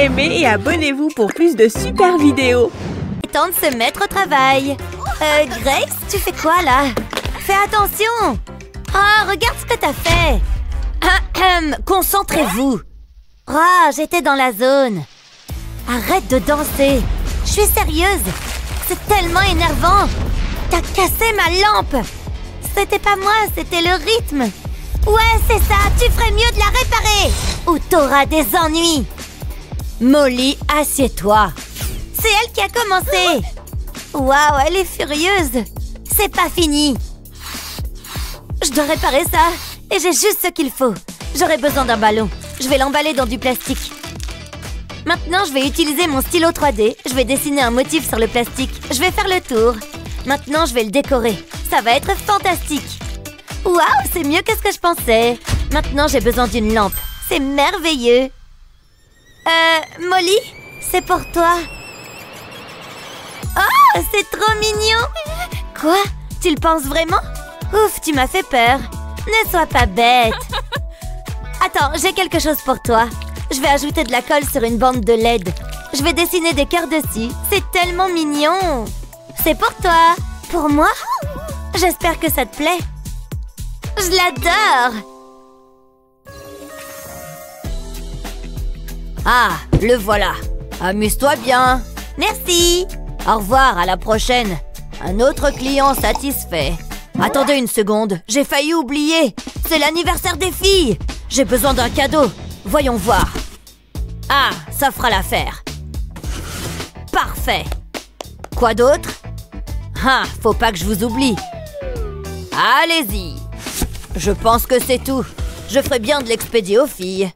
aimez et abonnez-vous pour plus de super vidéos. Temps de se mettre au travail. Grace, tu fais quoi là? Fais attention! Oh, regarde ce que t'as fait! Concentrez-vous! Oh, j'étais dans la zone. Arrête de danser. Je suis sérieuse. C'est tellement énervant. T'as cassé ma lampe. C'était pas moi, c'était le rythme. Ouais, c'est ça. Tu ferais mieux de la réparer. Ou t'auras des ennuis. Molly, assieds-toi. C'est elle qui a commencé. Waouh, elle est furieuse. C'est pas fini. Je dois réparer ça. Et j'ai juste ce qu'il faut. J'aurai besoin d'un ballon. Je vais l'emballer dans du plastique. Maintenant, je vais utiliser mon stylo 3D. Je vais dessiner un motif sur le plastique. Je vais faire le tour. Maintenant, je vais le décorer. Ça va être fantastique. Waouh, c'est mieux que ce que je pensais. Maintenant, j'ai besoin d'une lampe. C'est merveilleux. Molly, c'est pour toi. Oh, c'est trop mignon. Quoi? Tu le penses vraiment? Ouf, tu m'as fait peur. Ne sois pas bête. Attends, j'ai quelque chose pour toi. Je vais ajouter de la colle sur une bande de LED. Je vais dessiner des cœurs dessus. C'est tellement mignon. C'est pour toi. Pour moi? J'espère que ça te plaît. Je l'adore. Ah, le voilà. Amuse-toi bien. Merci. Au revoir, à la prochaine. Un autre client satisfait. Attendez une seconde, j'ai failli oublier. C'est l'anniversaire des filles. J'ai besoin d'un cadeau. Voyons voir. Ah, ça fera l'affaire. Parfait. Quoi d'autre? Ah, faut pas que je vous oublie. Allez-y. Je pense que c'est tout. Je ferai bien de l'expédier aux filles.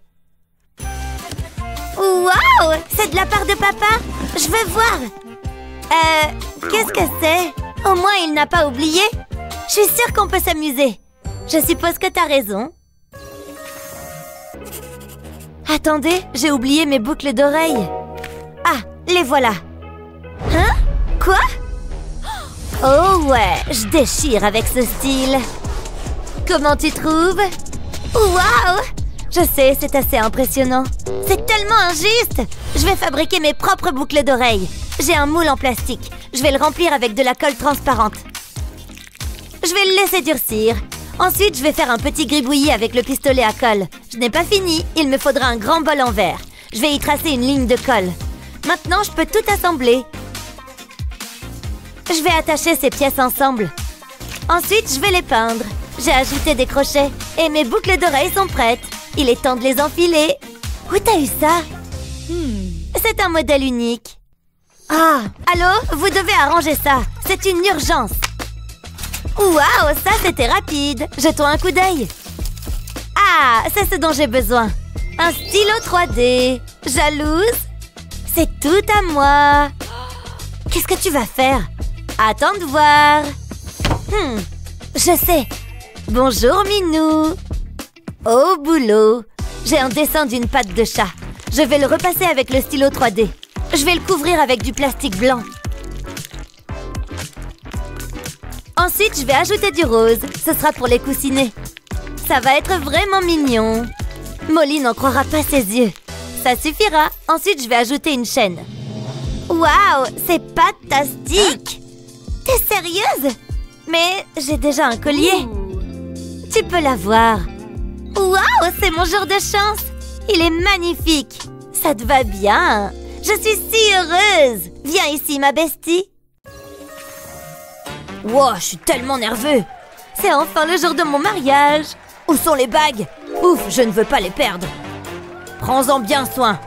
Waouh! C'est de la part de papa? Je veux voir. Qu'est-ce que c'est? Au moins, il n'a pas oublié. Je suis sûre qu'on peut s'amuser. Je suppose que t'as raison. Attendez, j'ai oublié mes boucles d'oreilles. Ah, les voilà. Hein? Quoi? Oh ouais, je déchire avec ce style. Comment tu trouves? Waouh! Je sais, c'est assez impressionnant. C'est tellement injuste! Je vais fabriquer mes propres boucles d'oreilles. J'ai un moule en plastique. Je vais le remplir avec de la colle transparente. Je vais le laisser durcir. Ensuite, je vais faire un petit gribouillis avec le pistolet à colle. Je n'ai pas fini, il me faudra un grand bol en verre. Je vais y tracer une ligne de colle. Maintenant, je peux tout assembler. Je vais attacher ces pièces ensemble. Ensuite, je vais les peindre. J'ai ajouté des crochets et mes boucles d'oreilles sont prêtes. Il est temps de les enfiler. Où t'as eu ça? C'est un modèle unique. Ah, allô? Vous devez arranger ça. C'est une urgence. Waouh, ça c'était rapide. Jetons un coup d'œil. Ah, c'est ce dont j'ai besoin. Un stylo 3D. Jalouse? C'est tout à moi. Qu'est-ce que tu vas faire? Attends de voir. Je sais. Bonjour, Minou. Au boulot. J'ai un dessin d'une patte de chat. Je vais le repasser avec le stylo 3D. Je vais le couvrir avec du plastique blanc. Ensuite, je vais ajouter du rose. Ce sera pour les coussinets. Ça va être vraiment mignon. Molly n'en croira pas ses yeux. Ça suffira. Ensuite, je vais ajouter une chaîne. Waouh, c'est fantastique! T'es sérieuse? Mais j'ai déjà un collier. Tu peux l'avoir. Waouh, c'est mon jour de chance. Il est magnifique. Ça te va bien. Je suis si heureuse. Viens ici, ma bestie. Wow, je suis tellement nerveux. C'est enfin le jour de mon mariage. Où sont les bagues? Ouf, je ne veux pas les perdre. Prends-en bien soin.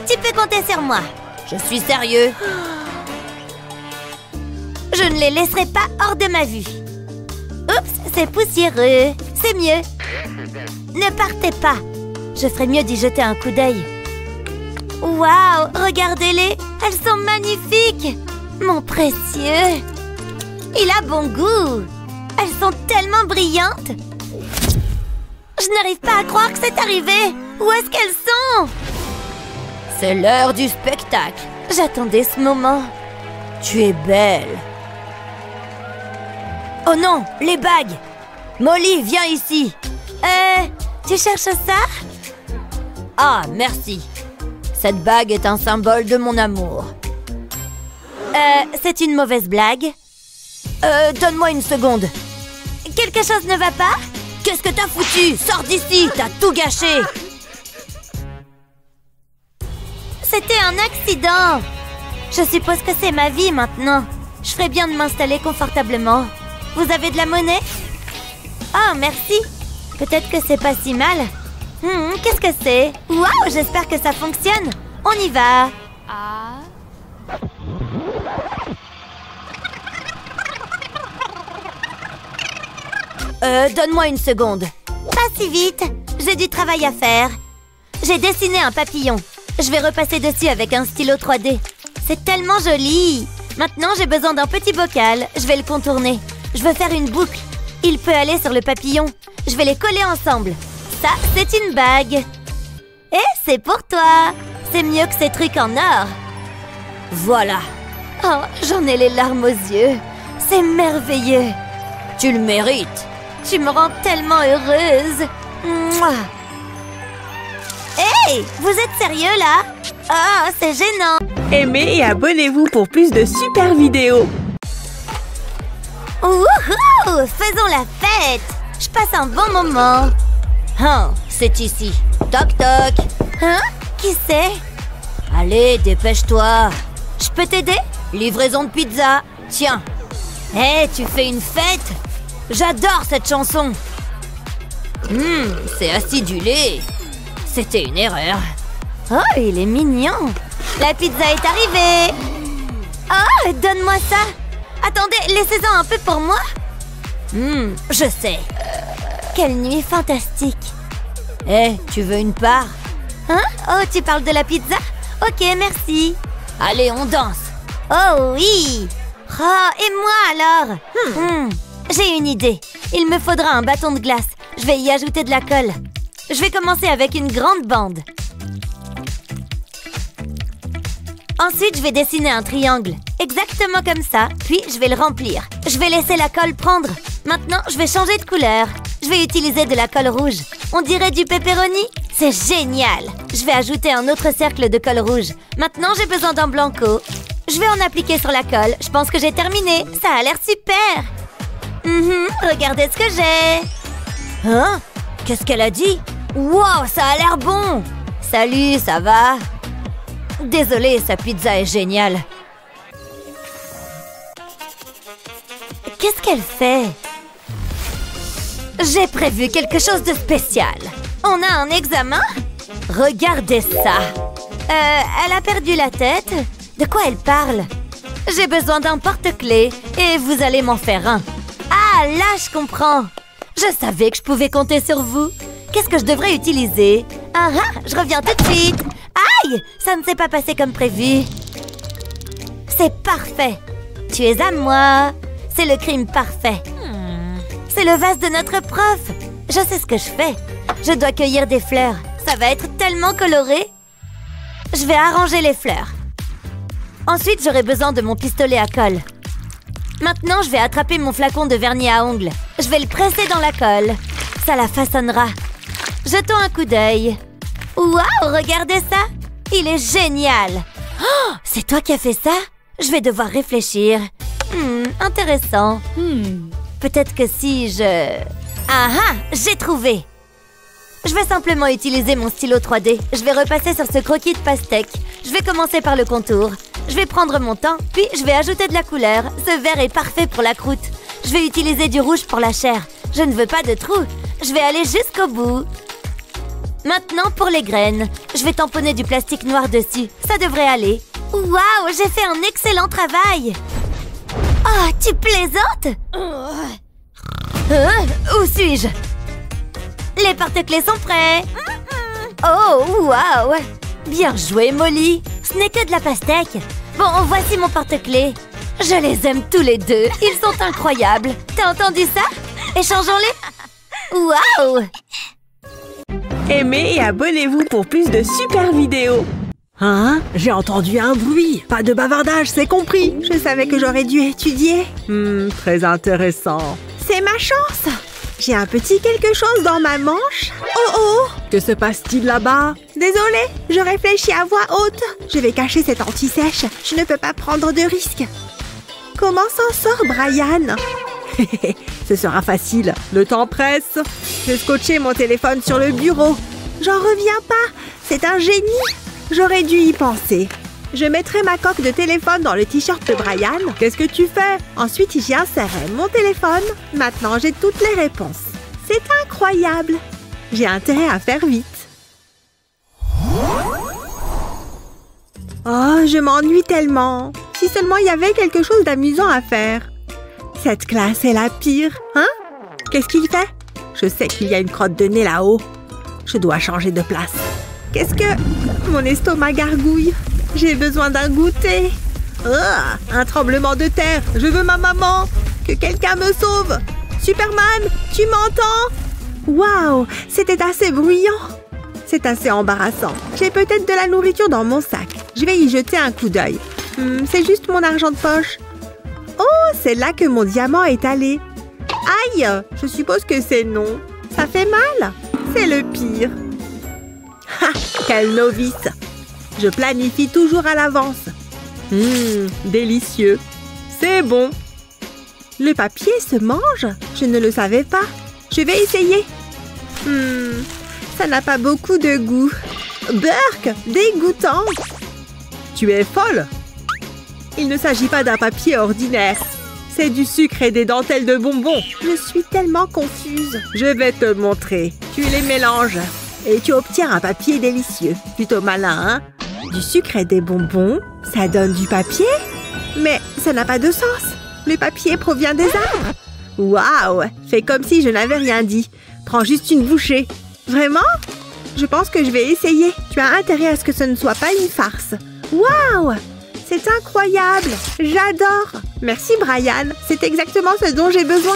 Tu peux compter sur moi. Je suis sérieux. Je ne les laisserai pas hors de ma vue. Oups, c'est poussiéreux. C'est mieux. Ne partez pas. Je ferais mieux d'y jeter un coup d'œil. Waouh, regardez-les. Elles sont magnifiques. Mon précieux. Il a bon goût. Elles sont tellement brillantes. Je n'arrive pas à croire que c'est arrivé. Où est-ce qu'elles sont? C'est l'heure du spectacle. J'attendais ce moment. Tu es belle. Oh non, les bagues. Molly, viens ici. Tu cherches ça? Ah, merci. Cette bague est un symbole de mon amour. C'est une mauvaise blague. Donne-moi une seconde. Quelque chose ne va pas? Qu'est-ce que t'as foutu? Sors d'ici, t'as tout gâché. C'était un accident. Je suppose que c'est ma vie maintenant. Je ferais bien de m'installer confortablement. Vous avez de la monnaie? Oh, merci. Peut-être que c'est pas si mal. Qu'est-ce que c'est? Waouh, j'espère que ça fonctionne. On y va. Donne-moi une seconde. Pas si vite. J'ai du travail à faire. J'ai dessiné un papillon. Je vais repasser dessus avec un stylo 3D. C'est tellement joli. Maintenant, j'ai besoin d'un petit bocal. Je vais le contourner. Je veux faire une boucle. Il peut aller sur le papillon. Je vais les coller ensemble. Ça, c'est une bague. Et c'est pour toi. C'est mieux que ces trucs en or. Voilà. Oh, j'en ai les larmes aux yeux. C'est merveilleux. Tu le mérites. Tu me rends tellement heureuse. Mouah. Hey, vous êtes sérieux là? Oh, c'est gênant. Aimez et abonnez-vous pour plus de super vidéos. Wouhou! Faisons la fête. Je passe un bon moment. C'est ici. Toc toc. Qui c'est? Allez, dépêche-toi. Je peux t'aider? Livraison de pizza. Tiens. Hé, tu fais une fête? J'adore cette chanson. C'est acidulé. C'était une erreur. Oh, il est mignon. La pizza est arrivée. Oh, donne-moi ça. Attendez, laissez-en un peu pour moi. Je sais. Quelle nuit fantastique. Tu veux une part? Oh, tu parles de la pizza? Ok, merci. Allez, on danse. Oh oui. Oh, et moi alors? J'ai une idée. Il me faudra un bâton de glace. Je vais y ajouter de la colle. Je vais commencer avec une grande bande. Ensuite, je vais dessiner un triangle. Exactement comme ça. Puis, je vais le remplir. Je vais laisser la colle prendre. Maintenant, je vais changer de couleur. Je vais utiliser de la colle rouge. On dirait du pepperoni. C'est génial. Je vais ajouter un autre cercle de colle rouge. Maintenant, j'ai besoin d'un blanco. Je vais en appliquer sur la colle. Je pense que j'ai terminé. Ça a l'air super. Regardez ce que j'ai. Qu'est-ce qu'elle a dit? Wow, ça a l'air bon. Salut, ça va? Désolée, sa pizza est géniale. Qu'est-ce qu'elle fait? J'ai prévu quelque chose de spécial. On a un examen? Regardez ça. Elle a perdu la tête? De quoi elle parle? J'ai besoin d'un porte-clés et vous allez m'en faire un. Ah, là, je comprends. Je savais que je pouvais compter sur vous. Qu'est-ce que je devrais utiliser? Je reviens tout de suite. Aïe, ça ne s'est pas passé comme prévu. C'est parfait. Tu es à moi. C'est le crime parfait. C'est le vase de notre prof. Je sais ce que je fais. Je dois cueillir des fleurs. Ça va être tellement coloré. Je vais arranger les fleurs. Ensuite, j'aurai besoin de mon pistolet à colle. Maintenant, je vais attraper mon flacon de vernis à ongles. Je vais le presser dans la colle. Ça la façonnera. Jetons un coup d'œil. Waouh, regardez ça. Il est génial. Oh, c'est toi qui as fait ça? Je vais devoir réfléchir. Intéressant. Peut-être que si je... j'ai trouvé. Je vais simplement utiliser mon stylo 3D. Je vais repasser sur ce croquis de pastèque. Je vais commencer par le contour. Je vais prendre mon temps, puis je vais ajouter de la couleur. Ce vert est parfait pour la croûte. Je vais utiliser du rouge pour la chair. Je ne veux pas de trous. Je vais aller jusqu'au bout. Maintenant, pour les graines. Je vais tamponner du plastique noir dessus. Ça devrait aller. Waouh, j'ai fait un excellent travail. Oh, tu plaisantes? Où suis-je? Les porte-clés sont prêts. Oh, waouh. Bien joué, Molly. Ce n'est que de la pastèque. Bon, voici mon porte-clés. Je les aime tous les deux. Ils sont incroyables. T'as entendu ça? Échangeons-les. Waouh. Aimez et abonnez-vous pour plus de super vidéos. J'ai entendu un bruit. Pas de bavardage, c'est compris. Je savais que j'aurais dû étudier. Très intéressant. C'est ma chance. J'ai un petit quelque chose dans ma manche. Oh! Que se passe-t-il là-bas? Désolée, je réfléchis à voix haute. Je vais cacher cette anti-sèche. Je ne peux pas prendre de risques. Comment s'en sort Brian? Ce sera facile. Le temps presse. J'ai scotché mon téléphone sur le bureau. J'en reviens pas. C'est un génie. J'aurais dû y penser. Je mettrai ma coque de téléphone dans le t-shirt de Brian. Qu'est-ce que tu fais? Ensuite, j'y insérerai mon téléphone. Maintenant, j'ai toutes les réponses. C'est incroyable. J'ai intérêt à faire vite. Oh, je m'ennuie tellement. Si seulement il y avait quelque chose d'amusant à faire. Cette classe est la pire. Hein? Qu'est-ce qu'il fait? Je sais qu'il y a une crotte de nez là-haut. Je dois changer de place. Qu'est-ce que... Mon estomac gargouille. J'ai besoin d'un goûter. Un tremblement de terre. Je veux ma maman. Que quelqu'un me sauve. Superman, tu m'entends? Waouh, c'était assez bruyant. C'est assez embarrassant. J'ai peut-être de la nourriture dans mon sac. Je vais y jeter un coup d'œil. C'est juste mon argent de poche. Oh, c'est là que mon diamant est allé. Aïe, je suppose que c'est non. Ça fait mal. C'est le pire. Ha, quel novice. Je planifie toujours à l'avance. Délicieux. C'est bon. Le papier se mange? Je ne le savais pas. Je vais essayer. Ça n'a pas beaucoup de goût. Burk, dégoûtant. Tu es folle. Il ne s'agit pas d'un papier ordinaire. C'est du sucre et des dentelles de bonbons. Je suis tellement confuse. Je vais te montrer. Tu les mélanges et tu obtiens un papier délicieux. Plutôt malin, hein? Du sucre et des bonbons, ça donne du papier? Mais ça n'a pas de sens. Le papier provient des arbres. Waouh! Fais comme si je n'avais rien dit. Prends juste une bouchée. Vraiment? Je pense que je vais essayer. Tu as intérêt à ce que ce ne soit pas une farce. Waouh! C'est incroyable! J'adore! Merci Brian, c'est exactement ce dont j'ai besoin.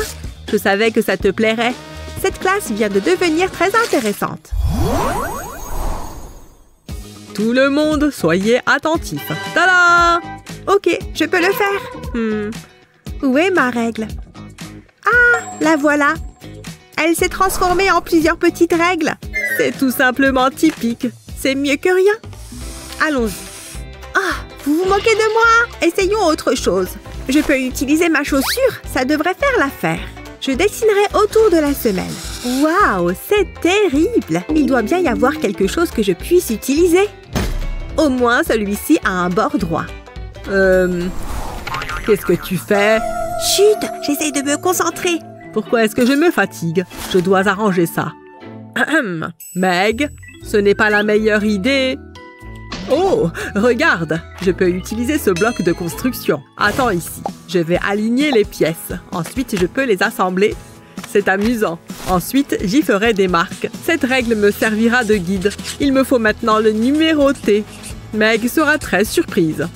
Je savais que ça te plairait. Cette classe vient de devenir très intéressante. Tout le monde, soyez attentifs. Tada! Ok, je peux le faire. Où est ma règle? Ah, la voilà. Elle s'est transformée en plusieurs petites règles. C'est tout simplement typique. C'est mieux que rien. Allons-y. Ah, vous vous moquez de moi? Essayons autre chose. Je peux utiliser ma chaussure. Ça devrait faire l'affaire. Je dessinerai autour de la semelle. Waouh, c'est terrible. Il doit bien y avoir quelque chose que je puisse utiliser. Au moins, celui-ci a un bord droit. Qu'est-ce que tu fais? Chut, j'essaie de me concentrer. Pourquoi est-ce que je me fatigue? Je dois arranger ça. Meg, ce n'est pas la meilleure idée. Oh, regarde, je peux utiliser ce bloc de construction. Attends ici, je vais aligner les pièces. Ensuite, je peux les assembler. C'est amusant. Ensuite, j'y ferai des marques. Cette règle me servira de guide. Il me faut maintenant le numéroter. Meg sera très surprise.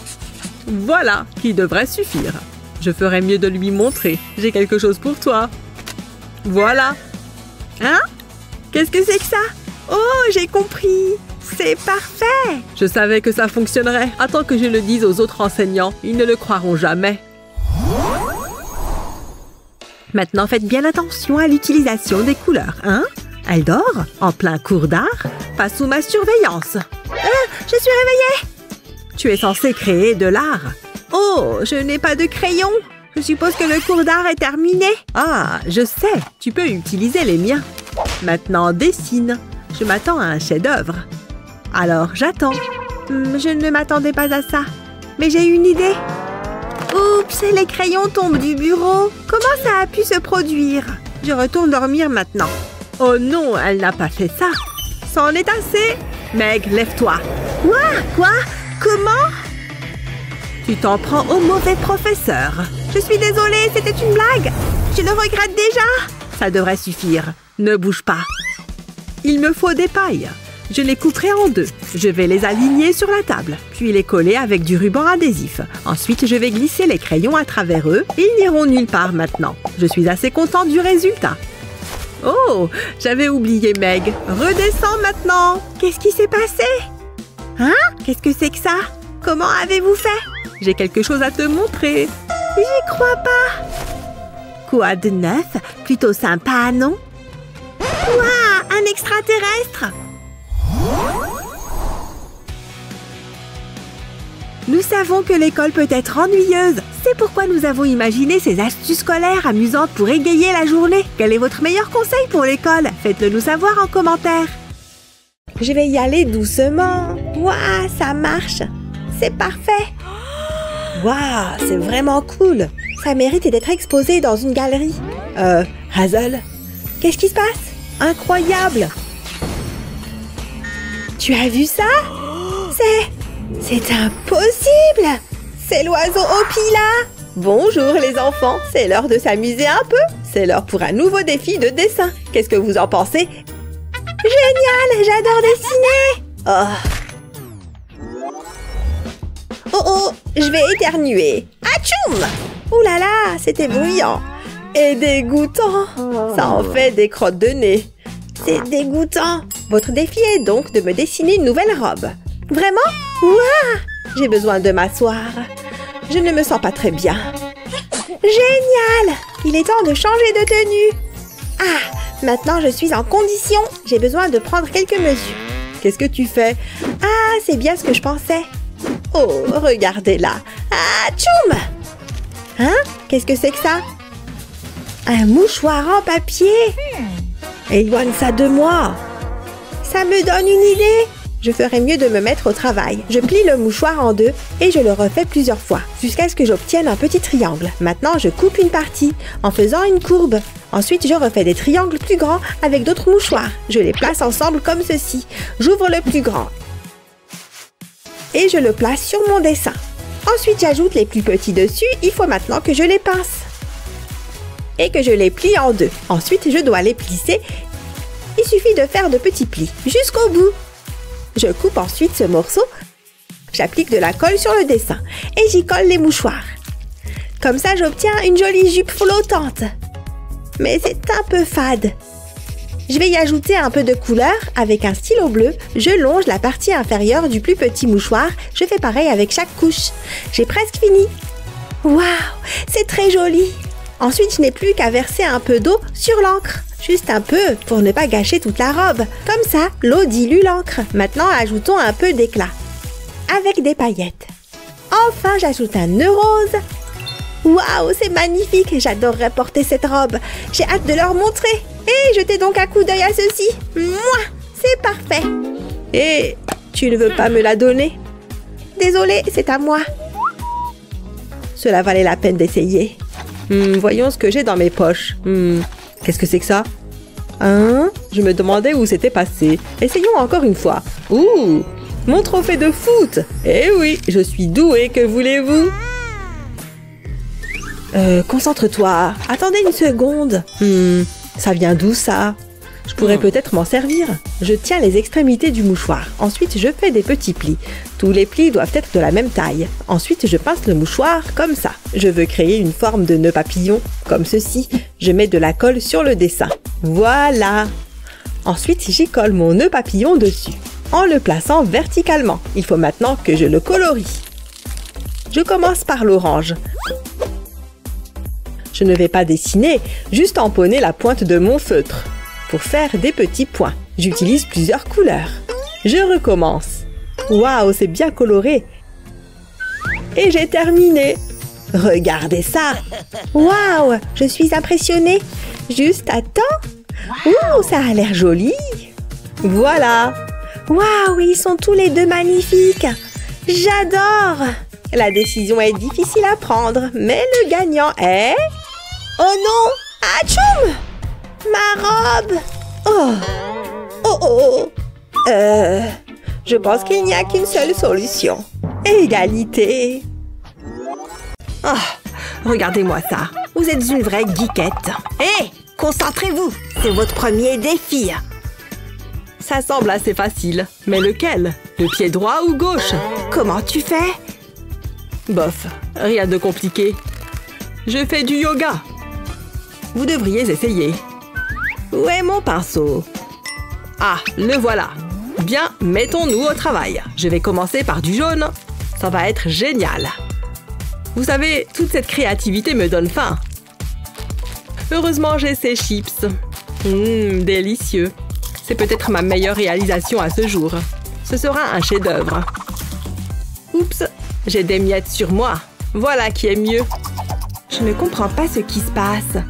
Voilà, qui devrait suffire. Je ferais mieux de lui montrer. J'ai quelque chose pour toi. Voilà. Hein? Qu'est-ce que c'est que ça? Oh, j'ai compris. C'est parfait. Je savais que ça fonctionnerait. Attends que je le dise aux autres enseignants. Ils ne le croiront jamais. Maintenant, faites bien attention à l'utilisation des couleurs, hein? Elle dort en plein cours d'art. Pas sous ma surveillance. Je suis réveillée. Tu es censé créer de l'art. Oh, je n'ai pas de crayon. Je suppose que le cours d'art est terminé. Ah, je sais. Tu peux utiliser les miens. Maintenant, dessine. Je m'attends à un chef-d'œuvre. Alors, j'attends. Je ne m'attendais pas à ça. Mais j'ai une idée. Oups, les crayons tombent du bureau. Comment ça a pu se produire? Je retourne dormir maintenant. Oh non, elle n'a pas fait ça. C'en est assez. Meg, lève-toi. Quoi? Comment? Tu t'en prends au mauvais professeur. Je suis désolée, c'était une blague. Je le regrette déjà. Ça devrait suffire. Ne bouge pas. Il me faut des pailles. Je les couperai en deux. Je vais les aligner sur la table, puis les coller avec du ruban adhésif. Ensuite, je vais glisser les crayons à travers eux. Ils n'iront nulle part maintenant. Je suis assez contente du résultat. Oh, j'avais oublié Meg. Redescends maintenant. Qu'est-ce qui s'est passé? Hein? Qu'est-ce que c'est que ça? Comment avez-vous fait? J'ai quelque chose à te montrer. J'y crois pas. Quoi de neuf? Plutôt sympa, non? Ouah, un extraterrestre! savons que l'école peut être ennuyeuse. C'est pourquoi nous avons imaginé ces astuces scolaires amusantes pour égayer la journée. Quel est votre meilleur conseil pour l'école? Faites-le nous savoir en commentaire. Je vais y aller doucement. Waouh, ça marche. C'est parfait. Waouh, c'est vraiment cool. Ça mérite d'être exposé dans une galerie. Hazel, qu'est-ce qui se passe? Incroyable. Tu as vu ça? C'est impossible. C'est l'oiseau Opila. Bonjour les enfants, c'est l'heure de s'amuser un peu. C'est l'heure pour un nouveau défi de dessin. Qu'est-ce que vous en pensez? Génial, j'adore dessiner. Oh, je vais éternuer. Atchoum! Ouh là là, c'était bruyant. Et dégoûtant. Ça en fait des crottes de nez. C'est dégoûtant. Votre défi est donc de me dessiner une nouvelle robe. Vraiment? Ouah! J'ai besoin de m'asseoir. Je ne me sens pas très bien. Génial! Il est temps de changer de tenue. Ah, maintenant je suis en condition. J'ai besoin de prendre quelques mesures. Qu'est-ce que tu fais? Ah, c'est bien ce que je pensais. Oh, regardez-la. Ah, tchoum! Hein? Qu'est-ce que c'est que ça? Un mouchoir en papier? Éloigne ça de moi. Ça me donne une idée. Je ferais mieux de me mettre au travail. Je plie le mouchoir en deux et je le refais plusieurs fois, jusqu'à ce que j'obtienne un petit triangle. Maintenant, je coupe une partie en faisant une courbe. Ensuite, je refais des triangles plus grands avec d'autres mouchoirs. Je les place ensemble comme ceci. J'ouvre le plus grand et je le place sur mon dessin. Ensuite, j'ajoute les plus petits dessus. Il faut maintenant que je les pince et que je les plie en deux. Ensuite, je dois les plisser. Il suffit de faire de petits plis jusqu'au bout. Je coupe ensuite ce morceau. J'applique de la colle sur le dessin et j'y colle les mouchoirs. Comme ça, j'obtiens une jolie jupe flottante. Mais c'est un peu fade. Je vais y ajouter un peu de couleur avec un stylo bleu. Je longe la partie inférieure du plus petit mouchoir. Je fais pareil avec chaque couche. J'ai presque fini. Waouh, c'est très joli. Ensuite, je n'ai plus qu'à verser un peu d'eau sur l'encre. Juste un peu pour ne pas gâcher toute la robe. Comme ça, l'eau dilue l'encre. Maintenant, ajoutons un peu d'éclat avec des paillettes. Enfin, j'ajoute un nœud rose. Waouh, c'est magnifique. J'adorerais porter cette robe. J'ai hâte de leur montrer. Et jetez donc un coup d'œil à ceci. Mouah, c'est parfait. Et tu ne veux pas me la donner? Désolée, c'est à moi. Cela valait la peine d'essayer. Voyons ce que j'ai dans mes poches. Qu'est-ce que c'est que ça? Hein? Je me demandais où c'était passé. Essayons encore une fois. Ouh! Mon trophée de foot! Eh oui, je suis douée, que voulez-vous? Concentre-toi. Attendez une seconde. Ça vient d'où ça? Je pourrais peut-être m'en servir. Je tiens les extrémités du mouchoir. Ensuite, je fais des petits plis. Tous les plis doivent être de la même taille. Ensuite, je pince le mouchoir comme ça. Je veux créer une forme de nœud papillon, comme ceci. Je mets de la colle sur le dessin. Voilà. Ensuite, j'y colle mon nœud papillon dessus, en le plaçant verticalement. Il faut maintenant que je le colorie. Je commence par l'orange. Je ne vais pas dessiner, juste tamponner la pointe de mon feutre pour faire des petits points. J'utilise plusieurs couleurs. Je recommence. Waouh, c'est bien coloré. Et j'ai terminé. Regardez ça. Waouh, je suis impressionnée. Juste attends. Ouh, ça a l'air joli. Voilà. Waouh, ils sont tous les deux magnifiques. J'adore. La décision est difficile à prendre, mais le gagnant est... Oh non! Atchoum! Ma robe! Oh! Oh oh! Je pense qu'il n'y a qu'une seule solution. Égalité! Oh! Regardez-moi ça! Vous êtes une vraie geekette! Hé! Concentrez-vous! C'est votre premier défi! Ça semble assez facile. Mais lequel? Le pied droit ou gauche? Comment tu fais? Bof, rien de compliqué. Je fais du yoga. Vous devriez essayer. Où est mon pinceau? Ah, le voilà. Bien, mettons-nous au travail. Je vais commencer par du jaune. Ça va être génial. Vous savez, toute cette créativité me donne faim. Heureusement, j'ai ces chips. Délicieux. C'est peut-être ma meilleure réalisation à ce jour. Ce sera un chef-d'œuvre. Oups, J'ai des miettes sur moi. Voilà qui est mieux. Je ne comprends pas ce qui se passe.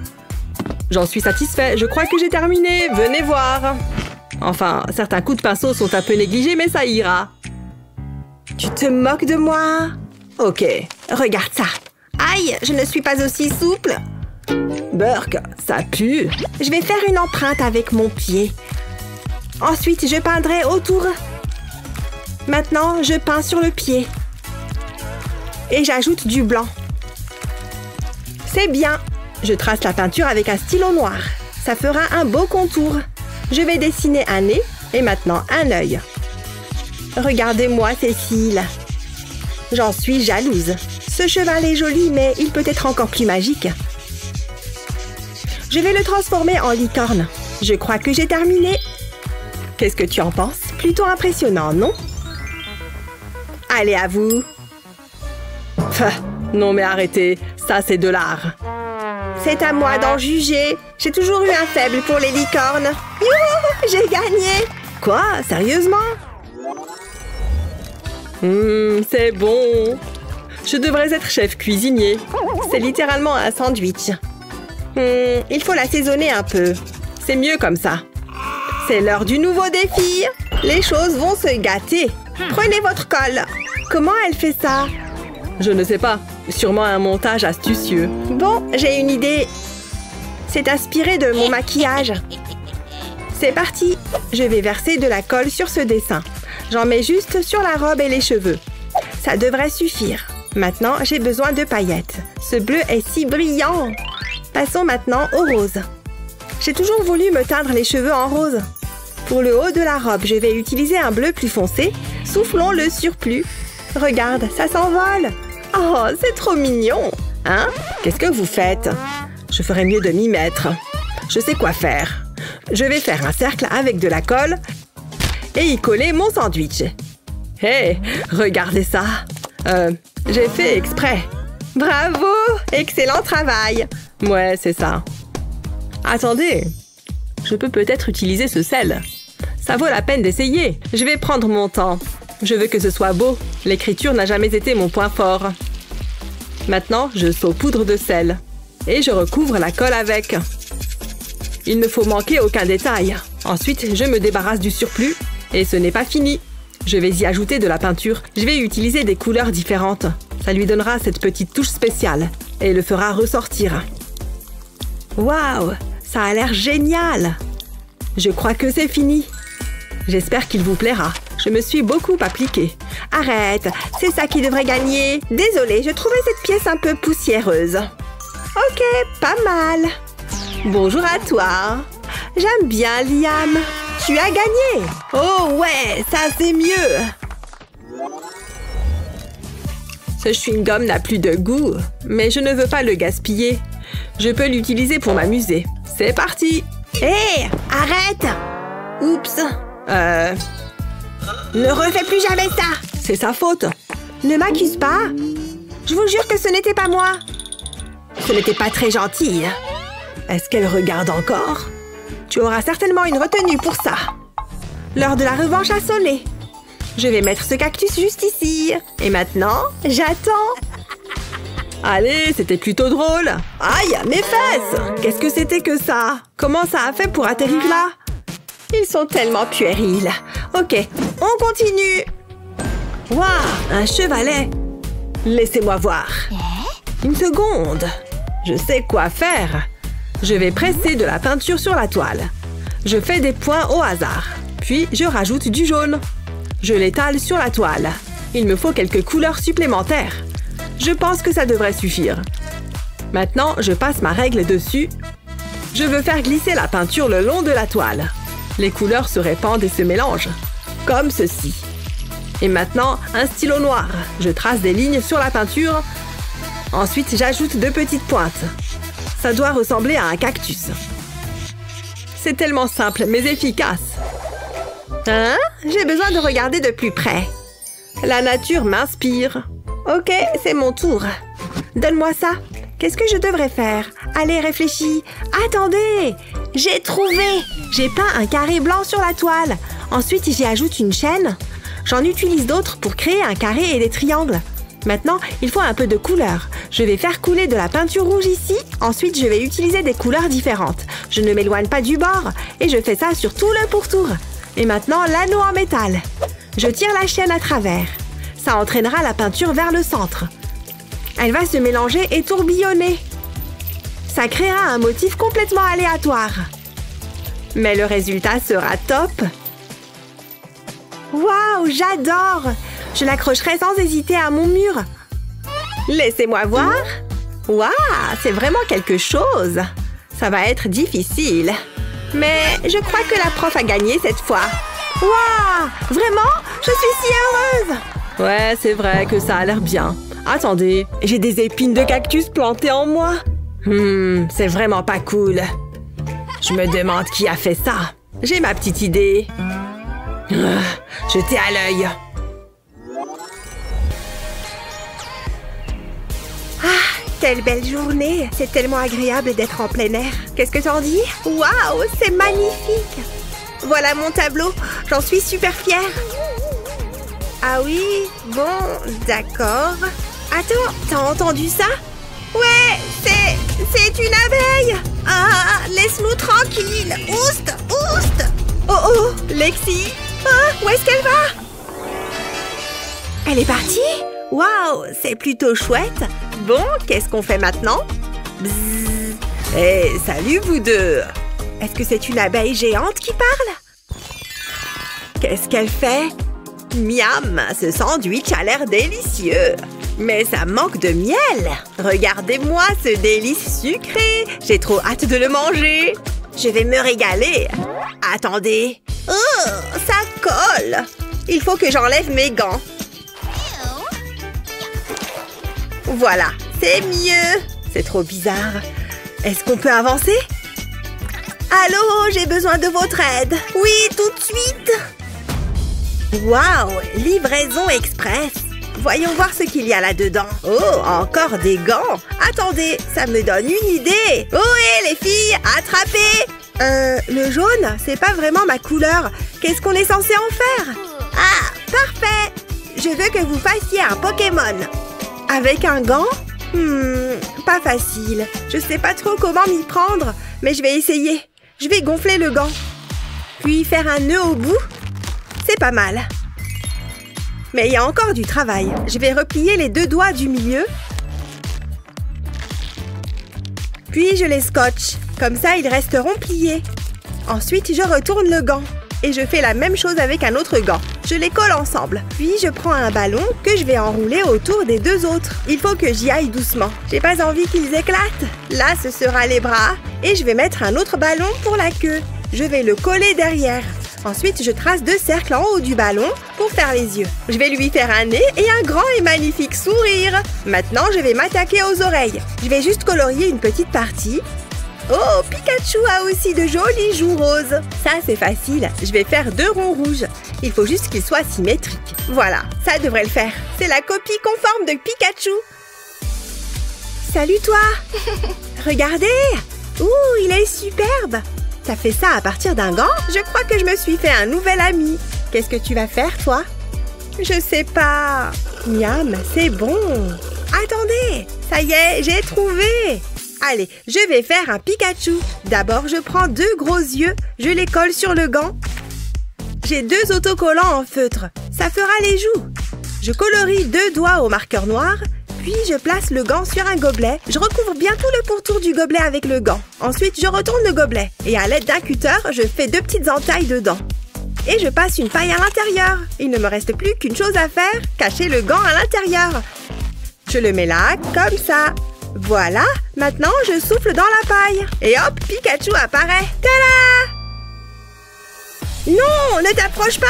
J'en suis satisfait. Je crois que j'ai terminé. Venez voir. Enfin, certains coups de pinceau sont un peu négligés, mais ça ira. Tu te moques de moi? Ok, regarde ça. Aïe, je ne suis pas aussi souple. Burk, ça pue. Je vais faire une empreinte avec mon pied. Ensuite, je peindrai autour. Maintenant, je peins sur le pied. Et j'ajoute du blanc. C'est bien. Je trace la peinture avec un stylo noir. Ça fera un beau contour. Je vais dessiner un nez et maintenant un œil. Regardez-moi, Cécile. J'en suis jalouse. Ce cheval est joli, mais il peut être encore plus magique. Je vais le transformer en licorne. Je crois que j'ai terminé. Qu'est-ce que tu en penses? Plutôt impressionnant, non? Allez, à vous. Non mais arrêtez, ça c'est de l'art. C'est à moi d'en juger. J'ai toujours eu un faible pour les licornes. Youhou, j'ai gagné. Quoi? Sérieusement? C'est bon. Je devrais être chef cuisinier. C'est littéralement un sandwich. Il faut l'assaisonner un peu. C'est mieux comme ça. C'est l'heure du nouveau défi. Les choses vont se gâter. Prenez votre colle. Comment elle fait ça? Je ne sais pas. Sûrement un montage astucieux. Bon, j'ai une idée. C'est inspiré de mon maquillage. C'est parti. Je vais verser de la colle sur ce dessin. J'en mets juste sur la robe et les cheveux. Ça devrait suffire. Maintenant, j'ai besoin de paillettes. Ce bleu est si brillant. Passons maintenant au rose. J'ai toujours voulu me teindre les cheveux en rose. Pour le haut de la robe, je vais utiliser un bleu plus foncé. Soufflons le surplus. Regarde, ça s'envole. Oh, c'est trop mignon. Hein? Qu'est-ce que vous faites? Je ferais mieux de m'y mettre. Je sais quoi faire. Je vais faire un cercle avec de la colle et y coller mon sandwich. Hé, regardez ça. J'ai fait exprès. Bravo! Excellent travail. Ouais, c'est ça. Attendez. Je peux peut-être utiliser ce sel. Ça vaut la peine d'essayer. Je vais prendre mon temps. Je veux que ce soit beau. L'écriture n'a jamais été mon point fort. Maintenant, je saupoudre de sel. Et je recouvre la colle avec. Il ne faut manquer aucun détail. Ensuite, je me débarrasse du surplus. Et ce n'est pas fini. Je vais y ajouter de la peinture. Je vais utiliser des couleurs différentes. Ça lui donnera cette petite touche spéciale. Et le fera ressortir. Waouh! Ça a l'air génial! Je crois que c'est fini. J'espère qu'il vous plaira. Je me suis beaucoup appliquée. Arrête, c'est ça qui devrait gagner. Désolée, je trouvais cette pièce un peu poussiéreuse. Ok, pas mal. Bonjour à toi. J'aime bien, Liam. Tu as gagné. Oh ouais, ça c'est mieux. Ce chewing-gum n'a plus de goût, mais je ne veux pas le gaspiller. Je peux l'utiliser pour m'amuser. C'est parti. Hé, arrête. Oups. Ne refais plus jamais ça. C'est sa faute. Ne m'accuse pas. Je vous jure que ce n'était pas moi. Ce n'était pas très gentil. Est-ce qu'elle regarde encore? Tu auras certainement une retenue pour ça. L'heure de la revanche a sonné. Je vais mettre ce cactus juste ici. Et maintenant, j'attends. Allez, c'était plutôt drôle. Aïe, mes fesses! Qu'est-ce que c'était que ça? Comment ça a fait pour atterrir là? Ils sont tellement puérils. Ok, on continue. Waouh, un chevalet. Laissez-moi voir. Une seconde. Je sais quoi faire. Je vais presser de la peinture sur la toile. Je fais des points au hasard. Puis, je rajoute du jaune. Je l'étale sur la toile. Il me faut quelques couleurs supplémentaires. Je pense que ça devrait suffire. Maintenant, je passe ma règle dessus. Je veux faire glisser la peinture le long de la toile. Les couleurs se répandent et se mélangent. Comme ceci. Et maintenant, un stylo noir. Je trace des lignes sur la peinture. Ensuite, j'ajoute 2 petites pointes. Ça doit ressembler à un cactus. C'est tellement simple, mais efficace. Hein? J'ai besoin de regarder de plus près. La nature m'inspire. Ok, c'est mon tour. Donne-moi ça. Qu'est-ce que je devrais faire? Allez, réfléchis. Attendez! J'ai trouvé! J'ai peint un carré blanc sur la toile. Ensuite, j'y ajoute une chaîne. J'en utilise d'autres pour créer un carré et des triangles. Maintenant, il faut un peu de couleur. Je vais faire couler de la peinture rouge ici. Ensuite, je vais utiliser des couleurs différentes. Je ne m'éloigne pas du bord et je fais ça sur tout le pourtour. Et maintenant, l'anneau en métal. Je tire la chaîne à travers. Ça entraînera la peinture vers le centre. Elle va se mélanger et tourbillonner. Ça créera un motif complètement aléatoire. Mais le résultat sera top. Waouh, j'adore! Je l'accrocherai sans hésiter à mon mur. Laissez-moi voir. Waouh, c'est vraiment quelque chose. Ça va être difficile. Mais je crois que la prof a gagné cette fois. Waouh, vraiment? Je suis si heureuse! Ouais, c'est vrai que ça a l'air bien. Attendez, j'ai des épines de cactus plantées en moi. C'est vraiment pas cool. Je me demande qui a fait ça. J'ai ma petite idée. Jetez à l'œil. Quelle belle journée! C'est tellement agréable d'être en plein air. Qu'est-ce que t'en dis? Waouh, c'est magnifique! Voilà mon tableau. J'en suis super fière. Ah oui? Bon, d'accord. Attends, t'as entendu ça? Ouais, c'est une abeille! Ah, laisse-nous tranquille! Oust! Oust! Oh oh, Lexi! Ah, où est-ce qu'elle va? Elle est partie? Waouh, c'est plutôt chouette! Bon, qu'est-ce qu'on fait maintenant? Bzzz. Hey, salut vous deux! Est-ce que c'est une abeille géante qui parle? Qu'est-ce qu'elle fait? Miam, ce sandwich a l'air délicieux! Mais ça manque de miel! Regardez-moi ce délice sucré! J'ai trop hâte de le manger! Je vais me régaler! Attendez! Oh, ça colle! Il faut que j'enlève mes gants! Voilà, c'est mieux! C'est trop bizarre! Est-ce qu'on peut avancer? Allô, j'ai besoin de votre aide! Oui, tout de suite! Waouh, livraison express! Voyons voir ce qu'il y a là-dedans. Oh, encore des gants! Attendez, ça me donne une idée! Ohé, les filles, attrapez! Le jaune, c'est pas vraiment ma couleur. Qu'est-ce qu'on est censé en faire? Ah, parfait! Je veux que vous fassiez un Pokémon. Avec un gant? Pas facile. Je sais pas trop comment m'y prendre, mais je vais essayer. Je vais gonfler le gant. Puis faire un nœud au bout. C'est pas mal. Mais il y a encore du travail. Je vais replier les deux doigts du milieu. Puis je les scotche. Comme ça, ils resteront pliés. Ensuite, je retourne le gant. Et je fais la même chose avec un autre gant. Je les colle ensemble. Puis je prends un ballon que je vais enrouler autour des deux autres. Il faut que j'y aille doucement. J'ai pas envie qu'ils éclatent. Là, ce sera les bras. Et je vais mettre un autre ballon pour la queue. Je vais le coller derrière. Ensuite, je trace 2 cercles en haut du ballon pour faire les yeux. Je vais lui faire un nez et un grand et magnifique sourire. Maintenant, je vais m'attaquer aux oreilles. Je vais juste colorier une petite partie. Oh, Pikachu a aussi de jolies joues roses. Ça, c'est facile. Je vais faire 2 ronds rouges. Il faut juste qu'ils soient symétriques. Voilà, ça devrait le faire. C'est la copie conforme de Pikachu. Salut, toi. Regardez. Ouh, il est superbe. T'as fait ça à partir d'un gant? Je crois que je me suis fait un nouvel ami. Qu'est-ce que tu vas faire, toi? Je sais pas. Miam, c'est bon. Attendez, ça y est, j'ai trouvé. Allez, je vais faire un Pikachu. D'abord, je prends 2 gros yeux. Je les colle sur le gant. J'ai 2 autocollants en feutre. Ça fera les joues. Je colorie 2 doigts au marqueur noir. Puis, je place le gant sur un gobelet. Je recouvre bien tout le pourtour du gobelet avec le gant. Ensuite, je retourne le gobelet. Et à l'aide d'un cutter, je fais 2 petites entailles dedans. Et je passe une paille à l'intérieur. Il ne me reste plus qu'une chose à faire, cacher le gant à l'intérieur. Je le mets là, comme ça. Voilà, maintenant je souffle dans la paille. Et hop, Pikachu apparaît. Tada! Non, ne t'approche pas.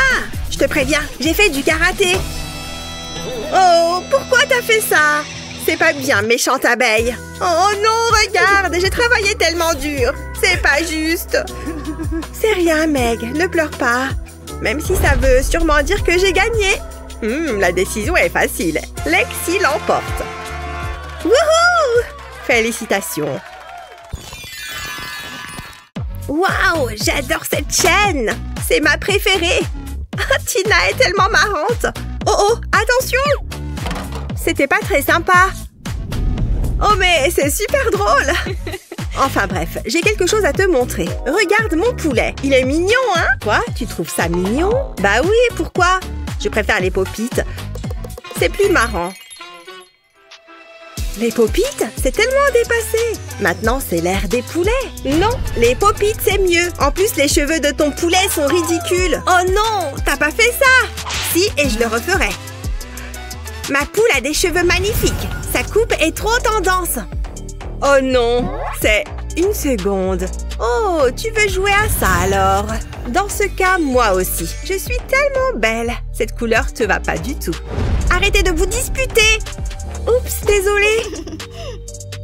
Je te préviens, j'ai fait du karaté. Oh, pourquoi t'as fait ça? C'est pas bien, méchante abeille. Oh non, regarde, j'ai travaillé tellement dur. C'est pas juste. C'est rien, Meg, ne pleure pas. Même si ça veut sûrement dire que j'ai gagné. La décision est facile. Lexi l'emporte. Wouhou! Félicitations. Waouh, j'adore cette chaîne. C'est ma préférée. Tina est tellement marrante. Oh oh, attention! C'était pas très sympa. Oh, mais c'est super drôle. Enfin bref, j'ai quelque chose à te montrer. Regarde mon poulet. Il est mignon, hein? Quoi? Tu trouves ça mignon? Bah oui, pourquoi? Je préfère les Pop-It. C'est plus marrant. Les Pop-It, c'est tellement dépassé. Maintenant, c'est l'ère des poulets. Non, les Pop-It, c'est mieux. En plus, les cheveux de ton poulet sont ridicules. Oh non, t'as pas fait ça? Si, et je le referai. Ma poule a des cheveux magnifiques. Sa coupe est trop tendance. Oh non, c'est une seconde. Oh, tu veux jouer à ça alors? Dans ce cas, moi aussi. Je suis tellement belle. Cette couleur te va pas du tout. Arrêtez de vous disputer. Oups, désolée.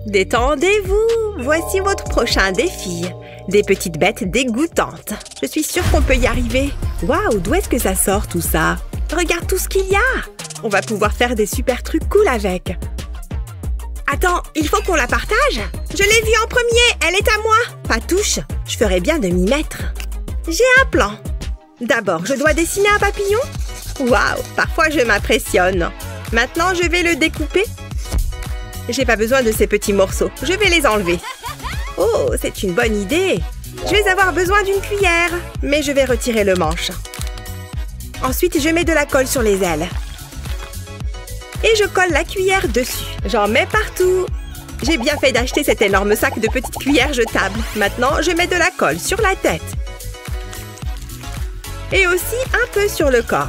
Détendez-vous. Voici votre prochain défi. Des petites bêtes dégoûtantes. Je suis sûre qu'on peut y arriver. Waouh, d'où est-ce que ça sort tout ça? Regarde tout ce qu'il y a. On va pouvoir faire des super trucs cool avec. Attends, il faut qu'on la partage? Je l'ai vue en premier, elle est à moi. Pas touche, je ferais bien de m'y mettre. J'ai un plan. D'abord, je dois dessiner un papillon. Waouh, parfois je m'impressionne. Maintenant, je vais le découper. J'ai pas besoin de ces petits morceaux, je vais les enlever. Oh, c'est une bonne idée. Je vais avoir besoin d'une cuillère, mais je vais retirer le manche. Ensuite, je mets de la colle sur les ailes. Et je colle la cuillère dessus. J'en mets partout. J'ai bien fait d'acheter cet énorme sac de petites cuillères jetables. Maintenant, je mets de la colle sur la tête. Et aussi un peu sur le corps.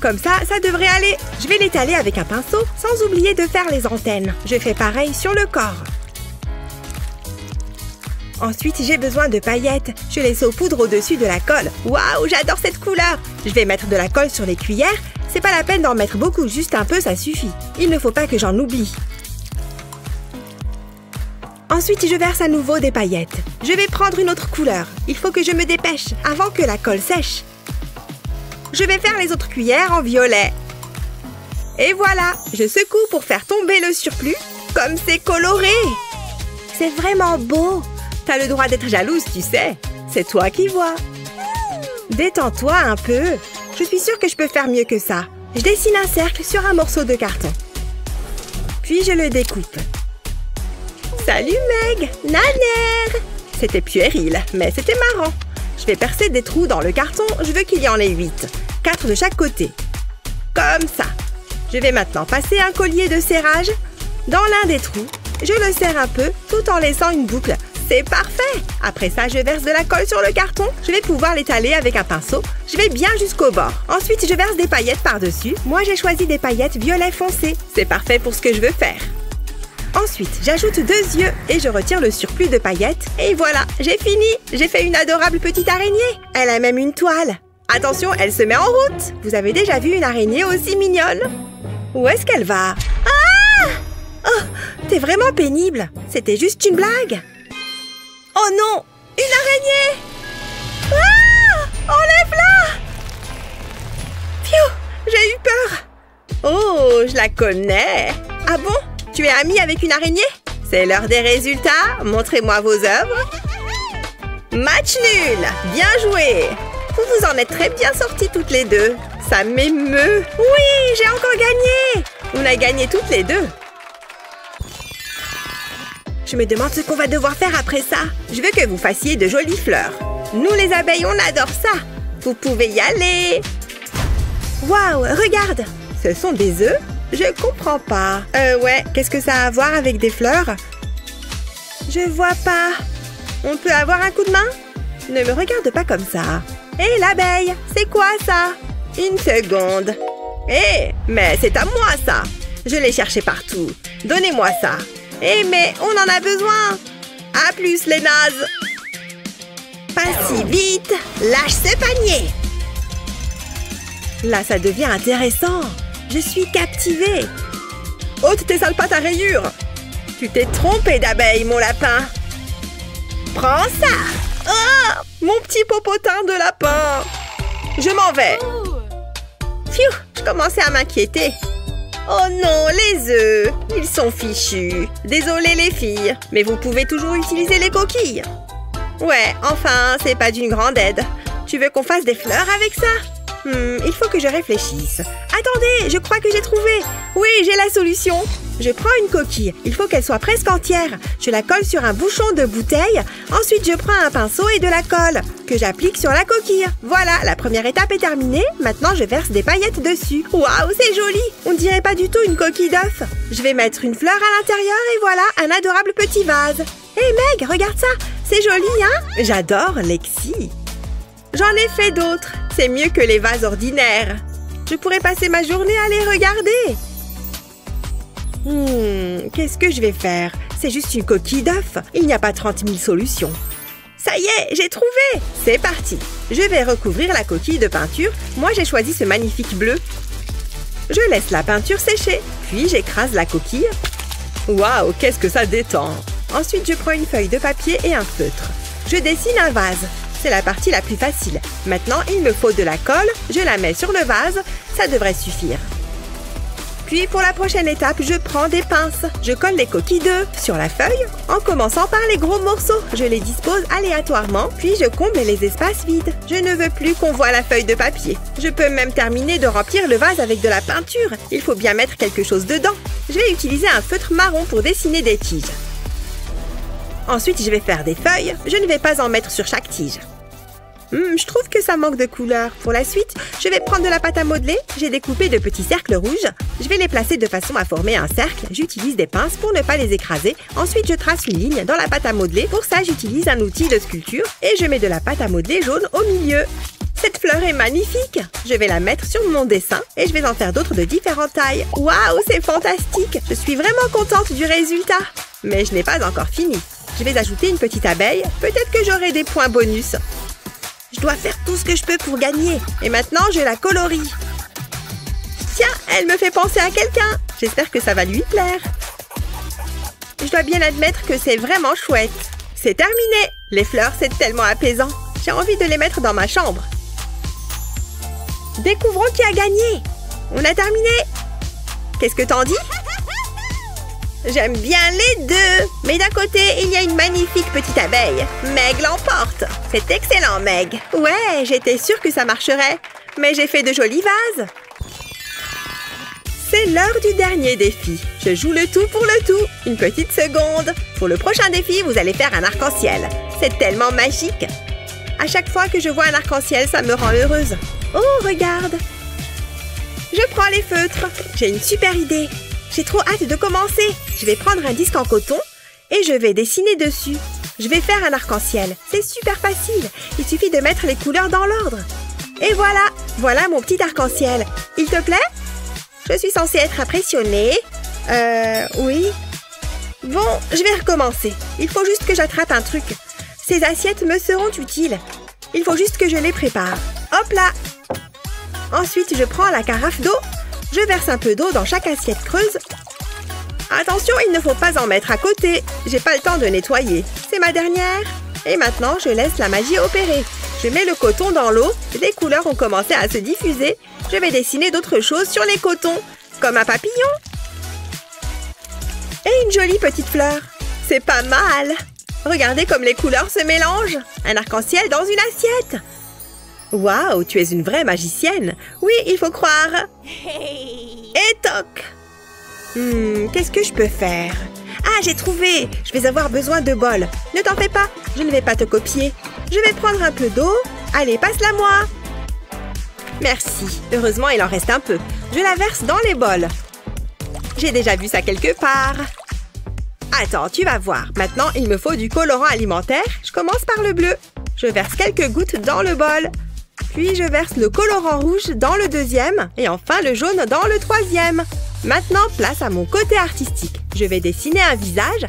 Comme ça, ça devrait aller. Je vais l'étaler avec un pinceau, sans oublier de faire les antennes. Je fais pareil sur le corps. Ensuite, j'ai besoin de paillettes. Je les saupoudre au-dessus de la colle. Waouh, j'adore cette couleur! Je vais mettre de la colle sur les cuillères. C'est pas la peine d'en mettre beaucoup, juste un peu, ça suffit. Il ne faut pas que j'en oublie. Ensuite, je verse à nouveau des paillettes. Je vais prendre une autre couleur. Il faut que je me dépêche avant que la colle sèche. Je vais faire les autres cuillères en violet. Et voilà, je secoue pour faire tomber le surplus. Comme c'est coloré! C'est vraiment beau! T'as le droit d'être jalouse, tu sais. C'est toi qui vois. Détends-toi un peu. Je suis sûre que je peux faire mieux que ça. Je dessine un cercle sur un morceau de carton. Puis je le découpe. Salut Meg! Nanère! C'était puéril, mais c'était marrant. Je vais percer des trous dans le carton. Je veux qu'il y en ait 8. 4 de chaque côté. Comme ça. Je vais maintenant passer un collier de serrage dans l'un des trous. Je le serre un peu tout en laissant une boucle. C'est parfait! Après ça, je verse de la colle sur le carton. Je vais pouvoir l'étaler avec un pinceau. Je vais bien jusqu'au bord. Ensuite, je verse des paillettes par-dessus. Moi, j'ai choisi des paillettes violet foncé. C'est parfait pour ce que je veux faire. Ensuite, j'ajoute 2 yeux et je retire le surplus de paillettes. Et voilà, j'ai fini! J'ai fait une adorable petite araignée. Elle a même une toile. Attention, elle se met en route. Vous avez déjà vu une araignée aussi mignonne? Où est-ce qu'elle va? Ah! Oh, t'es vraiment pénible. C'était juste une blague. Oh non! Une araignée! Ah! Enlève-la! Pfiou! J'ai eu peur! Oh, je la connais! Ah bon? Tu es amie avec une araignée? C'est l'heure des résultats. Montrez-moi vos œuvres. Match nul! Bien joué! Vous vous en êtes très bien sorties toutes les deux. Ça m'émeut. Oui, j'ai encore gagné! On a gagné toutes les deux. Je me demande ce qu'on va devoir faire après ça. Je veux que vous fassiez de jolies fleurs. Nous, les abeilles, on adore ça. Vous pouvez y aller. Waouh, regarde. Ce sont des œufs? Je comprends pas. Ouais, qu'est-ce que ça a à voir avec des fleurs? Je vois pas. On peut avoir un coup de main? Ne me regarde pas comme ça. Hé, l'abeille, c'est quoi ça? Une seconde. Hé, mais c'est à moi ça. Je l'ai cherché partout. Donnez-moi ça. Eh mais on en a besoin. À plus les nazes. Pas si vite. Lâche ce panier. Là ça devient intéressant. Je suis captivée. Ôte tes sales pattes à rayures. Tu t'es trompé d'abeille mon lapin. Prends ça. Oh, mon petit popotin de lapin. Je m'en vais. Pfiou, je commençais à m'inquiéter. Oh non, les œufs! Ils sont fichus. Désolée les filles, mais vous pouvez toujours utiliser les coquilles. Ouais, enfin, c'est pas d'une grande aide. Tu veux qu'on fasse des fleurs avec ça? Il faut que je réfléchisse. Attendez, je crois que j'ai trouvé. Oui, j'ai la solution. Je prends une coquille. Il faut qu'elle soit presque entière. Je la colle sur un bouchon de bouteille. Ensuite, je prends un pinceau et de la colle que j'applique sur la coquille. Voilà, la première étape est terminée. Maintenant, je verse des paillettes dessus. Waouh, c'est joli. On dirait pas du tout une coquille d'œuf. Je vais mettre une fleur à l'intérieur et voilà, un adorable petit vase. Hé Meg, regarde ça. C'est joli, hein? J'adore Lexi. J'en ai fait d'autres. C'est mieux que les vases ordinaires. Je pourrais passer ma journée à les regarder. Qu'est-ce que je vais faire? C'est juste une coquille d'œuf. Il n'y a pas 30 000 solutions. Ça y est, j'ai trouvé! C'est parti. Je vais recouvrir la coquille de peinture. Moi, j'ai choisi ce magnifique bleu. Je laisse la peinture sécher. Puis, j'écrase la coquille. Waouh, qu'est-ce que ça détend! Ensuite, je prends une feuille de papier et un feutre. Je dessine un vase. C'est la partie la plus facile. Maintenant, il me faut de la colle. Je la mets sur le vase. Ça devrait suffire. Puis, pour la prochaine étape, je prends des pinces. Je colle les coquilles d'œufs sur la feuille, en commençant par les gros morceaux. Je les dispose aléatoirement, puis je comble les espaces vides. Je ne veux plus qu'on voie la feuille de papier. Je peux même terminer de remplir le vase avec de la peinture. Il faut bien mettre quelque chose dedans. Je vais utiliser un feutre marron pour dessiner des tiges. Ensuite, je vais faire des feuilles. Je ne vais pas en mettre sur chaque tige. Je trouve que ça manque de couleur. Pour la suite, je vais prendre de la pâte à modeler. J'ai découpé de petits cercles rouges. Je vais les placer de façon à former un cercle. J'utilise des pinces pour ne pas les écraser. Ensuite, je trace une ligne dans la pâte à modeler. Pour ça, j'utilise un outil de sculpture et je mets de la pâte à modeler jaune au milieu. Cette fleur est magnifique. Je vais la mettre sur mon dessin et je vais en faire d'autres de différentes tailles. Waouh, c'est fantastique. Je suis vraiment contente du résultat. Mais je n'ai pas encore fini. Je vais ajouter une petite abeille. Peut-être que j'aurai des points bonus. Je dois faire tout ce que je peux pour gagner. Et maintenant, je la colorie. Tiens, elle me fait penser à quelqu'un. J'espère que ça va lui plaire. Je dois bien admettre que c'est vraiment chouette. C'est terminé. Les fleurs, c'est tellement apaisant. J'ai envie de les mettre dans ma chambre. Découvrons qui a gagné. On a terminé. Qu'est-ce que t'en dis? J'aime bien les deux. Mais d'un côté, il y a une magnifique petite abeille. Meg l'emporte. C'est excellent, Meg. Ouais, j'étais sûre que ça marcherait. Mais j'ai fait de jolis vases. C'est l'heure du dernier défi. Je joue le tout pour le tout. Une petite seconde. Pour le prochain défi, vous allez faire un arc-en-ciel. C'est tellement magique. À chaque fois que je vois un arc-en-ciel, ça me rend heureuse. Oh, regarde. Je prends les feutres. J'ai une super idée. J'ai trop hâte de commencer. Je vais prendre un disque en coton et je vais dessiner dessus. Je vais faire un arc-en-ciel. C'est super facile. Il suffit de mettre les couleurs dans l'ordre. Et voilà. Voilà mon petit arc-en-ciel. Il te plaît? Je suis censée être impressionnée. Oui. Bon, je vais recommencer. Il faut juste que j'attrape un truc. Ces assiettes me seront utiles. Il faut juste que je les prépare. Hop là. Ensuite, je prends la carafe d'eau. Je verse un peu d'eau dans chaque assiette creuse. Attention, il ne faut pas en mettre à côté. J'ai pas le temps de nettoyer. C'est ma dernière. Et maintenant, je laisse la magie opérer. Je mets le coton dans l'eau. Les couleurs ont commencé à se diffuser. Je vais dessiner d'autres choses sur les cotons, comme un papillon. Et une jolie petite fleur. C'est pas mal. Regardez comme les couleurs se mélangent. Un arc-en-ciel dans une assiette. Waouh, tu es une vraie magicienne. Oui, il faut croire. Et toc. Qu'est-ce que je peux faire? Ah, j'ai trouvé. Je vais avoir besoin de bols. Ne t'en fais pas, je ne vais pas te copier. Je vais prendre un peu d'eau. Allez, passe-la moi. Merci. Heureusement, il en reste un peu. Je la verse dans les bols. J'ai déjà vu ça quelque part. Attends, tu vas voir. Maintenant, il me faut du colorant alimentaire. Je commence par le bleu. Je verse quelques gouttes dans le bol. Puis, je verse le colorant rouge dans le deuxième. Et enfin, le jaune dans le troisième. Maintenant, place à mon côté artistique. Je vais dessiner un visage.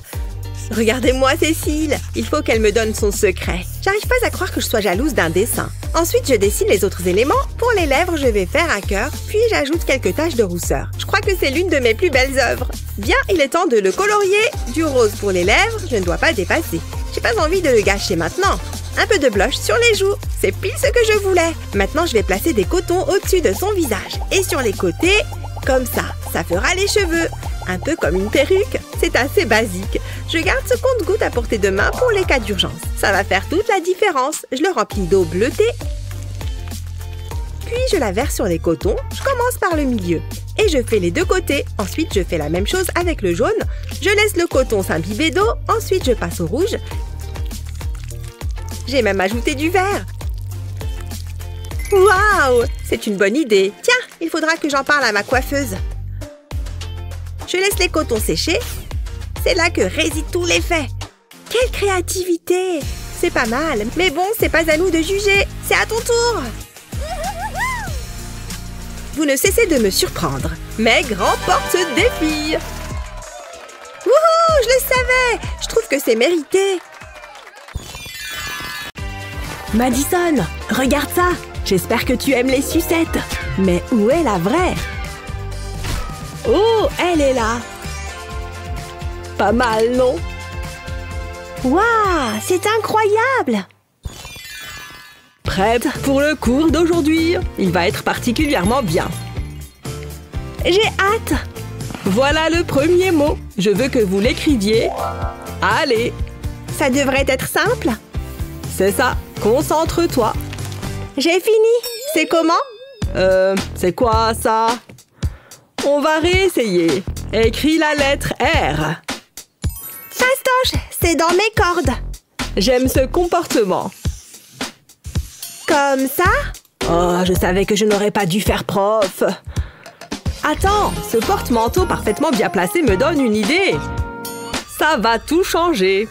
Regardez-moi Cécile. Il faut qu'elle me donne son secret. J'arrive pas à croire que je sois jalouse d'un dessin. Ensuite, je dessine les autres éléments. Pour les lèvres, je vais faire un cœur. Puis, j'ajoute quelques taches de rousseur. Je crois que c'est l'une de mes plus belles œuvres. Bien, il est temps de le colorier. Du rose pour les lèvres, je ne dois pas dépasser. J'ai pas envie de le gâcher maintenant. Un peu de blush sur les joues. C'est pile ce que je voulais. Maintenant, je vais placer des cotons au-dessus de son visage. Et sur les côtés, comme ça. Ça fera les cheveux. Un peu comme une perruque. C'est assez basique. Je garde ce compte-gouttes à portée de main pour les cas d'urgence. Ça va faire toute la différence. Je le remplis d'eau bleutée. Puis je la verse sur les cotons. Je commence par le milieu. Et je fais les deux côtés. Ensuite, je fais la même chose avec le jaune. Je laisse le coton s'imbiber d'eau. Ensuite, je passe au rouge. J'ai même ajouté du vert. Waouh! C'est une bonne idée. Tiens, il faudra que j'en parle à ma coiffeuse. Je laisse les cotons sécher. C'est là que réside tout l'effet. Quelle créativité! C'est pas mal, mais bon, c'est pas à nous de juger. C'est à ton tour. Vous ne cessez de me surprendre. Meg remporte ce défi. Wouhou! Je le savais! Je trouve que c'est mérité. Madison, regarde ça! J'espère que tu aimes les sucettes. Mais où est la vraie? Oh, elle est là. Pas mal, non? Waouh, c'est incroyable! Prête pour le cours d'aujourd'hui? Il va être particulièrement bien. J'ai hâte! Voilà le premier mot. Je veux que vous l'écriviez. Allez! Ça devrait être simple? C'est ça. Concentre-toi. J'ai fini. C'est comment? C'est quoi ça? On va réessayer. Écris la lettre R. Fastoche, c'est dans mes cordes. J'aime ce comportement. Comme ça? Oh, je savais que je n'aurais pas dû faire prof. Attends, ce porte-manteau parfaitement bien placé me donne une idée. Ça va tout changer.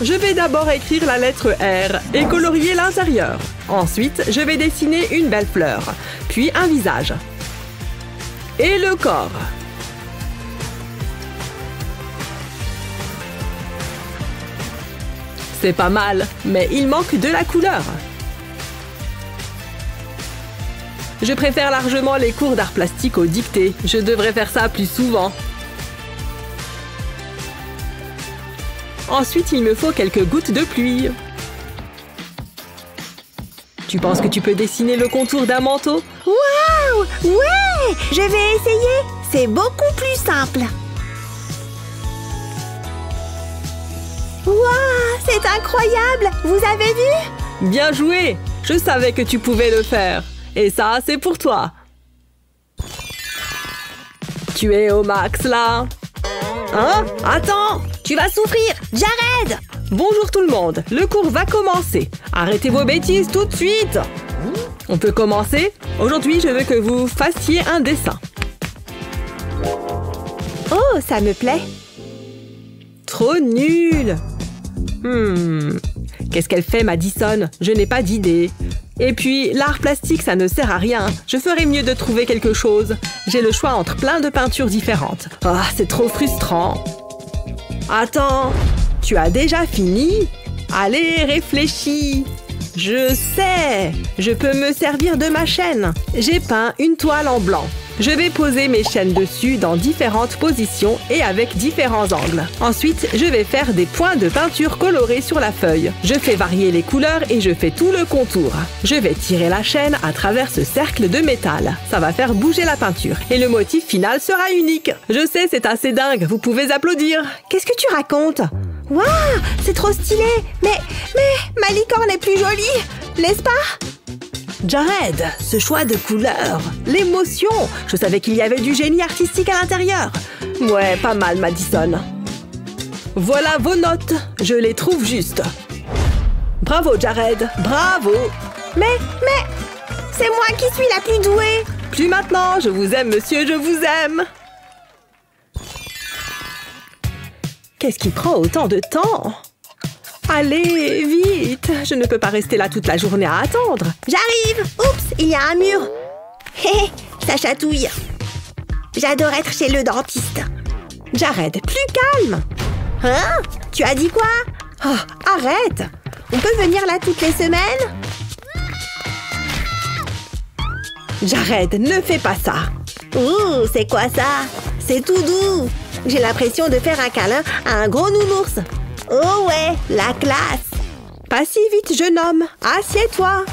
Je vais d'abord écrire la lettre R et colorier l'intérieur. Ensuite, je vais dessiner une belle fleur, puis un visage. Et le corps. C'est pas mal, mais il manque de la couleur. Je préfère largement les cours d'art plastique aux dictées. Je devrais faire ça plus souvent. Ensuite, il me faut quelques gouttes de pluie. Tu penses que tu peux dessiner le contour d'un manteau? Waouh! Ouais! Je vais essayer. C'est beaucoup plus simple. Waouh! C'est incroyable! Vous avez vu? Bien joué! Je savais que tu pouvais le faire. Et ça, c'est pour toi. Tu es au max, là. Hein? Attends! Tu vas souffrir! Jared! Bonjour tout le monde, le cours va commencer. Arrêtez vos bêtises tout de suite. On peut commencer? Aujourd'hui, je veux que vous fassiez un dessin. Oh, ça me plaît. Trop nul! Qu'est-ce qu'elle fait, Madison? Je n'ai pas d'idée. Et puis, l'art plastique, ça ne sert à rien. Je ferais mieux de trouver quelque chose. J'ai le choix entre plein de peintures différentes. Ah, c'est trop frustrant. Attends, tu as déjà fini? Allez, réfléchis. Je sais, je peux me servir de ma chaîne. J'ai peint une toile en blanc. Je vais poser mes chaînes dessus dans différentes positions et avec différents angles. Ensuite, je vais faire des points de peinture colorés sur la feuille. Je fais varier les couleurs et je fais tout le contour. Je vais tirer la chaîne à travers ce cercle de métal. Ça va faire bouger la peinture. Et le motif final sera unique. Je sais, c'est assez dingue. Vous pouvez applaudir. Qu'est-ce que tu racontes? Waouh! C'est trop stylé! Mais ma licorne est plus jolie, n'est-ce pas? Jared, ce choix de couleurs, l'émotion. Je savais qu'il y avait du génie artistique à l'intérieur. Ouais, pas mal, Madison. Voilà vos notes. Je les trouve justes. Bravo, Jared. Bravo. Mais, c'est moi qui suis la plus douée. Plus maintenant. Je vous aime, monsieur, je vous aime. Qu'est-ce qui prend autant de temps? Allez, vite! Je ne peux pas rester là toute la journée à attendre. J'arrive! Oups, il y a un mur. Hé, ça chatouille. J'adore être chez le dentiste. Jared, plus calme! Hein? Tu as dit quoi? Oh, arrête! On peut venir là toutes les semaines? Jared, ne fais pas ça! Ouh, c'est quoi ça? C'est tout doux. J'ai l'impression de faire un câlin à un gros nounours. Oh ouais, la classe! Pas si vite, jeune homme. Assieds-toi.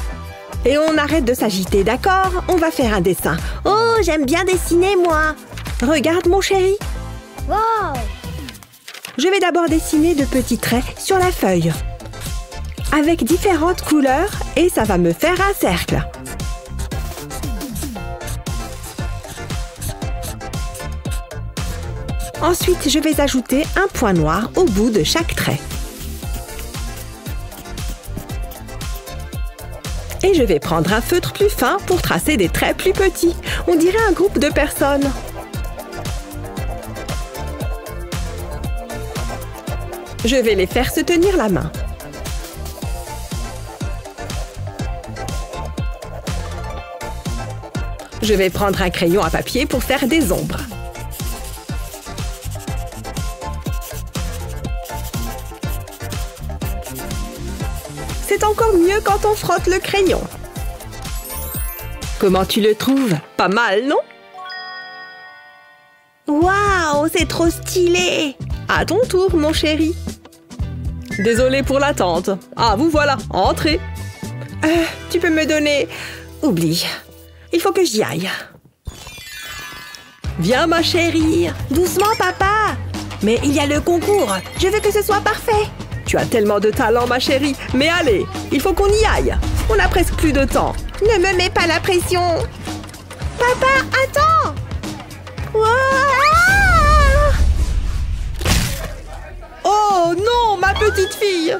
Et on arrête de s'agiter, d'accord? On va faire un dessin. Oh, j'aime bien dessiner, moi. Regarde, mon chéri. Wow! Je vais d'abord dessiner de petits traits sur la feuille. Avec différentes couleurs et ça va me faire un cercle. Ensuite, je vais ajouter un point noir au bout de chaque trait. Et je vais prendre un feutre plus fin pour tracer des traits plus petits. On dirait un groupe de personnes. Je vais les faire se tenir la main. Je vais prendre un crayon à papier pour faire des ombres. C'est encore mieux quand on frotte le crayon. Comment tu le trouves? Pas mal, non? Waouh, c'est trop stylé! À ton tour, mon chéri. Désolée pour l'attente. Ah, vous voilà, entrez. Tu peux me donner... Oublie. Il faut que j'y aille. Viens, ma chérie. Doucement, papa! Mais il y a le concours. Je veux que ce soit parfait. Tu as tellement de talent, ma chérie. Mais allez, il faut qu'on y aille. On n'a presque plus de temps. Ne me mets pas la pression. Papa, attends! Ouah! Oh non, ma petite fille!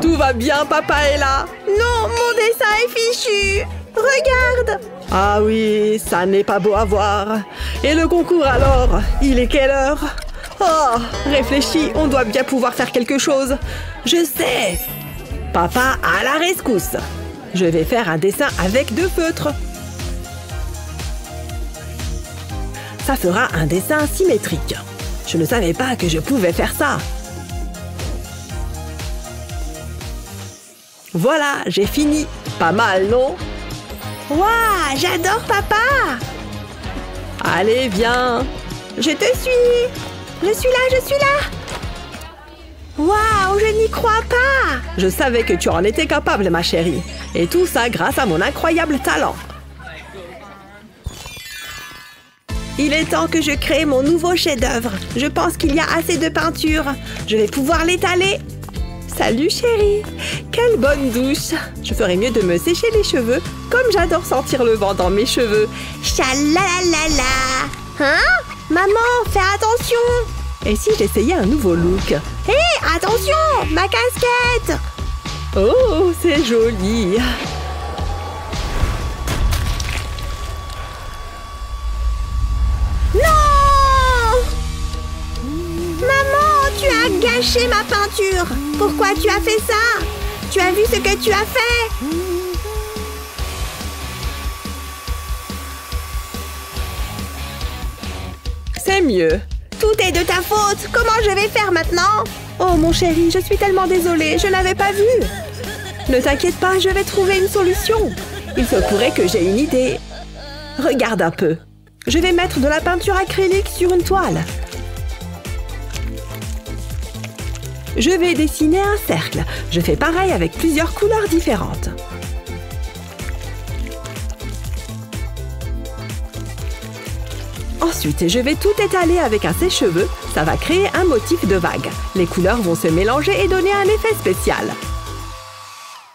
Tout va bien, papa est là. Non, mon dessin est fichu. Regarde! Ah oui, ça n'est pas beau à voir. Et le concours alors? Il est quelle heure? Oh, réfléchis, on doit bien pouvoir faire quelque chose. Je sais. Papa à la rescousse. Je vais faire un dessin avec 2 feutres. Ça fera un dessin symétrique. Je ne savais pas que je pouvais faire ça. Voilà, j'ai fini. Pas mal, non? Waouh, j'adore papa! Allez, viens. Je te suis. Je suis là. Waouh, je n'y crois pas! Je savais que tu en étais capable, ma chérie. Et tout ça grâce à mon incroyable talent. Il est temps que je crée mon nouveau chef-d'œuvre. Je pense qu'il y a assez de peinture. Je vais pouvoir l'étaler. Salut, chérie. Quelle bonne douche. Je ferais mieux de me sécher les cheveux, comme j'adore sentir le vent dans mes cheveux. Chalalala! Hein? Maman, fais attention! Et si j'essayais un nouveau look? Hé, attention! Ma casquette! Oh, c'est joli! Non! Maman, tu as gâché ma peinture! Pourquoi tu as fait ça? Tu as vu ce que tu as fait? C'est mieux. Tout est de ta faute. Comment je vais faire maintenant? Oh, mon chéri, je suis tellement désolée. Je n'avais pas vu. Ne t'inquiète pas, je vais trouver une solution. Il se pourrait que j'ai une idée. Regarde un peu. Je vais mettre de la peinture acrylique sur une toile. Je vais dessiner un cercle. Je fais pareil avec plusieurs couleurs différentes. Ensuite, je vais tout étaler avec un sèche-cheveux. Ça va créer un motif de vague. Les couleurs vont se mélanger et donner un effet spécial.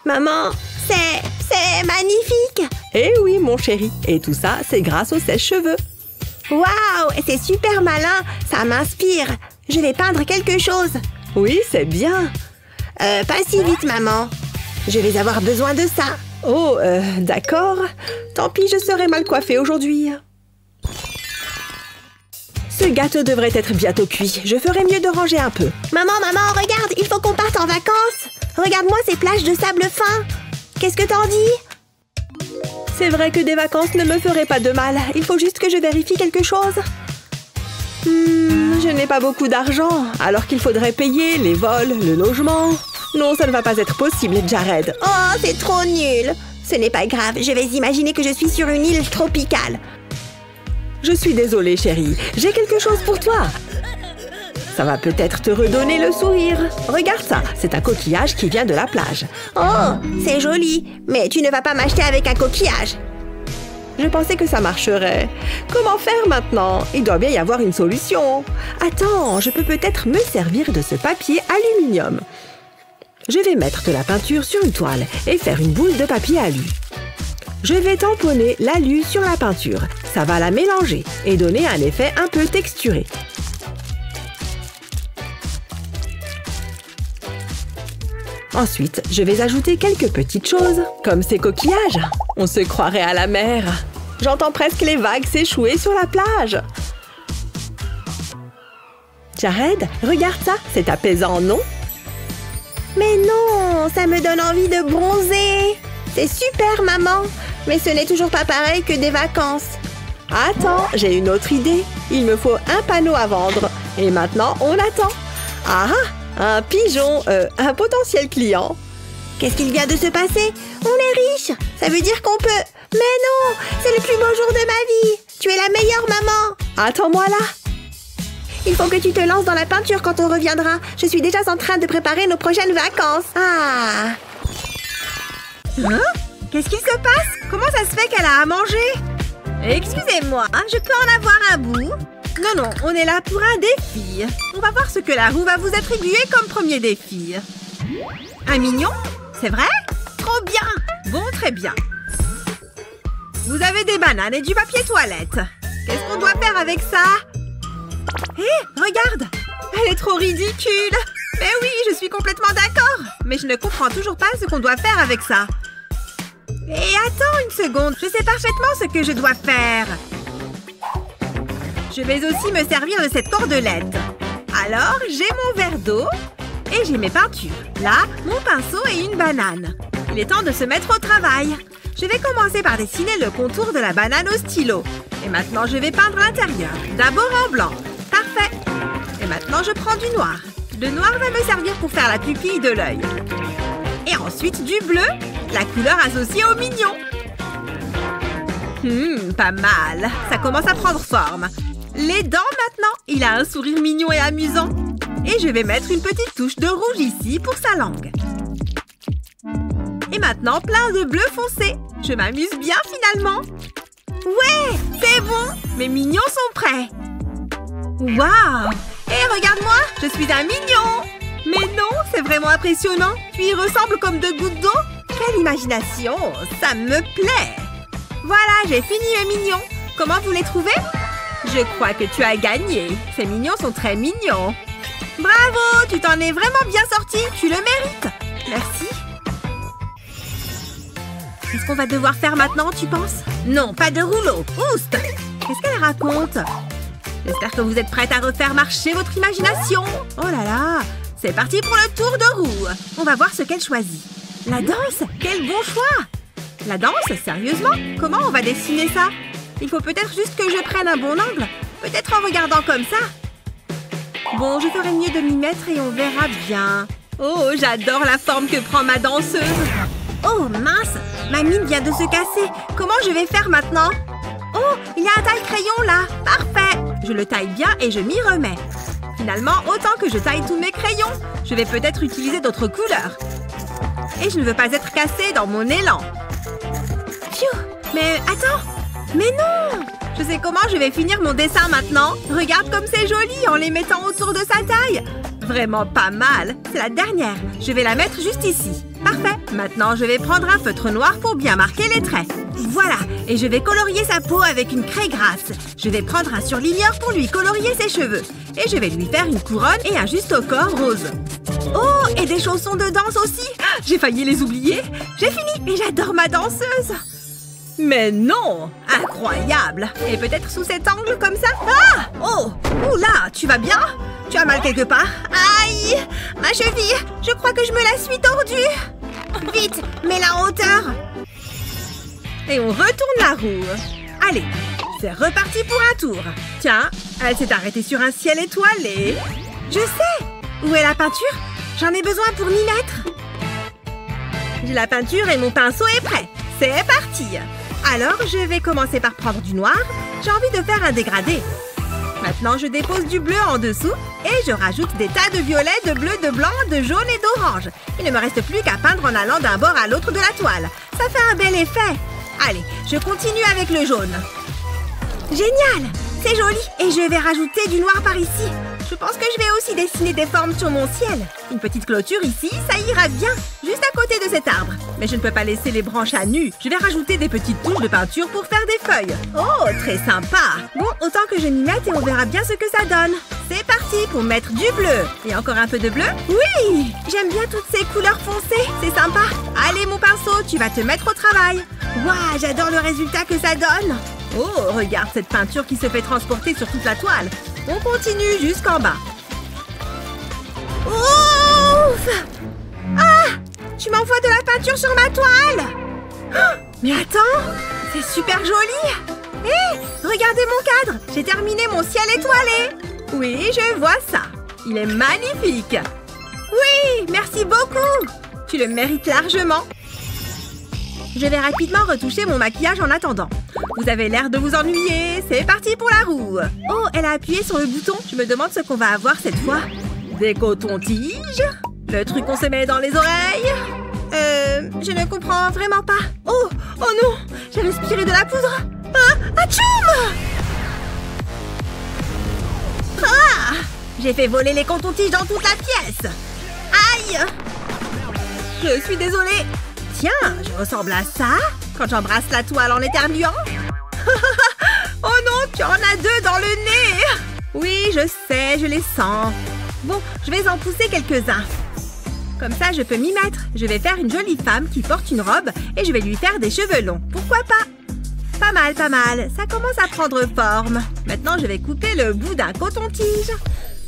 Maman, c'est magnifique! Eh oui, mon chéri. Et tout ça, c'est grâce au sèche-cheveux. Waouh, c'est super malin. Ça m'inspire. Je vais peindre quelque chose. Oui, c'est bien. Pas si vite, maman. Je vais avoir besoin de ça. Oh, d'accord. Tant pis, je serai mal coiffée aujourd'hui. Ce gâteau devrait être bientôt cuit. Je ferais mieux de ranger un peu. Maman, regarde, il faut qu'on parte en vacances. Regarde-moi ces plages de sable fin. Qu'est-ce que t'en dis? C'est vrai que des vacances ne me feraient pas de mal. Il faut juste que je vérifie quelque chose. Je n'ai pas beaucoup d'argent, alors qu'il faudrait payer les vols, le logement. Non, ça ne va pas être possible, Jared. Oh, c'est trop nul. Ce n'est pas grave, je vais imaginer que je suis sur une île tropicale. Je suis désolée, chérie. J'ai quelque chose pour toi. Ça va peut-être te redonner le sourire. Regarde ça, c'est un coquillage qui vient de la plage. Oh, c'est joli, mais tu ne vas pas m'acheter avec un coquillage. Je pensais que ça marcherait. Comment faire maintenant? Il doit bien y avoir une solution. Attends, je peux peut-être me servir de ce papier aluminium. Je vais mettre de la peinture sur une toile et faire une boule de papier alu. Je vais tamponner l'alu sur la peinture. Ça va la mélanger et donner un effet un peu texturé. Ensuite, je vais ajouter quelques petites choses, comme ces coquillages. On se croirait à la mer. J'entends presque les vagues s'échouer sur la plage. Jared, regarde ça, c'est apaisant, non? Mais non, ça me donne envie de bronzer. C'est super, maman. Mais ce n'est toujours pas pareil que des vacances. Attends, j'ai une autre idée. Il me faut un panneau à vendre. Et maintenant, on attend. Ah, un pigeon, un potentiel client. Qu'est-ce qu'il vient de se passer? On est riche. Ça veut dire qu'on peut... Mais non, c'est le plus beau jour de ma vie. Tu es la meilleure, maman. Attends-moi là. Il faut que tu te lances dans la peinture quand on reviendra. Je suis déjà en train de préparer nos prochaines vacances. Ah! Hein? Qu'est-ce qui se passe? Comment ça se fait qu'elle a à manger? Excusez-moi, je peux en avoir un bout? Non, on est là pour un défi. On va voir ce que la roue va vous attribuer comme premier défi. Un mignon? C'est vrai? Trop bien! Bon, très bien. Vous avez des bananes et du papier toilette. Qu'est-ce qu'on doit faire avec ça? Hé, regarde! Elle est trop ridicule! Mais oui, je suis complètement d'accord! Mais je ne comprends toujours pas ce qu'on doit faire avec ça. Et attends une seconde, je sais parfaitement ce que je dois faire. Je vais aussi me servir de cette cordelette. Alors, j'ai mon verre d'eau et j'ai mes peintures. Là, mon pinceau et une banane. Il est temps de se mettre au travail. Je vais commencer par dessiner le contour de la banane au stylo. Et maintenant, je vais peindre l'intérieur. D'abord en blanc. Parfait. Et maintenant, je prends du noir. Le noir va me servir pour faire la pupille de l'œil. Et ensuite, du bleu, la couleur associée au mignon. Pas mal. Ça commence à prendre forme. Les dents maintenant. Il a un sourire mignon et amusant. Et je vais mettre une petite touche de rouge ici pour sa langue. Et maintenant, plein de bleu foncé. Je m'amuse bien finalement. Ouais, c'est bon. Mes mignons sont prêts. Waouh! Hé, regarde-moi, je suis un mignon. Mais non, c'est vraiment impressionnant. Tu y ressembles comme deux gouttes d'eau. Quelle imagination, ça me plaît. Voilà, j'ai fini mes mignons. Comment vous les trouvez? Je crois que tu as gagné. Ces mignons sont très mignons. Bravo, tu t'en es vraiment bien sorti. Tu le mérites. Merci. Qu'est-ce qu'on va devoir faire maintenant, tu penses? Non, pas de rouleau. Oust! Qu'est-ce qu'elle raconte? J'espère que vous êtes prête à refaire marcher votre imagination. Oh là là! C'est parti pour le tour de roue. On va voir ce qu'elle choisit. La danse? Quel bon choix! La danse? Sérieusement? Comment on va dessiner ça? Il faut peut-être juste que je prenne un bon angle. Peut-être en regardant comme ça. Bon, je ferai mieux de m'y mettre et on verra bien. Oh, j'adore la forme que prend ma danseuse. Oh, mince! Ma mine vient de se casser. Comment je vais faire maintenant? Oh, il y a un taille-crayon là. Parfait! Je le taille bien et je m'y remets. Finalement, autant que je taille tous mes crayons, je vais peut-être utiliser d'autres couleurs. Et je ne veux pas être cassée dans mon élan. Pfiou! Mais attends! Mais non! Je sais comment je vais finir mon dessin maintenant. Regarde comme c'est joli en les mettant autour de sa taille. Vraiment pas mal. C'est la dernière. Je vais la mettre juste ici. Parfait. Maintenant, je vais prendre un feutre noir pour bien marquer les traits. Voilà. Et je vais colorier sa peau avec une craie grasse. Je vais prendre un surligneur pour lui colorier ses cheveux. Et je vais lui faire une couronne et un juste au corps rose. Oh, et des chaussons de danse aussi. J'ai failli les oublier. J'ai fini. Et j'adore ma danseuse. Mais non! Incroyable! Et peut-être sous cet angle comme ça? Ah! Oh! Oula! Tu vas bien? Tu as mal quelque part? Aïe! Ma cheville! Je crois que je me la suis tordue! Vite! Mets-la en hauteur! Et on retourne la roue. Allez! C'est reparti pour un tour. Tiens! Elle s'est arrêtée sur un ciel étoilé. Je sais! Où est la peinture? J'en ai besoin pour m'y mettre. J'ai la peinture et mon pinceau est prêt. C'est parti! Alors, je vais commencer par prendre du noir. J'ai envie de faire un dégradé. Maintenant, je dépose du bleu en dessous et je rajoute des tas de violets, de bleu, de blanc, de jaune et d'orange. Il ne me reste plus qu'à peindre en allant d'un bord à l'autre de la toile. Ça fait un bel effet. Allez, je continue avec le jaune. Génial! C'est joli! Et je vais rajouter du noir par ici. Je pense que je vais aussi dessiner des formes sur mon ciel. Une petite clôture ici, ça ira bien. Juste à côté de cet arbre. Mais je ne peux pas laisser les branches à nu. Je vais rajouter des petites touches de peinture pour faire des feuilles. Oh, très sympa. Bon, autant que je m'y mette et on verra bien ce que ça donne. C'est parti pour mettre du bleu. Et encore un peu de bleu? Oui! J'aime bien toutes ces couleurs foncées. C'est sympa. Allez, mon pinceau, tu vas te mettre au travail. Waouh, j'adore le résultat que ça donne. Oh, regarde cette peinture qui se fait transporter sur toute la toile. On continue jusqu'en bas. Ouf! Ah! Tu m'envoies de la peinture sur ma toile! Oh, mais attends! C'est super joli! Hé! Regardez mon cadre! J'ai terminé mon ciel étoilé! Oui, je vois ça! Il est magnifique! Oui! Merci beaucoup! Tu le mérites largement! Je vais rapidement retoucher mon maquillage en attendant. Vous avez l'air de vous ennuyer. C'est parti pour la roue. Oh, elle a appuyé sur le bouton. Je me demande ce qu'on va avoir cette fois. Des cotons-tiges. Le truc qu'on se met dans les oreilles. Je ne comprends vraiment pas. Oh, oh non. J'ai respiré de la poudre. Ah, atchoum! Ah! J'ai fait voler les cotons-tiges dans toute la pièce. Aïe! Je suis désolée. Tiens, je ressemble à ça quand j'embrasse la toile en éternuant. Oh non, tu en as deux dans le nez. Oui, je sais, je les sens. Bon, je vais en pousser quelques-uns. Comme ça, je peux m'y mettre. Je vais faire une jolie femme qui porte une robe et je vais lui faire des cheveux longs. Pourquoi pas? Pas mal, pas mal. Ça commence à prendre forme. Maintenant, je vais couper le bout d'un coton-tige.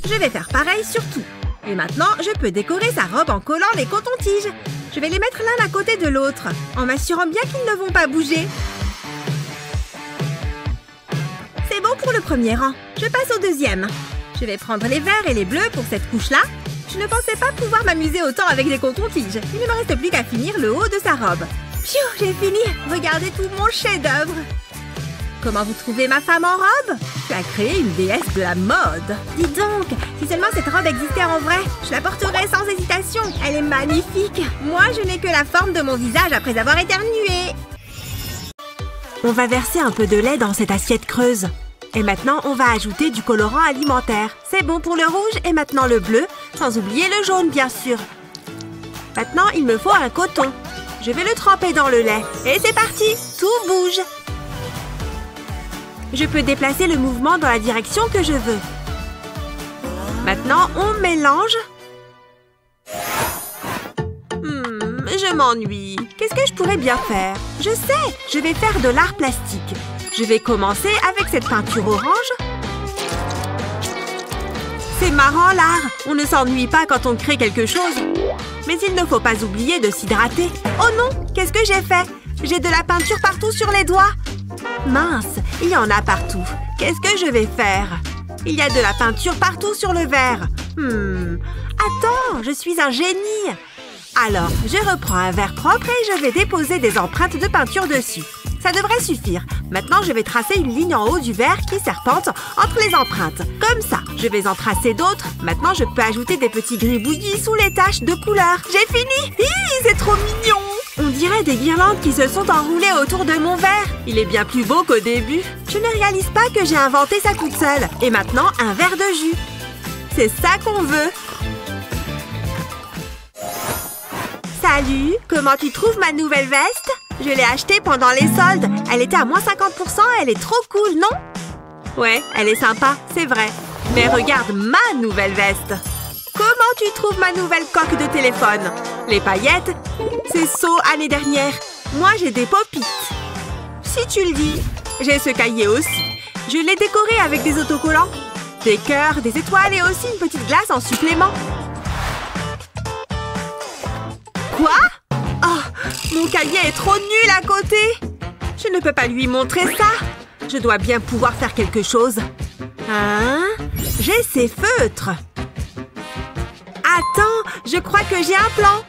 Je vais faire pareil sur tout. Et maintenant, je peux décorer sa robe en collant les cotons-tiges. Je vais les mettre l'un à côté de l'autre, en m'assurant bien qu'ils ne vont pas bouger. C'est bon pour le premier rang. Je passe au deuxième. Je vais prendre les verts et les bleus pour cette couche-là. Je ne pensais pas pouvoir m'amuser autant avec des cotons-tiges. Il ne me reste plus qu'à finir le haut de sa robe. Pfiou, j'ai fini. Regardez tout mon chef-d'œuvre. Comment vous trouvez ma femme en robe? Tu as créé une déesse de la mode. Dis donc, si seulement cette robe existait en vrai, je la porterais sans hésitation. Elle est magnifique. Moi, je n'ai que la forme de mon visage après avoir éternué. On va verser un peu de lait dans cette assiette creuse. Et maintenant, on va ajouter du colorant alimentaire. C'est bon pour le rouge et maintenant le bleu, sans oublier le jaune, bien sûr. Maintenant, il me faut un coton. Je vais le tremper dans le lait. Et c'est parti, tout bouge. Je peux déplacer le mouvement dans la direction que je veux. Maintenant, on mélange. Je m'ennuie. Qu'est-ce que je pourrais bien faire? Je sais, je vais faire de l'art plastique. Je vais commencer avec cette peinture orange. C'est marrant, l'art. On ne s'ennuie pas quand on crée quelque chose. Mais il ne faut pas oublier de s'hydrater. Oh non, qu'est-ce que j'ai fait? J'ai de la peinture partout sur les doigts. Mince, il y en a partout. Qu'est-ce que je vais faire? Il y a de la peinture partout sur le verre. Attends, je suis un génie. Alors, je reprends un verre propre et je vais déposer des empreintes de peinture dessus. Ça devrait suffire. Maintenant, je vais tracer une ligne en haut du verre qui serpente entre les empreintes. Comme ça, je vais en tracer d'autres. Maintenant, je peux ajouter des petits gribouillis sous les taches de couleur. J'ai fini! Hi, c'est trop mignon! On dirait des guirlandes qui se sont enroulées autour de mon verre. Il est bien plus beau qu'au début. Je ne réalise pas que j'ai inventé ça toute seule. Et maintenant, un verre de jus. C'est ça qu'on veut. Salut! Comment tu trouves ma nouvelle veste? Je l'ai achetée pendant les soldes. Elle était à moins 50%, elle est trop cool, non? Ouais, elle est sympa, c'est vrai. Mais regarde ma nouvelle veste. Comment tu trouves ma nouvelle coque de téléphone? Les paillettes? C'est saut année dernière. Moi, j'ai des pop-it. Si tu le dis. J'ai ce cahier aussi. Je l'ai décoré avec des autocollants, des cœurs, des étoiles et aussi une petite glace en supplément. Quoi? Oh, mon cahier est trop nul à côté. Je ne peux pas lui montrer ça. Je dois bien pouvoir faire quelque chose. Hein? J'ai ces feutres. Attends, je crois que j'ai un plan.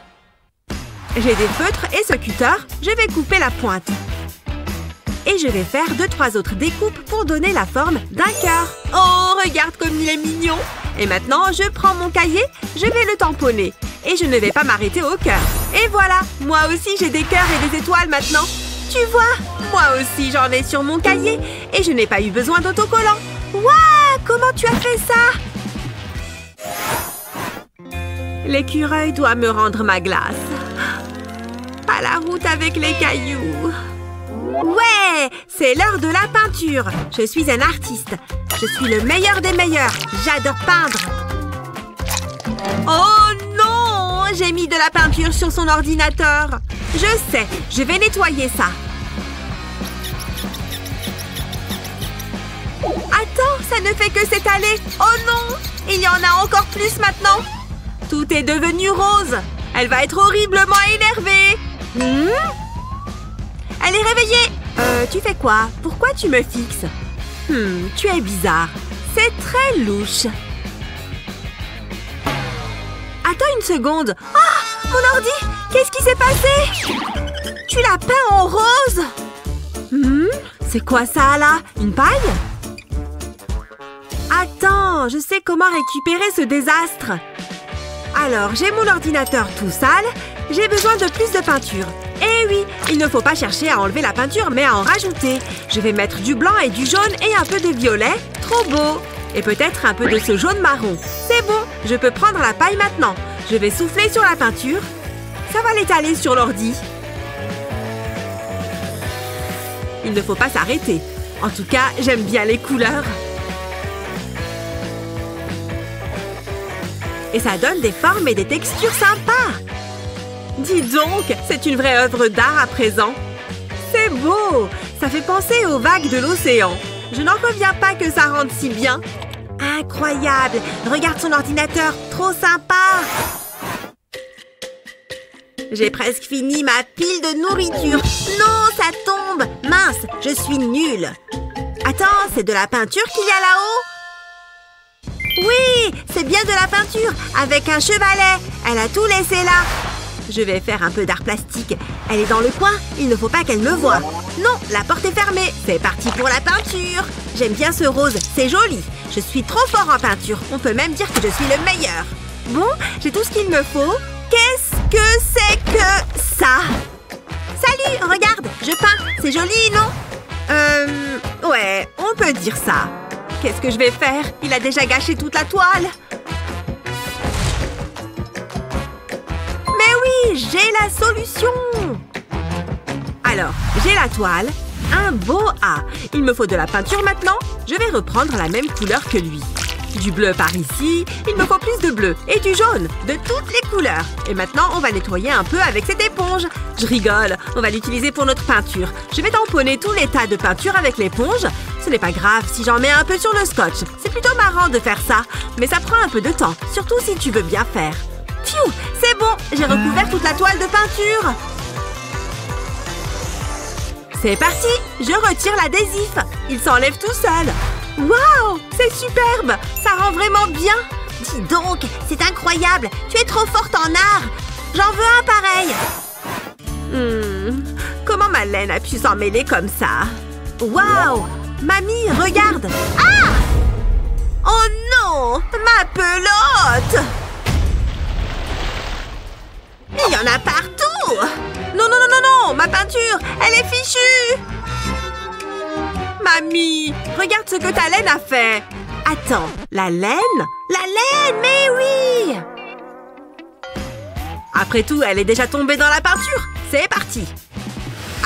J'ai des feutres et ce cutter, je vais couper la pointe. Et je vais faire 2-3 autres découpes pour donner la forme d'un cœur. Oh, regarde comme il est mignon. Et maintenant, je prends mon cahier, je vais le tamponner. Et je ne vais pas m'arrêter au cœur. Et voilà, moi aussi j'ai des cœurs et des étoiles maintenant. Tu vois, moi aussi j'en ai sur mon cahier. Et je n'ai pas eu besoin d'autocollant. Waouh, comment tu as fait ça? L'écureuil doit me rendre ma glace. Pas la route avec les cailloux. Ouais, c'est l'heure de la peinture. Je suis un artiste. Je suis le meilleur des meilleurs. J'adore peindre. Oh non! J'ai mis de la peinture sur son ordinateur. Je sais, je vais nettoyer ça. Attends, ça ne fait que s'étaler. Oh non! Il y en a encore plus maintenant. Tout est devenu rose. Elle va être horriblement énervée. Elle est réveillée. Tu fais quoi? Pourquoi tu me fixes? Tu es bizarre. C'est très louche. Attends une seconde. Ah! Mon ordi! Qu'est-ce qui s'est passé? Tu l'as peint en rose? C'est quoi ça, là? Une paille? Attends, je sais comment récupérer ce désastre. Alors, j'ai mon ordinateur tout sale. J'ai besoin de plus de peinture. Eh oui, il ne faut pas chercher à enlever la peinture, mais à en rajouter. Je vais mettre du blanc et du jaune et un peu de violet. Trop beau! Et peut-être un peu de ce jaune marron. C'est bon, je peux prendre la paille maintenant. Je vais souffler sur la peinture. Ça va l'étaler sur l'ordi. Il ne faut pas s'arrêter. En tout cas, j'aime bien les couleurs. Et ça donne des formes et des textures sympas. Dis donc, c'est une vraie œuvre d'art à présent. C'est beau! Ça fait penser aux vagues de l'océan. Je n'en reviens pas que ça rende si bien. Incroyable! Regarde son ordinateur, trop sympa! J'ai presque fini ma pile de nourriture. Non, ça tombe! Mince, je suis nulle. Attends, c'est de la peinture qu'il y a là-haut? Oui, c'est bien de la peinture, avec un chevalet. Elle a tout laissé là. Je vais faire un peu d'art plastique. Elle est dans le coin, il ne faut pas qu'elle me voie. Non, la porte est fermée. C'est parti pour la peinture. J'aime bien ce rose, c'est joli. Je suis trop fort en peinture. On peut même dire que je suis le meilleur. Bon, j'ai tout ce qu'il me faut. Qu'est-ce que c'est que ça? Salut, regarde, je peins. C'est joli, non? Ouais, on peut dire ça. Qu'est-ce que je vais faire? Il a déjà gâché toute la toile. Mais oui, j'ai la solution. Alors, j'ai la toile, un beau A. Il me faut de la peinture maintenant. Je vais reprendre la même couleur que lui. Du bleu par ici, il me faut plus de bleu. Et du jaune, de toutes les couleurs. Et maintenant, on va nettoyer un peu avec cette éponge. Je rigole, on va l'utiliser pour notre peinture. Je vais tamponner tous les tas de peinture avec l'éponge. Ce n'est pas grave si j'en mets un peu sur le scotch. C'est plutôt marrant de faire ça. Mais ça prend un peu de temps, surtout si tu veux bien faire. Pfiou, c'est bon, j'ai recouvert toute la toile de peinture. C'est parti, je retire l'adhésif. Il s'enlève tout seul. Waouh, c'est superbe. Ça rend vraiment bien. Dis donc, c'est incroyable. Tu es trop forte en art. J'en veux un pareil. Comment ma laine a pu s'en mêler comme ça? Waouh, mamie, regarde. Ah! Oh non, ma pelote. Il y en a partout. Non, non, non, non, non, ma peinture, elle est fichue. Mamie, regarde ce que ta laine a fait. Attends, la laine? La laine, mais oui! Après tout, elle est déjà tombée dans la peinture. C'est parti.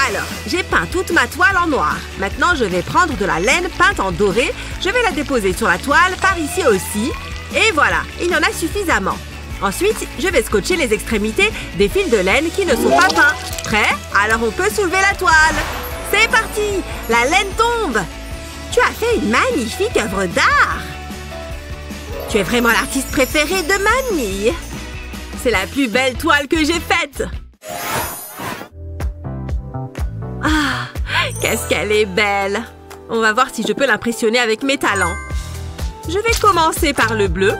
Alors, j'ai peint toute ma toile en noir. Maintenant, je vais prendre de la laine peinte en doré. Je vais la déposer sur la toile, par ici aussi. Et voilà, il y en a suffisamment. Ensuite, je vais scotcher les extrémités des fils de laine qui ne sont pas peints. Prêt? Alors on peut soulever la toile. C'est parti! La laine tombe! Tu as fait une magnifique œuvre d'art! Tu es vraiment l'artiste préféré de mamie! C'est la plus belle toile que j'ai faite! Ah! Qu'est-ce qu'elle est belle! On va voir si je peux l'impressionner avec mes talents. Je vais commencer par le bleu.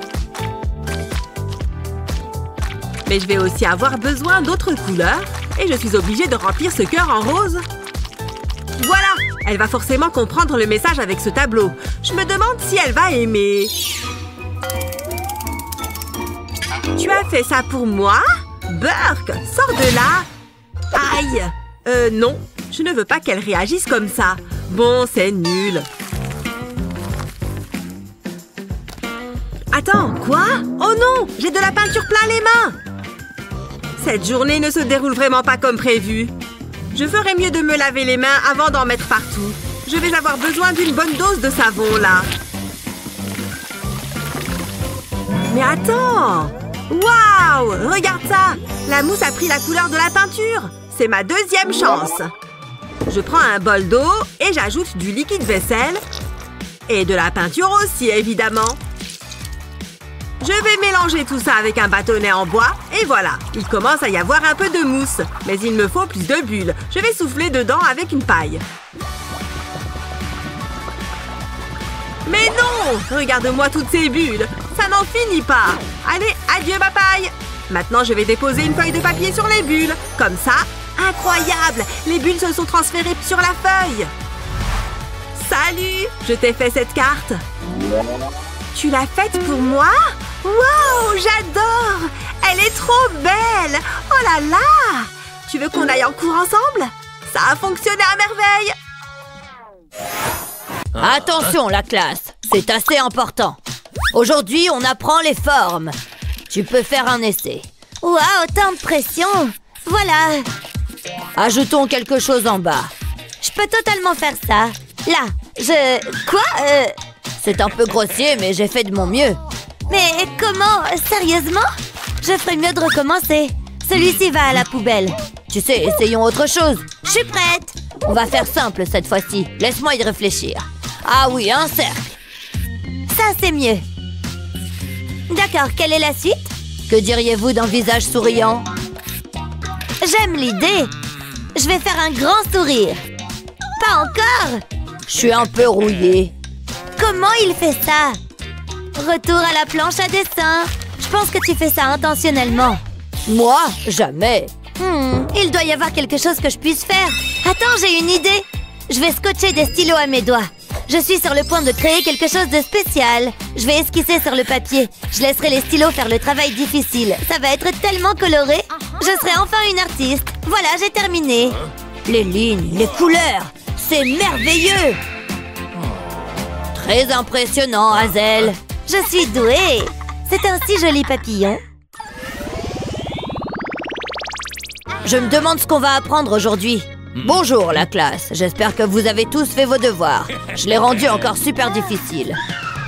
Mais je vais aussi avoir besoin d'autres couleurs. Et je suis obligée de remplir ce cœur en rose. Voilà! Elle va forcément comprendre le message avec ce tableau. Je me demande si elle va aimer. Tu as fait ça pour moi? Burke, sors de là! Aïe! Non. Je ne veux pas qu'elle réagisse comme ça. Bon, c'est nul. Attends, quoi? Oh non! J'ai de la peinture plein les mains! Cette journée ne se déroule vraiment pas comme prévu. Je ferais mieux de me laver les mains avant d'en mettre partout. Je vais avoir besoin d'une bonne dose de savon, là. Mais attends! Waouh! Regarde ça! La mousse a pris la couleur de la peinture. C'est ma deuxième chance. Je prends un bol d'eau et j'ajoute du liquide vaisselle. Et de la peinture aussi, évidemment. Je vais mélanger tout ça avec un bâtonnet en bois. Et voilà, il commence à y avoir un peu de mousse. Mais il me faut plus de bulles. Je vais souffler dedans avec une paille. Mais non! Regarde-moi toutes ces bulles. Ça n'en finit pas. Allez, adieu ma paille. Maintenant, je vais déposer une feuille de papier sur les bulles. Comme ça. Incroyable! Les bulles se sont transférées sur la feuille. Salut! Je t'ai fait cette carte. Tu l'as faite pour moi? Wow! J'adore! Elle est trop belle! Oh là là! Tu veux qu'on aille en cours ensemble? Ça a fonctionné à merveille! Attention, la classe! C'est assez important. Aujourd'hui, on apprend les formes. Tu peux faire un essai. Waouh, tant de pression! Voilà! Ajoutons quelque chose en bas. Je peux totalement faire ça. Là, Quoi? C'est un peu grossier, mais j'ai fait de mon mieux. Mais comment? Sérieusement? Je ferais mieux de recommencer. Celui-ci va à la poubelle. Tu sais, essayons autre chose. Je suis prête. On va faire simple cette fois-ci. Laisse-moi y réfléchir. Ah oui, un cercle. Ça, c'est mieux. D'accord, quelle est la suite? Que diriez-vous d'un visage souriant? J'aime l'idée. Je vais faire un grand sourire. Pas encore. Je suis un peu rouillée. Comment il fait ça? Retour à la planche à dessin. Je pense que tu fais ça intentionnellement. Moi? Jamais. Il doit y avoir quelque chose que je puisse faire. Attends, j'ai une idée. Je vais scotcher des stylos à mes doigts. Je suis sur le point de créer quelque chose de spécial. Je vais esquisser sur le papier. Je laisserai les stylos faire le travail difficile. Ça va être tellement coloré. Je serai enfin une artiste. Voilà, j'ai terminé. Les lignes, les couleurs, c'est merveilleux. Très impressionnant, Hazel. Je suis douée. C'est un si joli papillon. Je me demande ce qu'on va apprendre aujourd'hui. Bonjour la classe, j'espère que vous avez tous fait vos devoirs. Je l'ai rendu encore super difficile.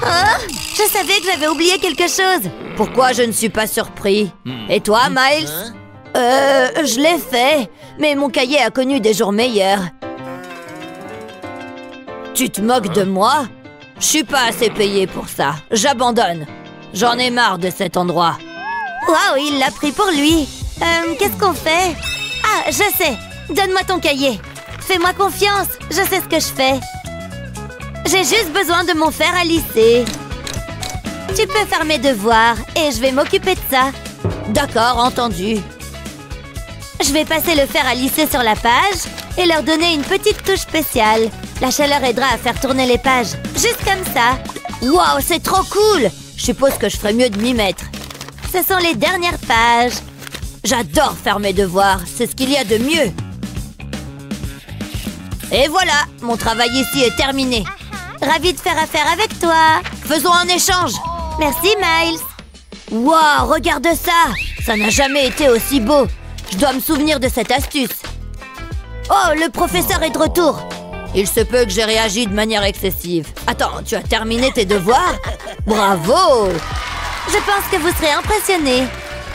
Oh, je savais que j'avais oublié quelque chose. Pourquoi je ne suis pas surpris? Et toi, Miles? Je l'ai fait, mais mon cahier a connu des jours meilleurs. Tu te moques de moi? Je suis pas assez payé pour ça. J'abandonne. J'en ai marre de cet endroit. Waouh, il l'a pris pour lui. Qu'est-ce qu'on fait? Ah, je sais. Donne-moi ton cahier. Fais-moi confiance. Je sais ce que je fais. J'ai juste besoin de mon fer à lisser. Tu peux faire mes devoirs et je vais m'occuper de ça. D'accord, entendu. Je vais passer le fer à lisser sur la page et leur donner une petite touche spéciale. La chaleur aidera à faire tourner les pages. Juste comme ça. Waouh, c'est trop cool! Je suppose que je ferais mieux de m'y mettre. Ce sont les dernières pages. J'adore faire mes devoirs. C'est ce qu'il y a de mieux. Et voilà, mon travail ici est terminé. Ravie de faire affaire avec toi. Faisons un échange. Merci, Miles. Waouh, regarde ça. Ça n'a jamais été aussi beau. Je dois me souvenir de cette astuce. Oh, le professeur est de retour. Il se peut que j'ai réagi de manière excessive. Attends, tu as terminé tes devoirs? Bravo! Je pense que vous serez impressionnés.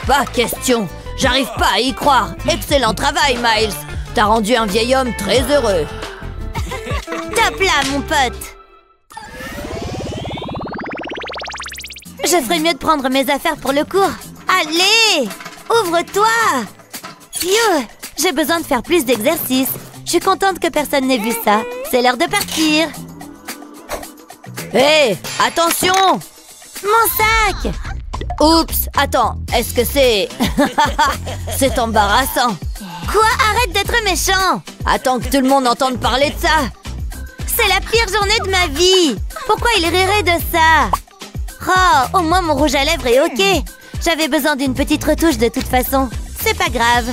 Pas question. J'arrive pas à y croire. Excellent travail, Miles. T'as rendu un vieil homme très heureux. Top là, mon pote. Je ferais mieux de prendre mes affaires pour le cours. Allez! Ouvre-toi! Phew! J'ai besoin de faire plus d'exercices. Je suis contente que personne n'ait vu ça. C'est l'heure de partir. Hé! Hey, attention! Mon sac! Oups! Attends, est-ce que c'est... C'est embarrassant. Quoi? Arrête d'être méchant! Attends que tout le monde entende parler de ça. C'est la pire journée de ma vie. Pourquoi il rirait de ça? Oh, au moins mon rouge à lèvres est ok. J'avais besoin d'une petite retouche de toute façon. C'est pas grave.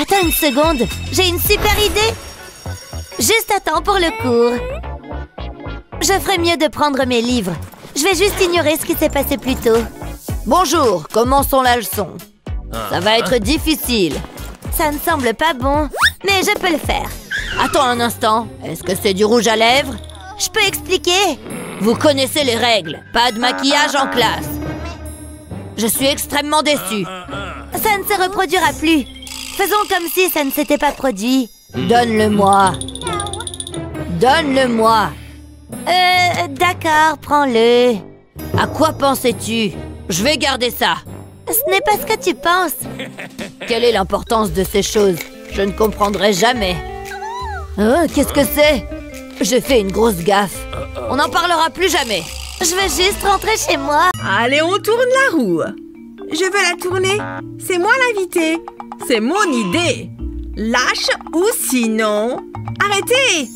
Attends une seconde, j'ai une super idée. Juste à temps pour le cours. Je ferais mieux de prendre mes livres. Je vais juste ignorer ce qui s'est passé plus tôt. Bonjour, commençons la leçon. Ça va être difficile. Ça ne semble pas bon, mais je peux le faire. Attends un instant, est-ce que c'est du rouge à lèvres? Je peux expliquer? Vous connaissez les règles, pas de maquillage en classe. Je suis extrêmement déçue. Ça ne se reproduira plus. Faisons comme si ça ne s'était pas produit. Donne-le-moi. Donne-le-moi. D'accord, prends-le. À quoi pensais-tu? Je vais garder ça. Ce n'est pas ce que tu penses. Quelle est l'importance de ces choses? Je ne comprendrai jamais. Oh, qu'est-ce que c'est? J'ai fait une grosse gaffe. On n'en parlera plus jamais. Je veux juste rentrer chez moi. Allez, on tourne la roue. Je veux la tourner. C'est moi l'invité. C'est mon idée. Lâche ou sinon... Arrêtez!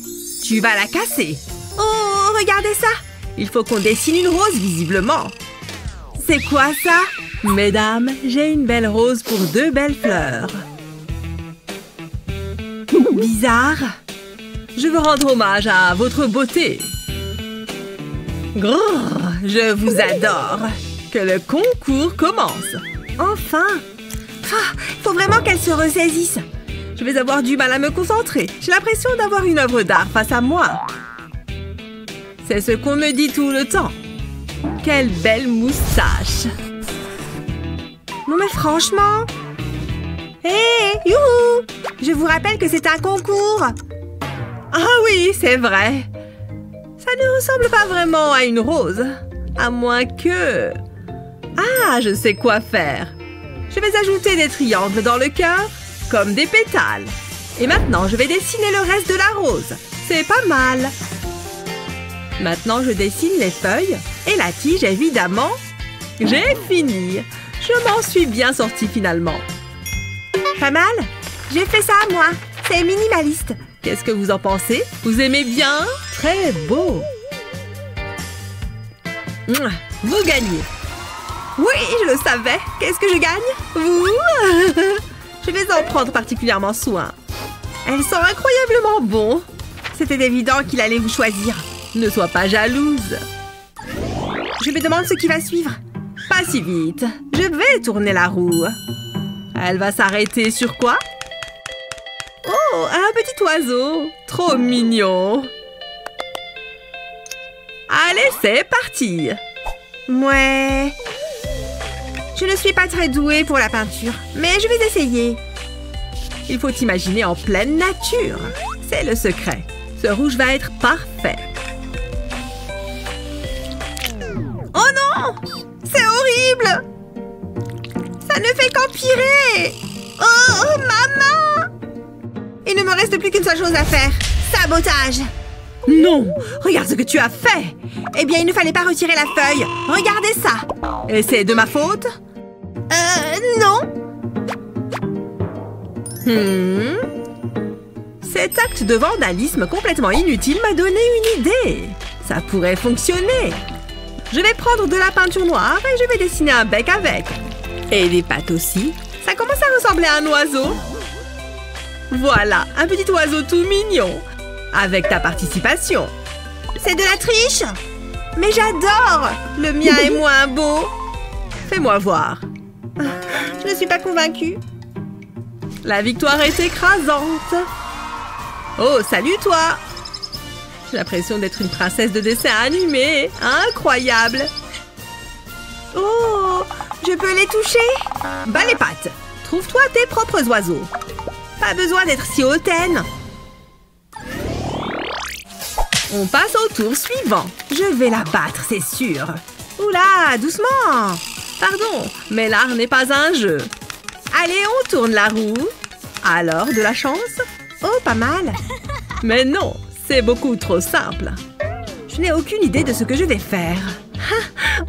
Tu vas la casser. Oh, regardez ça. Il faut qu'on dessine une rose, visiblement. C'est quoi ça? Mesdames, j'ai une belle rose pour 2 belles fleurs. Bizarre. Je veux rendre hommage à votre beauté. Grrr, je vous adore. Que le concours commence. Enfin. Faut vraiment qu'elle se ressaisisse. Je vais avoir du mal à me concentrer. J'ai l'impression d'avoir une œuvre d'art face à moi. C'est ce qu'on me dit tout le temps. Quelle belle moustache. Non mais franchement. Hé, youhou! Je vous rappelle que c'est un concours. Ah oui, c'est vrai. Ça ne ressemble pas vraiment à une rose. À moins que... Ah, je sais quoi faire. Je vais ajouter des triangles dans le cœur, comme des pétales. Et maintenant, je vais dessiner le reste de la rose. C'est pas mal. Maintenant, je dessine les feuilles et la tige, évidemment. J'ai fini. Je m'en suis bien sortie finalement. Pas mal? J'ai fait ça, moi. C'est minimaliste. Qu'est-ce que vous en pensez? Vous aimez bien? Très beau. Vous gagnez. Oui, je le savais. Qu'est-ce que je gagne? Vous? Je vais en prendre particulièrement soin. Elles sont incroyablement bons. C'était évident qu'il allait vous choisir. Ne sois pas jalouse. Je me demande ce qui va suivre. Pas si vite. Je vais tourner la roue. Elle va s'arrêter sur quoi? Oh, un petit oiseau. Trop mignon. Allez, c'est parti. Ouais. Je ne suis pas très douée pour la peinture, mais je vais essayer. Il faut imaginer en pleine nature. C'est le secret. Ce rouge va être parfait. Oh non! C'est horrible! Ça ne fait qu'empirer! Oh, maman! Il ne me reste plus qu'une seule chose à faire. Sabotage! Non! Regarde ce que tu as fait! Eh bien, il ne fallait pas retirer la feuille. Regardez ça! Et c'est de ma faute? Non. Cet acte de vandalisme complètement inutile m'a donné une idée. Ça pourrait fonctionner. Je vais prendre de la peinture noire et je vais dessiner un bec avec. Et des pattes aussi. Ça commence à ressembler à un oiseau. Voilà, un petit oiseau tout mignon. Avec ta participation. C'est de la triche! Mais j'adore! Le mien est moins beau. Fais-moi voir. Je ne suis pas convaincue. La victoire est écrasante. Oh, salut toi! J'ai l'impression d'être une princesse de dessin animé. Incroyable! Oh, je peux les toucher? Bas les pattes. Trouve-toi tes propres oiseaux. Pas besoin d'être si hautaine. On passe au tour suivant. Je vais la battre, c'est sûr. Oula, doucement. Pardon, mais l'art n'est pas un jeu. Allez, on tourne la roue. Alors, de la chance? Oh, pas mal. Mais non, c'est beaucoup trop simple. Je n'ai aucune idée de ce que je vais faire.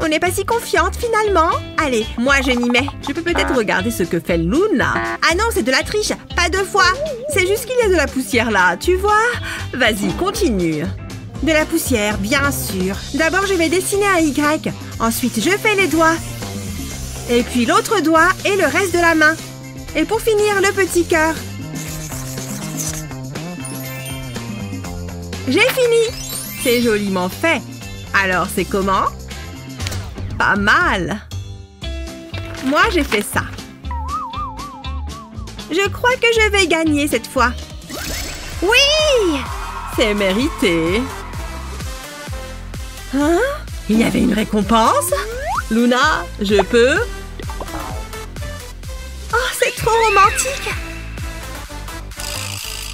On n'est pas si confiante finalement. Allez, moi je m'y mets. Je peux peut-être regarder ce que fait Luna. Ah non, c'est de la triche. Pas 2 fois. C'est juste qu'il y a de la poussière là, tu vois? Vas-y, continue. De la poussière, bien sûr. D'abord, je vais dessiner un Y. Ensuite, je fais les doigts. Et puis l'autre doigt et le reste de la main. Et pour finir, le petit cœur. J'ai fini. C'est joliment fait. Alors, c'est comment? Pas mal. Moi, j'ai fait ça. Je crois que je vais gagner cette fois. Oui! C'est mérité. Hein? Il y avait une récompense? Luna, je peux? Oh, c'est trop romantique!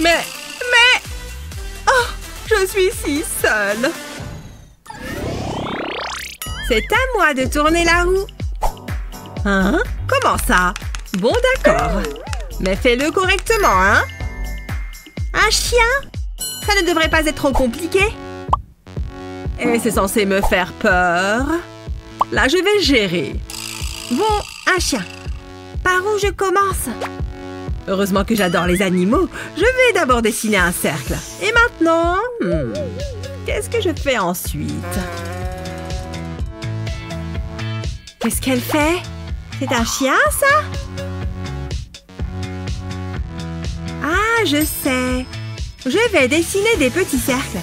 Mais... Oh, je suis si seule. C'est à moi de tourner la roue. Hein? Comment ça? Bon, d'accord. Mais fais-le correctement, hein? Un chien? Ça ne devrait pas être trop compliqué. Et c'est censé me faire peur. Là, je vais gérer. Bon, un chien. Par où je commence? Heureusement que j'adore les animaux. Je vais d'abord dessiner un cercle. Et maintenant... qu'est-ce que je fais ensuite? Qu'est-ce qu'elle fait? C'est un chien, ça? Ah, je sais. Je vais dessiner des petits cercles.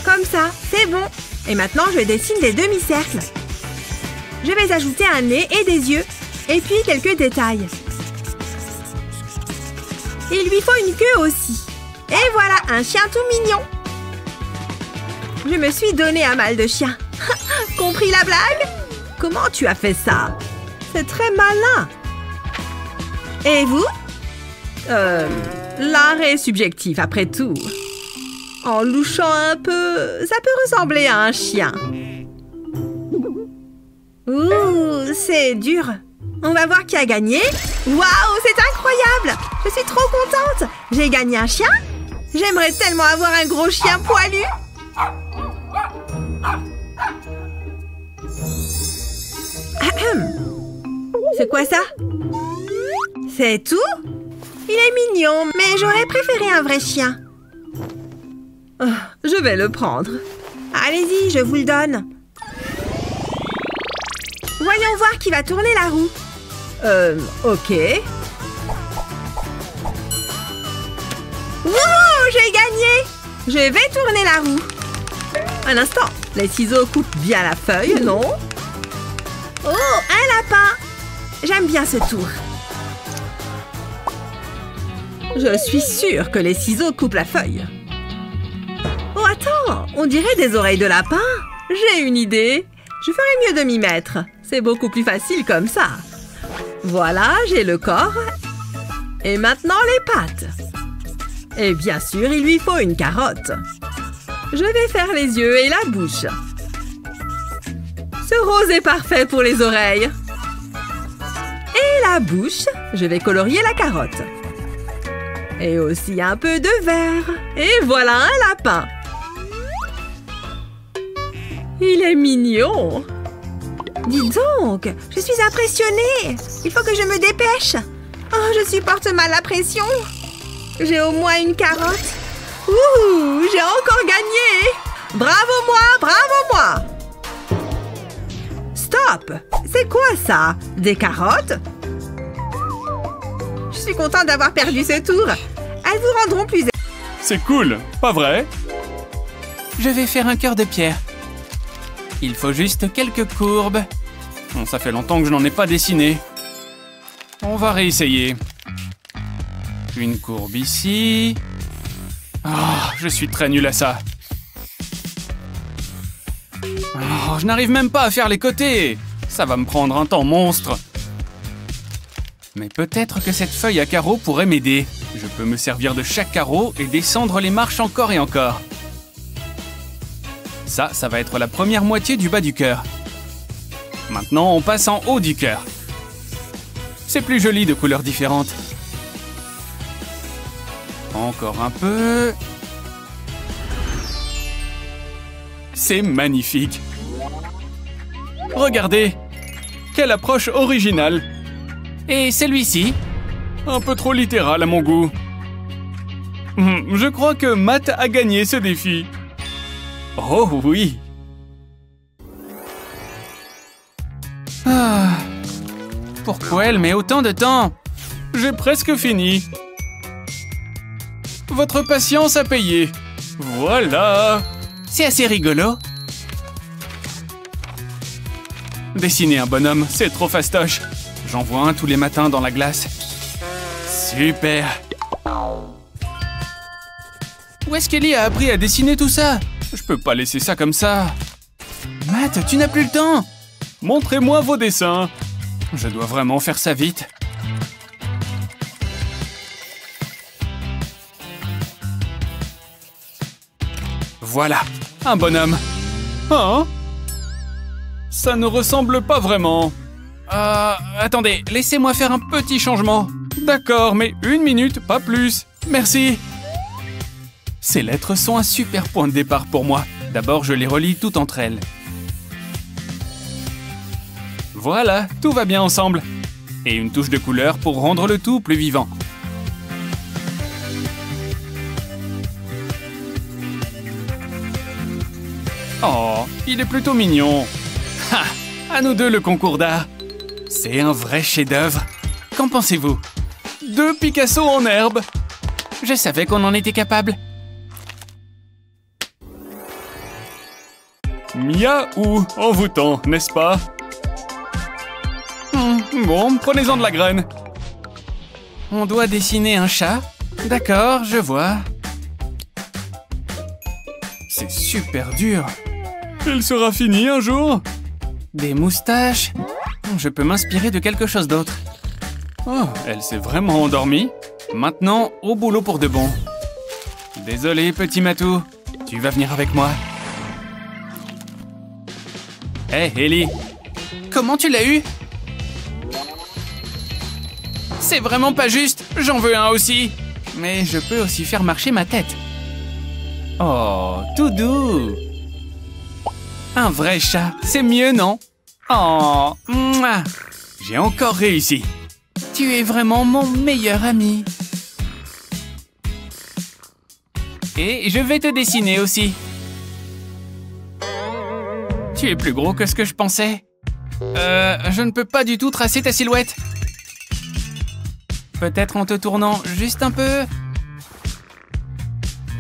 Comme ça, c'est bon. Et maintenant, je dessine des demi-cercles. Je vais ajouter un nez et des yeux. Et puis quelques détails. Il lui faut une queue aussi. Et voilà, un chien tout mignon. Je me suis donné un mal de chien. Compris la blague? Comment tu as fait ça? C'est très malin. Et vous? L'art est subjectif après tout. En louchant un peu, ça peut ressembler à un chien. Ouh, c'est dur. On va voir qui a gagné. Waouh, c'est incroyable! Je suis trop contente. J'ai gagné un chien. J'aimerais tellement avoir un gros chien poilu. C'est quoi ça? C'est tout? Il est mignon, mais j'aurais préféré un vrai chien. Oh, je vais le prendre. Allez-y, je vous le donne. Voyons voir qui va tourner la roue. Ok. Wouhou, j'ai gagné! Je vais tourner la roue. Un instant, les ciseaux coupent bien la feuille, non? Oh, un lapin! J'aime bien ce tour. Je suis sûre que les ciseaux coupent la feuille. Oh, attends! On dirait des oreilles de lapin. J'ai une idée. Je ferais mieux de m'y mettre. C'est beaucoup plus facile comme ça. Voilà, j'ai le corps. Et maintenant, les pattes. Et bien sûr, il lui faut une carotte. Je vais faire les yeux et la bouche. Ce rose est parfait pour les oreilles. Et la bouche, je vais colorier la carotte. Et aussi un peu de vert. Et voilà un lapin. Il est mignon. Dis donc, je suis impressionnée. Il faut que je me dépêche. Oh, je supporte mal la pression. J'ai au moins une carotte. Ouh, j'ai encore gagné. Bravo moi, bravo moi. Stop. C'est quoi ça? Des carottes? Je suis contente d'avoir perdu ce tour. Elles vous rendront plus... C'est cool, pas vrai? Je vais faire un cœur de pierre. Il faut juste quelques courbes. Bon, ça fait longtemps que je n'en ai pas dessiné. On va réessayer. Une courbe ici. Oh, je suis très nul à ça. Oh, je n'arrive même pas à faire les côtés. Ça va me prendre un temps monstre. Mais peut-être que cette feuille à carreaux pourrait m'aider. Je peux me servir de chaque carreau et descendre les marches encore et encore. Ça va être la première moitié du bas du cœur. Maintenant, on passe en haut du cœur. C'est plus joli de couleurs différentes. Encore un peu. C'est magnifique. Regardez. Quelle approche originale. Et celui-ci? Un peu trop littéral à mon goût. Je crois que Matt a gagné ce défi. Oh oui. Ah. Pourquoi elle met autant de temps? J'ai presque fini. Votre patience a payé. Voilà. C'est assez rigolo. Dessiner un bonhomme, c'est trop fastoche. J'en vois un tous les matins dans la glace. Super. Où est-ce qu'Ellie a appris à dessiner tout ça? Je peux pas laisser ça comme ça. Matt, tu n'as plus le temps. Montrez-moi vos dessins. Je dois vraiment faire ça vite. Voilà, un bonhomme. Hein? Ça ne ressemble pas vraiment. Attendez, laissez-moi faire un petit changement. D'accord, mais 1 minute, pas plus. Merci. Ces lettres sont un super point de départ pour moi. D'abord, je les relie toutes entre elles. Voilà, tout va bien ensemble. Et une touche de couleur pour rendre le tout plus vivant. Oh, il est plutôt mignon. Ha! À nous deux le concours d'art. C'est un vrai chef-d'œuvre. Qu'en pensez-vous? 2 Picasso en herbe. Je savais qu'on en était capable. Miaou, envoûtant, n'est-ce pas? Bon, prenez-en de la graine. On doit dessiner un chat? D'accord, je vois. C'est super dur. Il sera fini un jour? Des moustaches? Je peux m'inspirer de quelque chose d'autre. Oh, elle s'est vraiment endormie. Maintenant, au boulot pour de bon. Désolé, petit Matou. Tu vas venir avec moi. Hé, Ellie. Comment tu l'as eu? C'est vraiment pas juste. J'en veux un aussi. Mais je peux aussi faire marcher ma tête. Oh, tout doux. Un vrai chat, c'est mieux, non? Oh, mouah. J'ai encore réussi. Tu es vraiment mon meilleur ami. Et je vais te dessiner aussi. Tu es plus gros que ce que je pensais. Je ne peux pas du tout tracer ta silhouette. Peut-être en te tournant juste un peu.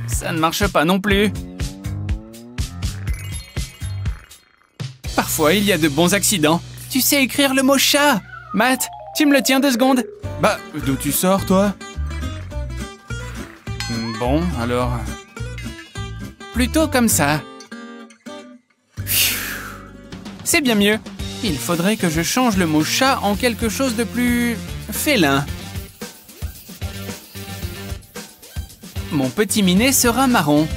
Ça ne marche pas non plus. Parfois, il y a de bons accidents. Tu sais écrire le mot chat. Matt, tu me le tiens 2 secondes? Bah, d'où tu sors, toi? Bon, alors... Plutôt comme ça. C'est bien mieux. Il faudrait que je change le mot chat en quelque chose de plus... félin. Mon petit minet sera marron.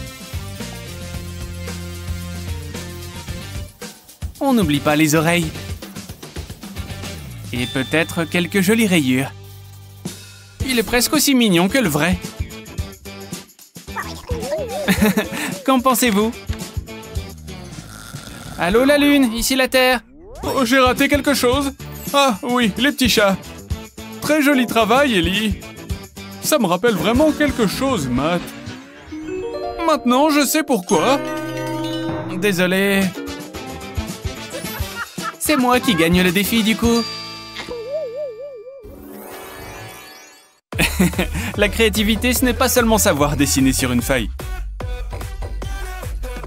On n'oublie pas les oreilles. Et peut-être quelques jolies rayures. Il est presque aussi mignon que le vrai. Qu'en pensez-vous? Allô la lune, ici la terre. Oh, j'ai raté quelque chose. Ah oui, les petits chats. Très joli travail, Ellie. Ça me rappelle vraiment quelque chose, Matt. Maintenant, je sais pourquoi. Désolé. C'est moi qui gagne le défi, du coup. La créativité, ce n'est pas seulement savoir dessiner sur une feuille.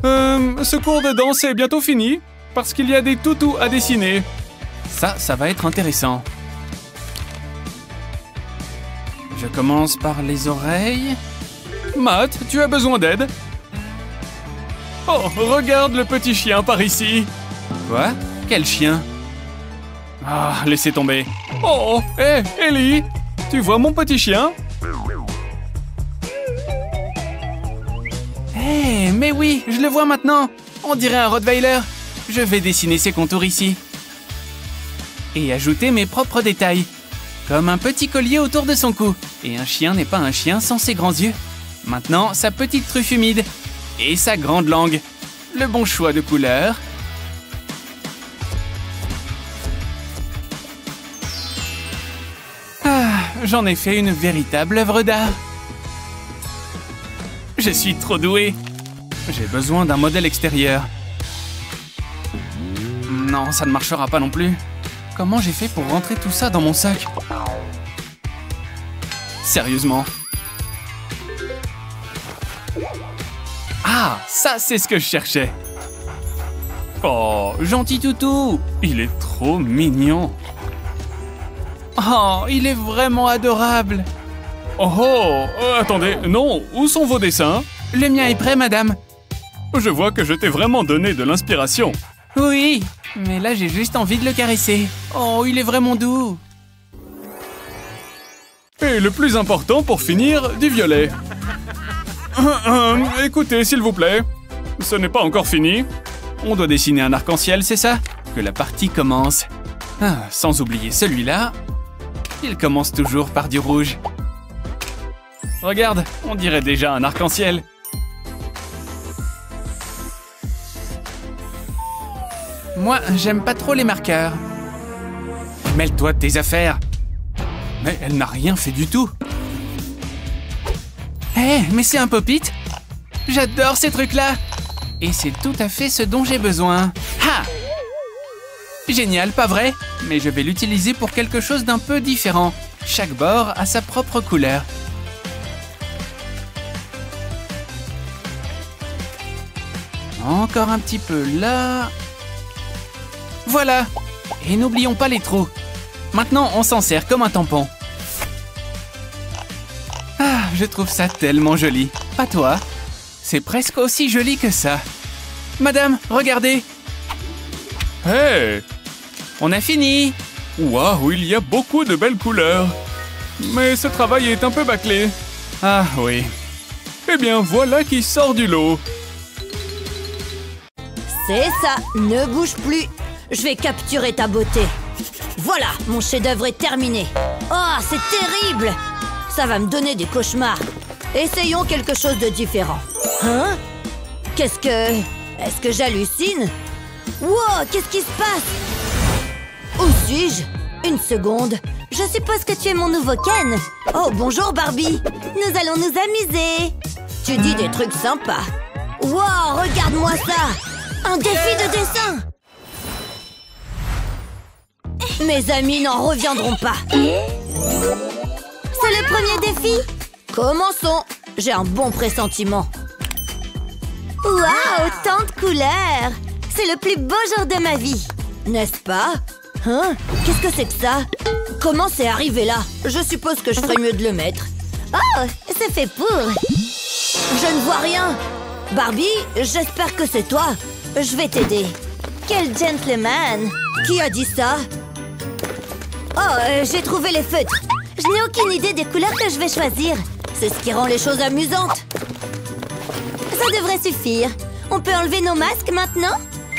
Ce cours de danse est bientôt fini, parce qu'il y a des toutous à dessiner. Ça va être intéressant. Je commence par les oreilles. Matt, tu as besoin d'aide? Oh, regarde le petit chien par ici. Quoi? Quel chien? Ah, laissez tomber. Oh, hé, Ellie, tu vois mon petit chien? Hé, mais oui, je le vois maintenant. On dirait un Rottweiler. Je vais dessiner ses contours ici. Et ajouter mes propres détails. Comme un petit collier autour de son cou. Et un chien n'est pas un chien sans ses grands yeux. Maintenant, sa petite truffe humide. Et sa grande langue. Le bon choix de couleurs. Ah, j'en ai fait une véritable œuvre d'art. Je suis trop doué. J'ai besoin d'un modèle extérieur. Non, ça ne marchera pas non plus. Comment j'ai fait pour rentrer tout ça dans mon sac? Sérieusement. Ah, ça c'est ce que je cherchais. Oh, gentil toutou. Il est trop mignon. Oh, il est vraiment adorable. Oh, attendez, non, où sont vos dessins? Le mien est prêt, madame. Je vois que je t'ai vraiment donné de l'inspiration. Oui, mais là j'ai juste envie de le caresser. Oh, il est vraiment doux. Et le plus important pour finir, du violet. Écoutez, s'il vous plaît, ce n'est pas encore fini. On doit dessiner un arc-en-ciel, c'est ça? Que la partie commence. Ah, sans oublier celui-là. Il commence toujours par du rouge. Regarde, on dirait déjà un arc-en-ciel. Moi, j'aime pas trop les marqueurs. Mêle-toi de tes affaires. Mais elle n'a rien fait du tout. Hé, mais c'est un pop-it. J'adore ces trucs-là. Et c'est tout à fait ce dont j'ai besoin. Ha! Génial, pas vrai? Mais je vais l'utiliser pour quelque chose d'un peu différent. Chaque bord a sa propre couleur. Encore un petit peu là. Voilà. Et n'oublions pas les trous. Maintenant, on s'en sert comme un tampon. Ah, je trouve ça tellement joli. Pas toi? C'est presque aussi joli que ça. Madame, regardez. Hey! On a fini. Waouh, il y a beaucoup de belles couleurs. Mais ce travail est un peu bâclé. Ah oui. Eh bien, voilà qui sort du lot. C'est ça, ne bouge plus. Je vais capturer ta beauté. Voilà, mon chef-d'œuvre est terminé. Oh, c'est terrible! Ça va me donner des cauchemars. Essayons quelque chose de différent. Hein? Qu'est-ce que... Est-ce que j'hallucine? Wow, qu'est-ce qui se passe? Où suis-je? Une seconde. Je suppose que tu es mon nouveau Ken. Oh, bonjour Barbie. Nous allons nous amuser. Tu dis des trucs sympas. Wow, regarde-moi ça. Un défi de dessin. Mes amis n'en reviendront pas. C'est le premier défi. Commençons. J'ai un bon pressentiment. Waouh, tant de couleurs. C'est le plus beau jour de ma vie. N'est-ce pas? Hein? Qu'est-ce que c'est que ça? Comment c'est arrivé là? Je suppose que je ferais mieux de le mettre. Oh, c'est fait pour. Je ne vois rien. Barbie, j'espère que c'est toi. Je vais t'aider. Quel gentleman. Qui a dit ça? Oh, j'ai trouvé les feutres. Je n'ai aucune idée des couleurs que je vais choisir. C'est ce qui rend les choses amusantes. Ça devrait suffire. On peut enlever nos masques maintenant?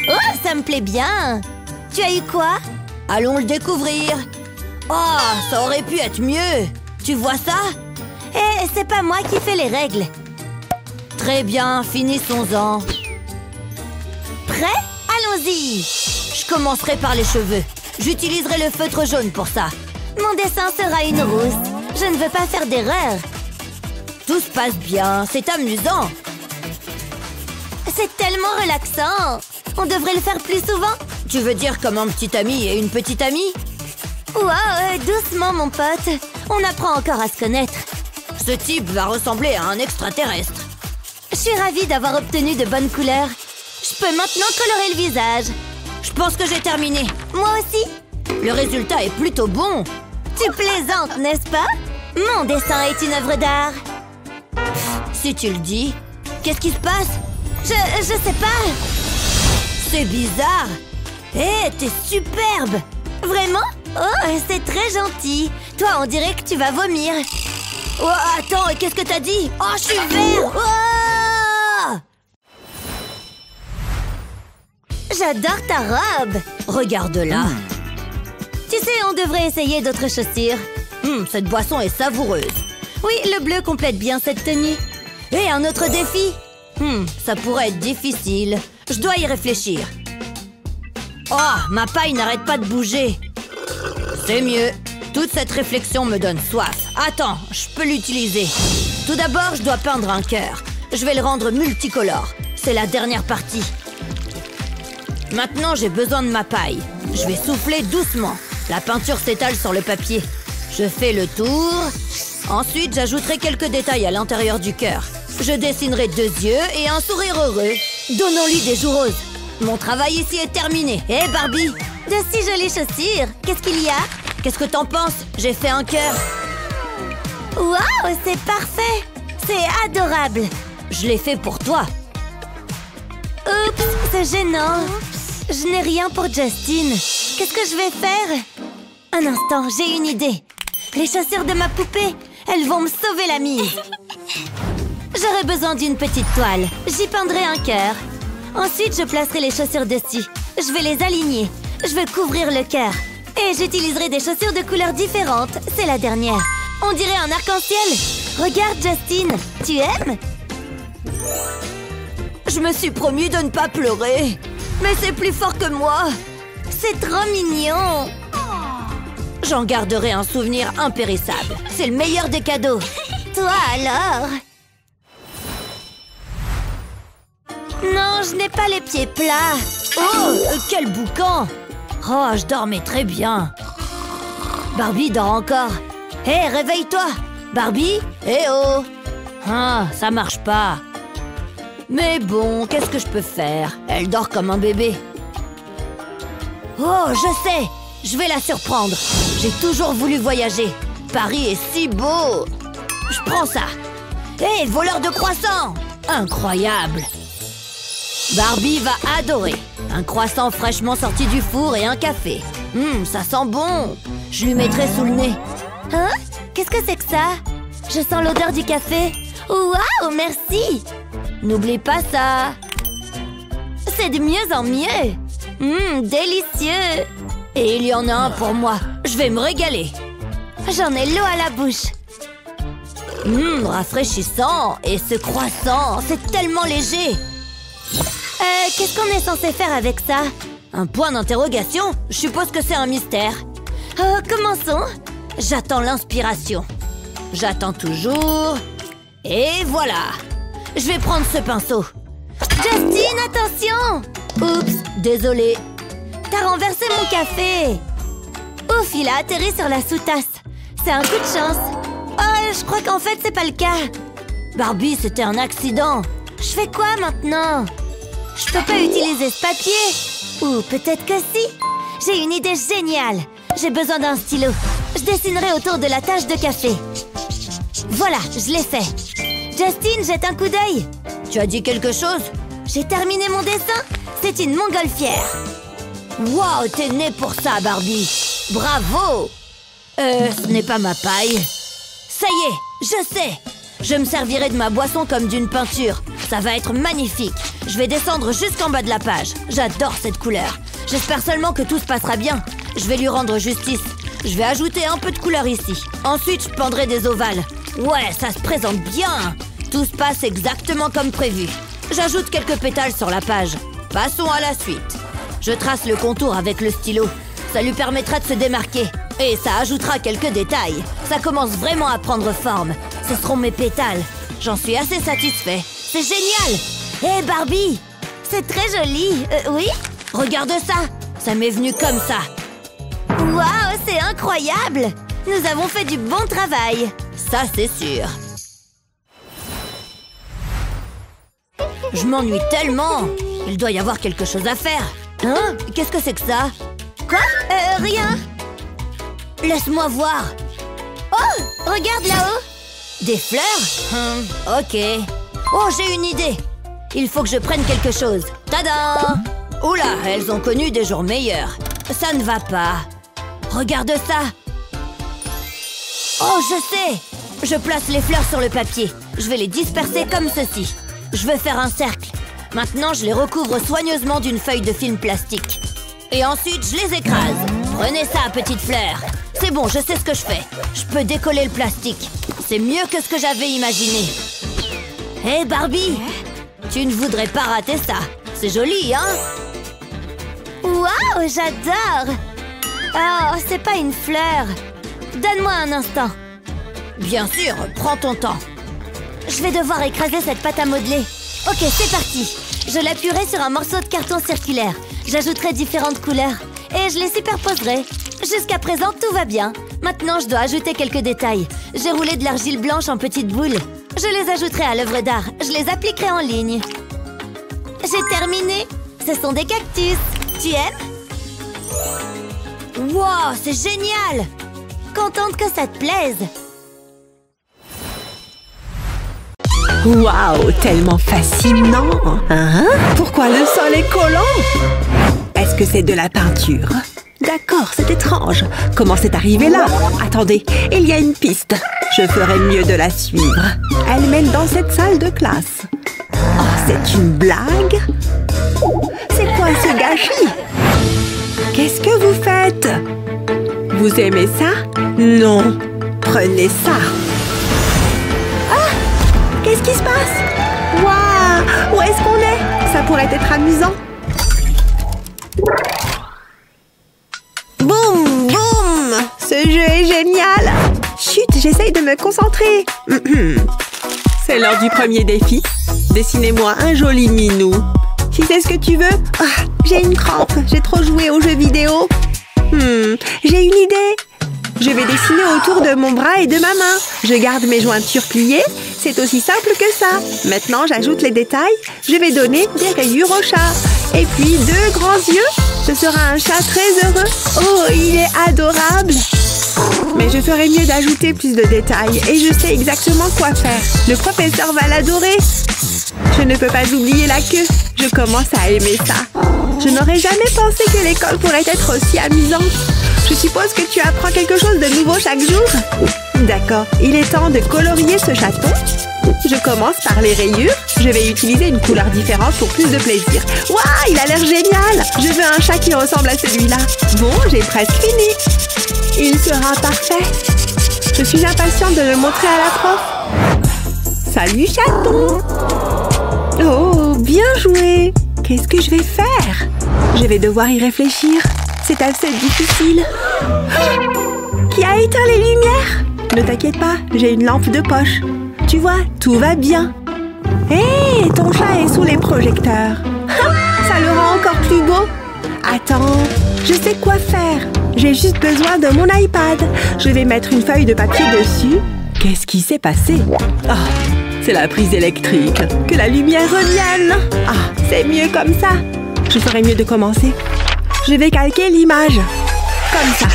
Oh, ça me plaît bien. Tu as eu quoi? Allons le découvrir. Oh, ça aurait pu être mieux. Tu vois ça? Eh, c'est pas moi qui fais les règles. Très bien, finissons-en. Prêt? Allons-y. Je commencerai par les cheveux. J'utiliserai le feutre jaune pour ça. Mon dessin sera une rousse. Je ne veux pas faire d'erreur. Tout se passe bien, c'est amusant. C'est tellement relaxant. On devrait le faire plus souvent. Tu veux dire comme un petit ami et une petite amie? Wow, doucement mon pote. On apprend encore à se connaître. Ce type va ressembler à un extraterrestre. Je suis ravie d'avoir obtenu de bonnes couleurs. Je peux maintenant colorer le visage. Je pense que j'ai terminé. Moi aussi. Le résultat est plutôt bon. Tu plaisantes, n'est-ce pas? Mon dessin est une œuvre d'art. Si tu le dis. Qu'est-ce qui se passe? Je sais pas. C'est bizarre. Hé, t'es superbe. Vraiment? Oh, c'est très gentil. Toi, on dirait que tu vas vomir. Oh, attends, qu'est-ce que t'as dit? Oh, je suis vert. Oh! J'adore ta robe. Regarde-la. Tu sais, on devrait essayer d'autres chaussures. Cette boisson est savoureuse. Oui, le bleu complète bien cette tenue. Et un autre défi. Ça pourrait être difficile. Je dois y réfléchir. Oh, ma paille n'arrête pas de bouger. C'est mieux. Toute cette réflexion me donne soif. Attends, je peux l'utiliser. Tout d'abord, je dois peindre un cœur. Je vais le rendre multicolore. C'est la dernière partie. Maintenant, j'ai besoin de ma paille. Je vais souffler doucement. La peinture s'étale sur le papier. Je fais le tour. Ensuite, j'ajouterai quelques détails à l'intérieur du cœur. Je dessinerai 2 yeux et un sourire heureux. Donnons-lui des joues roses. Mon travail ici est terminé. Hé, Barbie, de si jolies chaussures. Qu'est-ce qu'il y a? Qu'est-ce que t'en penses? J'ai fait un cœur. Waouh, c'est parfait. C'est adorable. Je l'ai fait pour toi. Oups, c'est gênant. Je n'ai rien pour Justin. Qu'est-ce que je vais faire? Un instant, j'ai une idée. Les chaussures de ma poupée, elles vont me sauver la mise. J'aurai besoin d'une petite toile. J'y peindrai un cœur. Ensuite, je placerai les chaussures dessus. Je vais les aligner. Je vais couvrir le cœur. Et j'utiliserai des chaussures de couleurs différentes. C'est la dernière. On dirait un arc-en-ciel. Regarde, Justin. Tu aimes? Je me suis promis de ne pas pleurer. Mais c'est plus fort que moi. C'est trop mignon. J'en garderai un souvenir impérissable. C'est le meilleur des cadeaux. Toi alors? Non, je n'ai pas les pieds plats. Oh, quel boucan! Oh, je dormais très bien. Barbie dort encore. Hé, réveille-toi! Barbie? Eh oh! Ah, ça marche pas. Mais bon, qu'est-ce que je peux faire? Elle dort comme un bébé. Oh, je sais! Je vais la surprendre. J'ai toujours voulu voyager. Paris est si beau. Je prends ça. Hé, voleur de croissants! Incroyable! Barbie va adorer. Un croissant fraîchement sorti du four et un café. Ça sent bon. Je lui mettrai sous le nez. Hein? Qu'est-ce que c'est que ça? Je sens l'odeur du café. Waouh, merci! N'oublie pas ça. C'est de mieux en mieux. Délicieux. Et il y en a un pour moi. Je vais me régaler. J'en ai l'eau à la bouche. Rafraîchissant. Et ce croissant, c'est tellement léger. Qu'est-ce qu'on est censé faire avec ça? Un point d'interrogation? Je suppose que c'est un mystère. Commençons. J'attends l'inspiration. J'attends toujours. Et voilà. Je vais prendre ce pinceau. Justin, attention! Oups, désolé. T'as renversé mon café. Ouf, il a atterri sur la sous-tasse. C'est un coup de chance. Oh, je crois qu'en fait, c'est pas le cas. Barbie, c'était un accident. Je fais quoi maintenant? Je peux pas utiliser ce papier. Ou peut-être que si. J'ai une idée géniale. J'ai besoin d'un stylo. Je dessinerai autour de la tache de café. Voilà, je l'ai fait. Justin, jette un coup d'œil. Tu as dit quelque chose? J'ai terminé mon dessin. C'est une montgolfière. Wow, t'es née pour ça, Barbie. Bravo. Ce n'est pas ma paille. Ça y est, je sais. Je me servirai de ma boisson comme d'une peinture. Ça va être magnifique. Je vais descendre jusqu'en bas de la page. J'adore cette couleur. J'espère seulement que tout se passera bien. Je vais lui rendre justice. Je vais ajouter un peu de couleur ici. Ensuite, je peindrai des ovales. Ouais, ça se présente bien. Tout se passe exactement comme prévu. J'ajoute quelques pétales sur la page. Passons à la suite. Je trace le contour avec le stylo. Ça lui permettra de se démarquer. Et ça ajoutera quelques détails. Ça commence vraiment à prendre forme. Ce seront mes pétales. J'en suis assez satisfait. C'est génial! Hé, Barbie! C'est très joli. Oui? Regarde ça! Ça m'est venu comme ça. Waouh, c'est incroyable! Nous avons fait du bon travail. Ça, c'est sûr. Je m'ennuie tellement. Il doit y avoir quelque chose à faire. Hein? Qu'est-ce que c'est que ça? Quoi? Rien. Laisse-moi voir. Oh! Regarde là-haut. Des fleurs? Ok. Oh, j'ai une idée. Il faut que je prenne quelque chose. Tada! Oula, elles ont connu des jours meilleurs. Ça ne va pas. Regarde ça. Oh, je sais. Je place les fleurs sur le papier. Je vais les disperser comme ceci. Je veux faire un cercle. Maintenant, je les recouvre soigneusement d'une feuille de film plastique. Et ensuite, je les écrase. Prenez ça, petite fleur. C'est bon, je sais ce que je fais. Je peux décoller le plastique. C'est mieux que ce que j'avais imaginé. Hé, Barbie! Tu ne voudrais pas rater ça. C'est joli, hein? Waouh, j'adore! Oh, c'est pas une fleur. Donne-moi un instant. Bien sûr, prends ton temps. Je vais devoir écraser cette pâte à modeler. Ok, c'est parti. Je l'appuierai sur un morceau de carton circulaire. J'ajouterai différentes couleurs. Et je les superposerai. Jusqu'à présent, tout va bien. Maintenant, je dois ajouter quelques détails. J'ai roulé de l'argile blanche en petites boules. Je les ajouterai à l'œuvre d'art. Je les appliquerai en ligne. J'ai terminé. Ce sont des cactus. Tu aimes? Wow, c'est génial! Contente que ça te plaise. Waouh, tellement fascinant! Hein? Pourquoi le sol est collant? Est-ce que c'est de la peinture? D'accord, c'est étrange. Comment c'est arrivé là? Attendez, il y a une piste. Je ferais mieux de la suivre. Elle mène dans cette salle de classe. Oh, c'est une blague? C'est quoi ce gâchis? Qu'est-ce que vous faites? Vous aimez ça? Non. Prenez ça. Ah! Qu'est-ce qui se passe? Waouh! Où est-ce qu'on est? Ça pourrait être amusant. Boum! Boum! Ce jeu est génial! Chut, j'essaye de me concentrer. C'est l'heure du premier défi. Dessinez-moi un joli minou. Si c'est ce que tu veux... Ah, j'ai une crampe. J'ai trop joué aux jeux vidéo. J'ai une idée. Je vais dessiner autour de mon bras et de ma main. Je garde mes jointures pliées. C'est aussi simple que ça. Maintenant, j'ajoute les détails. Je vais donner des rayures au chat. Et puis, 2 grands yeux. Ce sera un chat très heureux. Oh, il est adorable. Mais je ferais mieux d'ajouter plus de détails. Et je sais exactement quoi faire. Le professeur va l'adorer. Je ne peux pas oublier la queue. Je commence à aimer ça. Je n'aurais jamais pensé que l'école pourrait être aussi amusante. Je suppose que tu apprends quelque chose de nouveau chaque jour. D'accord, il est temps de colorier ce chaton. Je commence par les rayures. Je vais utiliser une couleur différente pour plus de plaisir. Waouh, il a l'air génial! Je veux un chat qui ressemble à celui-là. Bon, j'ai presque fini. Il sera parfait. Je suis impatiente de le montrer à la prof. Salut, chaton! Oh, bien joué! Qu'est-ce que je vais faire? Je vais devoir y réfléchir. C'est assez difficile. Qui a éteint les lumières? Ne t'inquiète pas, j'ai une lampe de poche. Tu vois, tout va bien. Hé, ton chat est sous les projecteurs. Ça le rend encore plus beau. Attends, je sais quoi faire. J'ai juste besoin de mon iPad. Je vais mettre une feuille de papier dessus. Qu'est-ce qui s'est passé? Oh, c'est la prise électrique. Que la lumière revienne. Ah, c'est mieux comme ça. Je ferais mieux de commencer. Je vais calquer l'image. Comme ça.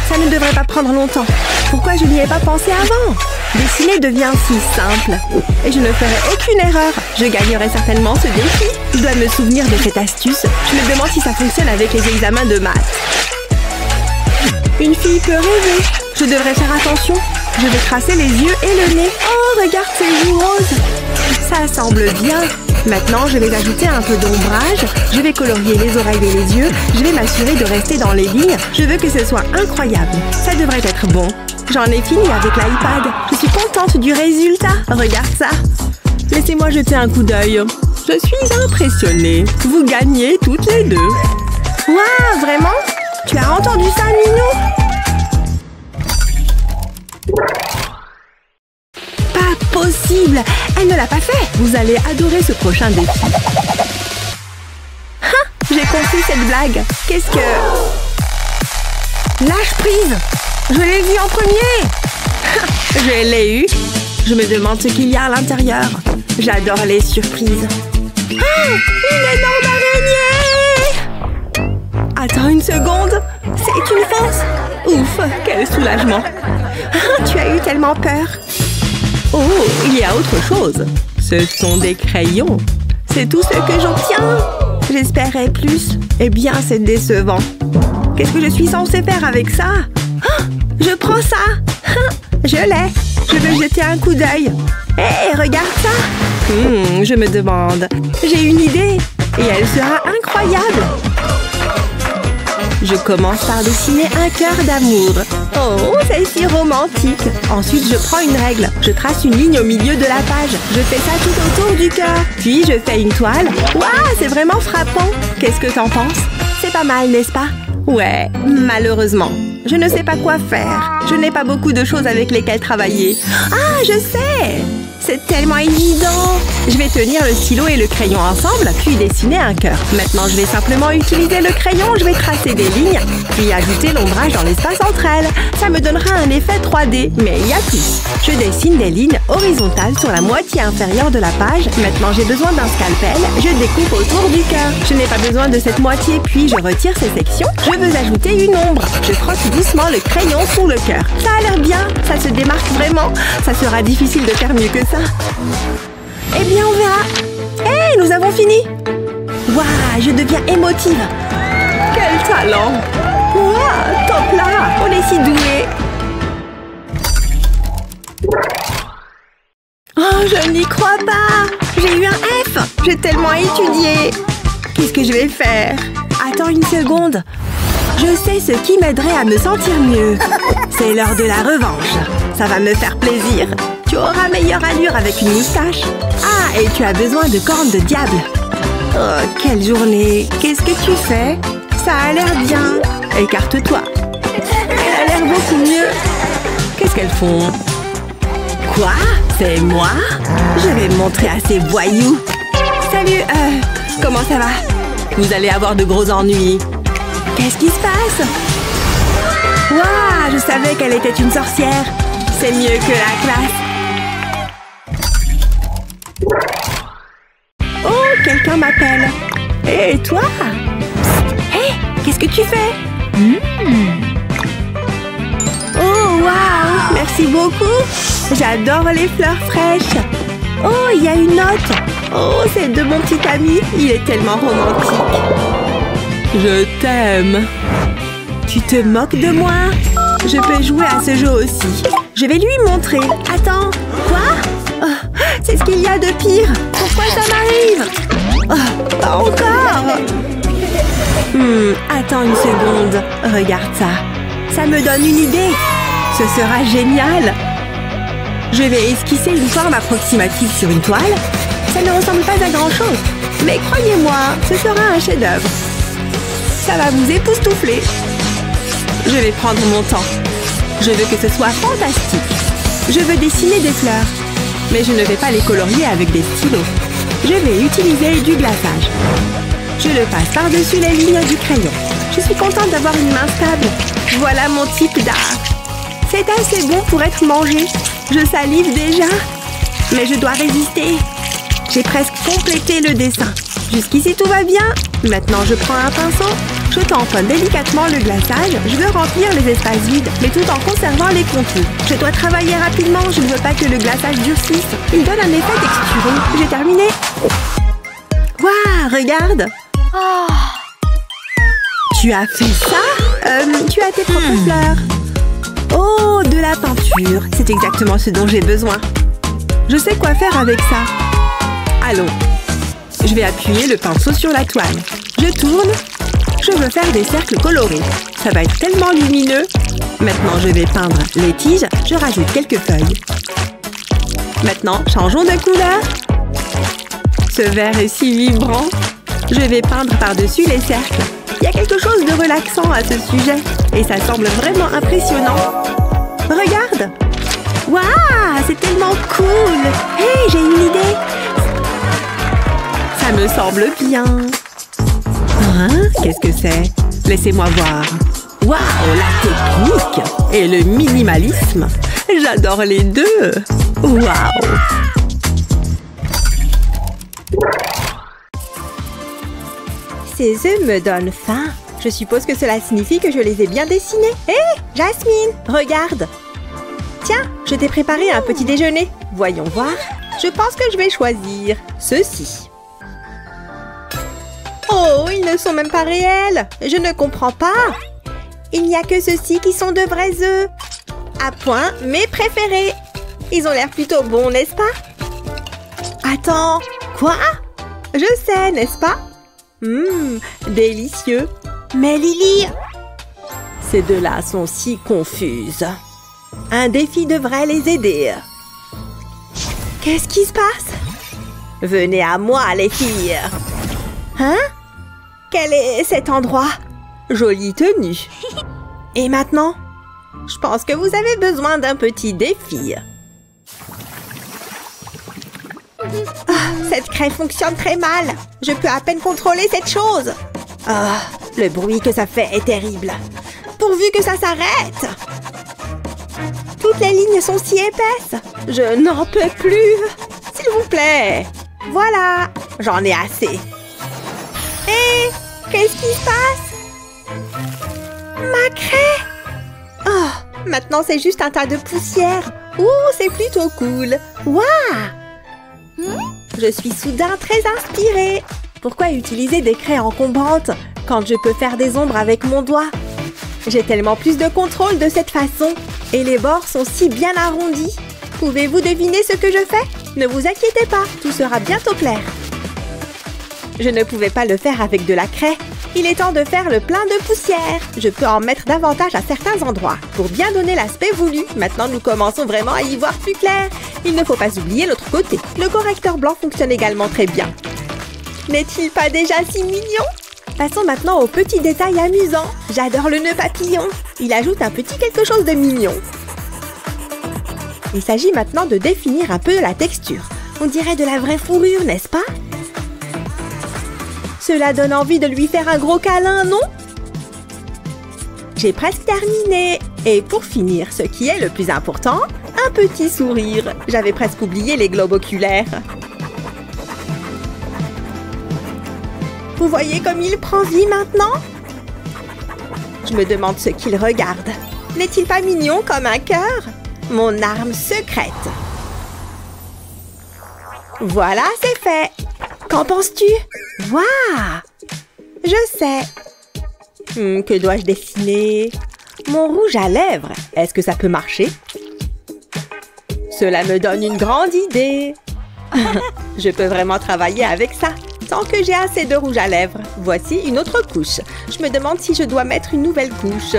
Ça ne devrait pas prendre longtemps. Pourquoi je n'y ai pas pensé avant? Dessiner devient si simple. Et je ne ferai aucune erreur. Je gagnerai certainement ce défi. Je dois me souvenir de cette astuce. Je me demande si ça fonctionne avec les examens de maths. Une fille peut rêver. Je devrais faire attention. Je vais tracer les yeux et le nez. Oh, regarde ces joues roses. Ça semble bien. Maintenant, je vais ajouter un peu d'ombrage. Je vais colorier les oreilles et les yeux. Je vais m'assurer de rester dans les lignes. Je veux que ce soit incroyable. Ça devrait être bon. J'en ai fini avec l'iPad. Je suis contente du résultat. Regarde ça. Laissez-moi jeter un coup d'œil. Je suis impressionnée. Vous gagnez toutes les deux. Waouh, vraiment? Tu as entendu ça, Minou? Pas possible! Elle ne l'a pas fait! Vous allez adorer ce prochain défi. Ah, j'ai compris cette blague. Qu'est-ce que... Lâche prise! Je l'ai vu en premier! Je l'ai eu. Je me demande ce qu'il y a à l'intérieur. J'adore les surprises. Ah! Une énorme araignée! Attends une seconde. C'est une fausse. Ouf, quel soulagement. Ah, tu as eu tellement peur. Oh, il y a autre chose. Ce sont des crayons. C'est tout ce que j'obtiens. J'espérais plus. Eh bien, c'est décevant. Qu'est-ce que je suis censée faire avec ça? Ah, je prends ça. Ah, je l'ai. Je veux jeter un coup d'œil. Hé, regarde ça. Je me demande. J'ai une idée. Et elle sera incroyable. Je commence par dessiner un cœur d'amour. Oh, c'est si romantique. Ensuite, je prends une règle. Je trace une ligne au milieu de la page. Je fais ça tout autour du cœur. Puis, je fais une toile. Waouh, c'est vraiment frappant. Qu'est-ce que t'en penses? C'est pas mal, n'est-ce pas? Ouais, malheureusement. Je ne sais pas quoi faire. Je n'ai pas beaucoup de choses avec lesquelles travailler. Ah, je sais! c'est tellement évident! Je vais tenir le stylo et le crayon ensemble, puis dessiner un cœur. Maintenant, je vais simplement utiliser le crayon, je vais tracer des lignes, puis ajouter l'ombrage dans l'espace entre elles. Ça me donnera un effet 3D, mais il y a plus. Je dessine des lignes horizontales sur la moitié inférieure de la page. Maintenant, j'ai besoin d'un scalpel. Je découpe autour du cœur. Je n'ai pas besoin de cette moitié, puis je retire ces sections. Je veux ajouter une ombre. Je frotte doucement le crayon sur le cœur. Ça a l'air bien, ça se démarque vraiment. Ça sera difficile de faire mieux que ça. Eh bien, on verra. Hé, nous avons fini. Waouh, je deviens émotive. Quel talent. Waouh, top là. On est si doués. Oh, je n'y crois pas. J'ai eu un F. J'ai tellement étudié. Qu'est-ce que je vais faire? Attends une seconde. Je sais ce qui m'aiderait à me sentir mieux. C'est l'heure de la revanche. Ça va me faire plaisir. Tu auras meilleure allure avec une moustache. Ah, et tu as besoin de cornes de diable. Oh, quelle journée. Qu'est-ce que tu fais? Ça a l'air bien. Écarte-toi. Elle a l'air beaucoup mieux. Qu'est-ce qu'elles font? Quoi? C'est moi? Je vais me montrer à ces voyous. Salut, comment ça va? Vous allez avoir de gros ennuis. Qu'est-ce qui se passe? Waouh, je savais qu'elle était une sorcière. C'est mieux que la classe. Oh, quelqu'un m'appelle. Et toi? Hé, qu'est-ce que tu fais? Oh, waouh, merci beaucoup. J'adore les fleurs fraîches. Oh, il y a une note. Oh, c'est de mon petit ami. Il est tellement romantique. Je t'aime. Tu te moques de moi? Je peux jouer à ce jeu aussi. Je vais lui montrer. Attends. Quoi? Oh, c'est ce qu'il y a de pire. Pourquoi ça m'arrive? Oh, pas encore. Attends une seconde. Regarde ça. Ça me donne une idée. Ce sera génial. Je vais esquisser une forme approximative sur une toile. Ça ne ressemble pas à grand-chose. Mais croyez-moi, ce sera un chef-d'œuvre. Ça va vous époustoufler. Je vais prendre mon temps. Je veux que ce soit fantastique. Je veux dessiner des fleurs. Mais je ne vais pas les colorier avec des stylos. Je vais utiliser du glaçage. Je le passe par-dessus les lignes du crayon. Je suis contente d'avoir une main stable. Voilà mon type d'art. C'est assez bon pour être mangé. Je salive déjà. Mais je dois résister. J'ai presque complété le dessin. Jusqu'ici, tout va bien. Maintenant, je prends un pinceau. Je tamponne délicatement le glaçage. Je veux remplir les espaces vides, mais tout en conservant les contours. Je dois travailler rapidement. Je ne veux pas que le glaçage durcisse. Il donne un effet texturé. J'ai terminé. Waouh, regarde. Oh. Tu as fait ça? Tu as tes propres fleurs. Oh, de la peinture. C'est exactement ce dont j'ai besoin. Je sais quoi faire avec ça. Allons. Je vais appuyer le pinceau sur la toile. Je tourne. Je veux faire des cercles colorés. Ça va être tellement lumineux. Maintenant, je vais peindre les tiges. Je rajoute quelques feuilles. Maintenant, changeons de couleur. Ce vert est si vibrant. Je vais peindre par-dessus les cercles. Il y a quelque chose de relaxant à ce sujet. Et ça semble vraiment impressionnant. Regarde! Waouh! C'est tellement cool! Hé, j'ai une idée! Ça me semble bien. Hein? Qu'est-ce que c'est? Laissez-moi voir. Waouh! La technique! Et le minimalisme! J'adore les deux! Waouh! Ces œufs me donnent faim. Je suppose que cela signifie que je les ai bien dessinés. Hé, Jasmine, regarde. Tiens, je t'ai préparé un petit déjeuner. Voyons voir. Je pense que je vais choisir ceci. Oh, ils ne sont même pas réels. Je ne comprends pas. Il n'y a que ceux-ci qui sont de vrais œufs. À point, mes préférés. Ils ont l'air plutôt bons, n'est-ce pas? Attends, quoi? Je sais, n'est-ce pas? Délicieux. Mais Lily, ces deux-là sont si confuses. Un défi devrait les aider. Qu'est-ce qui se passe? Venez à moi, les filles. Hein? Quel est cet endroit? Jolie tenue. Et maintenant? Je pense que vous avez besoin d'un petit défi. Cette craie fonctionne très mal. Je peux à peine contrôler cette chose. Ah, le bruit que ça fait est terrible. Pourvu que ça s'arrête. Toutes les lignes sont si épaisses. Je n'en peux plus. S'il vous plaît. Voilà, j'en ai assez. Hé, qu'est-ce qui se passe? Ma craie. Oh, maintenant c'est juste un tas de poussière. Ouh, c'est plutôt cool. Waouh! Je suis soudain très inspirée. Pourquoi utiliser des craies encombrantes quand je peux faire des ombres avec mon doigt? J'ai tellement plus de contrôle de cette façon. Et les bords sont si bien arrondis. Pouvez-vous deviner ce que je fais? Ne vous inquiétez pas, tout sera bientôt clair. Je ne pouvais pas le faire avec de la craie. Il est temps de faire le plein de poussière. Je peux en mettre davantage à certains endroits pour bien donner l'aspect voulu. Maintenant, nous commençons vraiment à y voir plus clair. Il ne faut pas oublier l'autre côté. Le correcteur blanc fonctionne également très bien. N'est-il pas déjà si mignon? Passons maintenant aux petits détails amusants. J'adore le nœud papillon. Il ajoute un petit quelque chose de mignon. Il s'agit maintenant de définir un peu la texture. On dirait de la vraie fourrure, n'est-ce pas? Cela donne envie de lui faire un gros câlin, non? J'ai presque terminé. Et pour finir, ce qui est le plus important, un petit sourire. J'avais presque oublié les globes oculaires. Vous voyez comme il prend vie maintenant? Je me demande ce qu'il regarde. N'est-il pas mignon comme un cœur? Mon arme secrète. Voilà, c'est fait. Qu'en penses-tu? Waouh! Je sais. Que dois-je dessiner? Mon rouge à lèvres. Est-ce que ça peut marcher? Cela me donne une grande idée. Je peux vraiment travailler avec ça. Tant que j'ai assez de rouge à lèvres. Voici une autre couche. Je me demande si je dois mettre une nouvelle couche.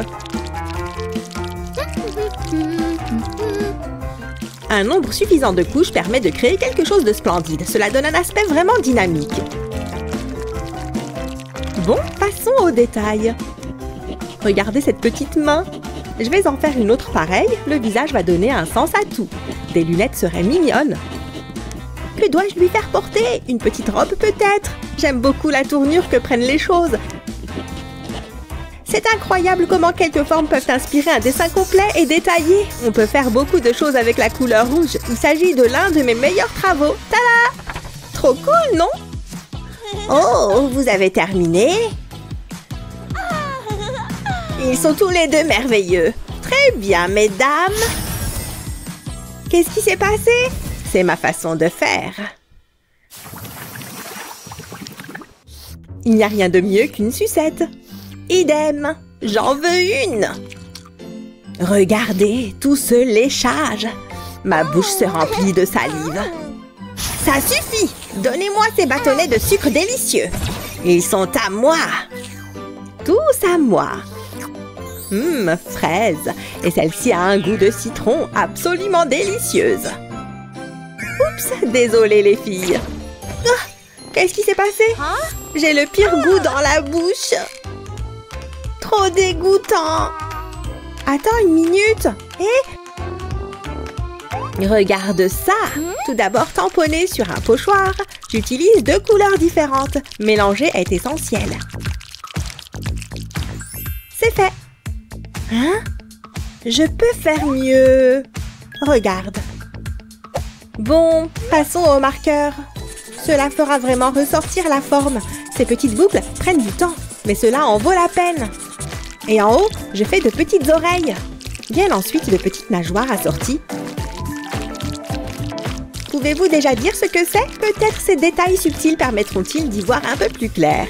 Un nombre suffisant de couches permet de créer quelque chose de splendide. Cela donne un aspect vraiment dynamique. Bon, passons aux détails. Regardez cette petite main. Je vais en faire une autre pareille. Le visage va donner un sens à tout. Des lunettes seraient mignonnes. Que dois-je lui faire porter? Une petite robe peut-être? J'aime beaucoup la tournure que prennent les choses. C'est incroyable comment quelques formes peuvent inspirer un dessin complet et détaillé. On peut faire beaucoup de choses avec la couleur rouge. Il s'agit de l'un de mes meilleurs travaux. Tada! Trop cool, non? Oh, vous avez terminé? Ils sont tous les deux merveilleux. Très bien, mesdames. Qu'est-ce qui s'est passé? C'est ma façon de faire. Il n'y a rien de mieux qu'une sucette. Idem, j'en veux une. Regardez tout ce léchage. Ma bouche se remplit de salive. Ça suffit. Donnez-moi ces bâtonnets de sucre délicieux. Ils sont à moi. Tous à moi. Fraise. Et celle-ci a un goût de citron absolument délicieuse. Oups, désolée les filles. Ah, qu'est-ce qui s'est passé? J'ai le pire goût dans la bouche. Trop dégoûtant. Attends une minute. Regarde ça. Tout d'abord tamponné sur un pochoir. J'utilise 2 couleurs différentes. Mélanger est essentiel. C'est fait. Hein? Je peux faire mieux. Regarde. Bon, passons au marqueur. Cela fera vraiment ressortir la forme. Ces petites boucles prennent du temps, mais cela en vaut la peine. Et en haut, je fais de petites oreilles. Viennent ensuite de petites nageoires assorties. Pouvez-vous déjà dire ce que c'est? Peut-être ces détails subtils permettront-ils d'y voir un peu plus clair.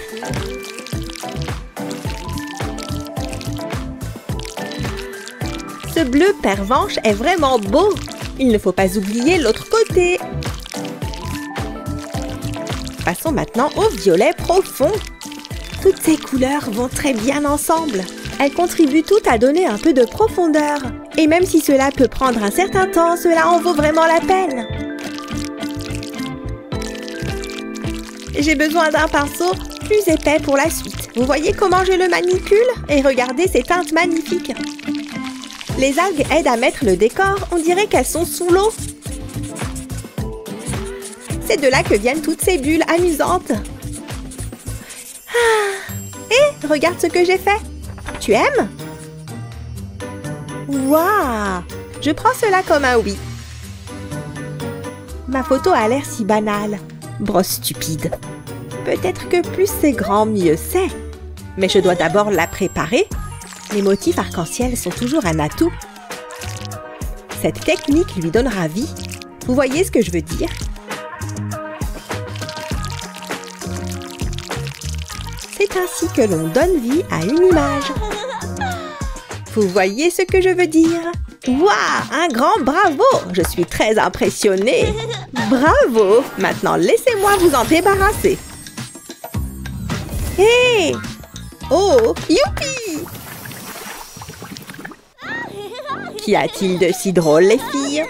Ce bleu pervenche est vraiment beau. Il ne faut pas oublier l'autre côté. Passons maintenant au violet profond. Toutes ces couleurs vont très bien ensemble. Elles contribuent toutes à donner un peu de profondeur. Et même si cela peut prendre un certain temps, cela en vaut vraiment la peine. J'ai besoin d'un pinceau plus épais pour la suite. Vous voyez comment je le manipule? Et regardez ces teintes magnifiques. Les algues aident à mettre le décor. On dirait qu'elles sont sous l'eau. C'est de là que viennent toutes ces bulles amusantes. Hé, regarde ce que j'ai fait. Tu aimes? Waouh! Je prends cela comme un oui. Ma photo a l'air si banale. Brosse stupide. Peut-être que plus c'est grand, mieux c'est. Mais je dois d'abord la préparer. Les motifs arc-en-ciel sont toujours un atout. Cette technique lui donnera vie. Vous voyez ce que je veux dire? C'est ainsi que l'on donne vie à une image. Vous voyez ce que je veux dire? Waouh! Un grand bravo! Je suis très impressionnée. Bravo! Maintenant, laissez-moi vous en débarrasser. Hé! Oh! Youpi! Qu'y a-t-il de si drôle, les filles?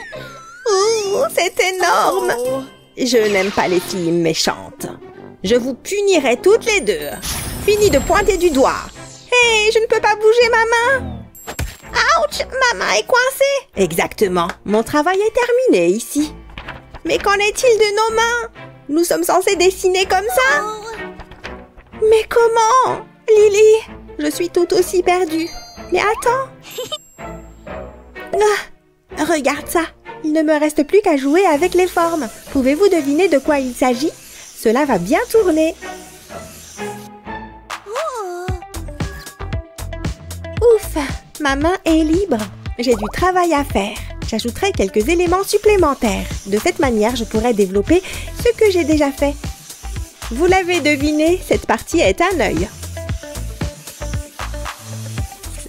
Oh, c'est énorme! Je n'aime pas les filles méchantes. Je vous punirai toutes les deux. Fini de pointer du doigt. Hé, je ne peux pas bouger ma main. Ouch! Ma main est coincée. Exactement. Mon travail est terminé ici. Mais qu'en est-il de nos mains? Nous sommes censés dessiner comme ça? Mais comment? Lily, je suis tout aussi perdue. Mais attends. Ah, regarde ça. Il ne me reste plus qu'à jouer avec les formes. Pouvez-vous deviner de quoi il s'agit? Cela va bien tourner. Ouf! Ma main est libre. J'ai du travail à faire. J'ajouterai quelques éléments supplémentaires. De cette manière, je pourrai développer ce que j'ai déjà fait. Vous l'avez deviné, cette partie est un œil.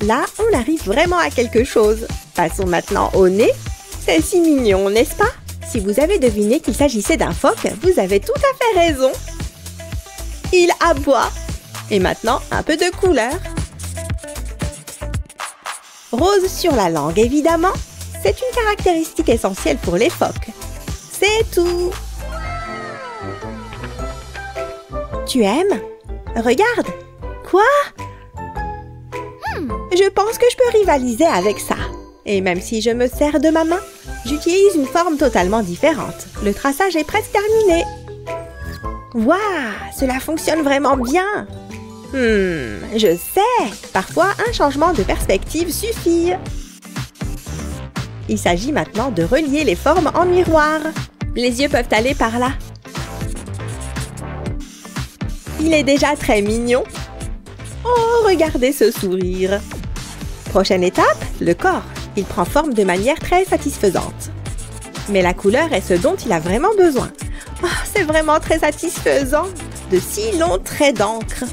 Là, on arrive vraiment à quelque chose. Passons maintenant au nez. C'est si mignon, n'est-ce pas? Si vous avez deviné qu'il s'agissait d'un phoque, vous avez tout à fait raison. Il aboie. Et maintenant, un peu de couleur. Rose sur la langue, évidemment. C'est une caractéristique essentielle pour les phoques. C'est tout. Tu aimes? Regarde. Quoi? Je pense que je peux rivaliser avec ça. Et même si je me sers de ma main, j'utilise une forme totalement différente. Le traçage est presque terminé. Waouh, cela fonctionne vraiment bien. Je sais. Parfois, un changement de perspective suffit. Il s'agit maintenant de relier les formes en miroir. Les yeux peuvent aller par là. Il est déjà très mignon. Oh, regardez ce sourire. Prochaine étape, le corps. Il prend forme de manière très satisfaisante. Mais la couleur est ce dont il a vraiment besoin. Oh, c'est vraiment très satisfaisant. De si longs traits d'encre.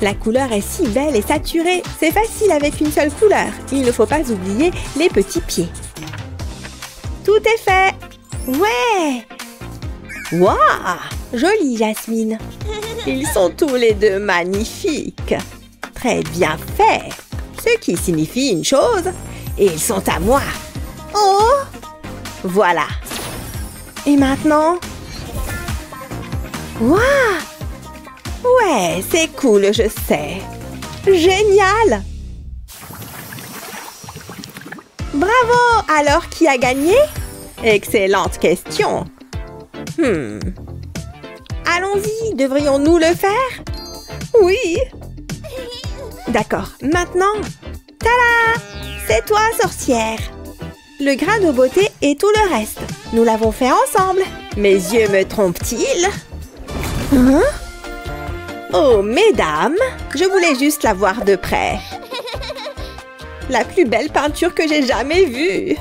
La couleur est si belle et saturée. C'est facile avec une seule couleur. Il ne faut pas oublier les petits pieds. Tout est fait. Ouais. Waouh! Jolie, Jasmine. Ils sont tous les deux magnifiques. Très bien fait. Ce qui signifie une chose. Et ils sont à moi. Oh! Voilà. Et maintenant? Waouh! Ouais, c'est cool, je sais. Génial! Bravo! Alors, qui a gagné? Excellente question. Allons-y, devrions-nous le faire? Oui. D'accord, maintenant, tada! C'est toi, sorcière. Le grain de beauté et tout le reste. Nous l'avons fait ensemble. Mes yeux me trompent-ils? Hein? Oh, mesdames, je voulais juste la voir de près. La plus belle peinture que j'ai jamais vue.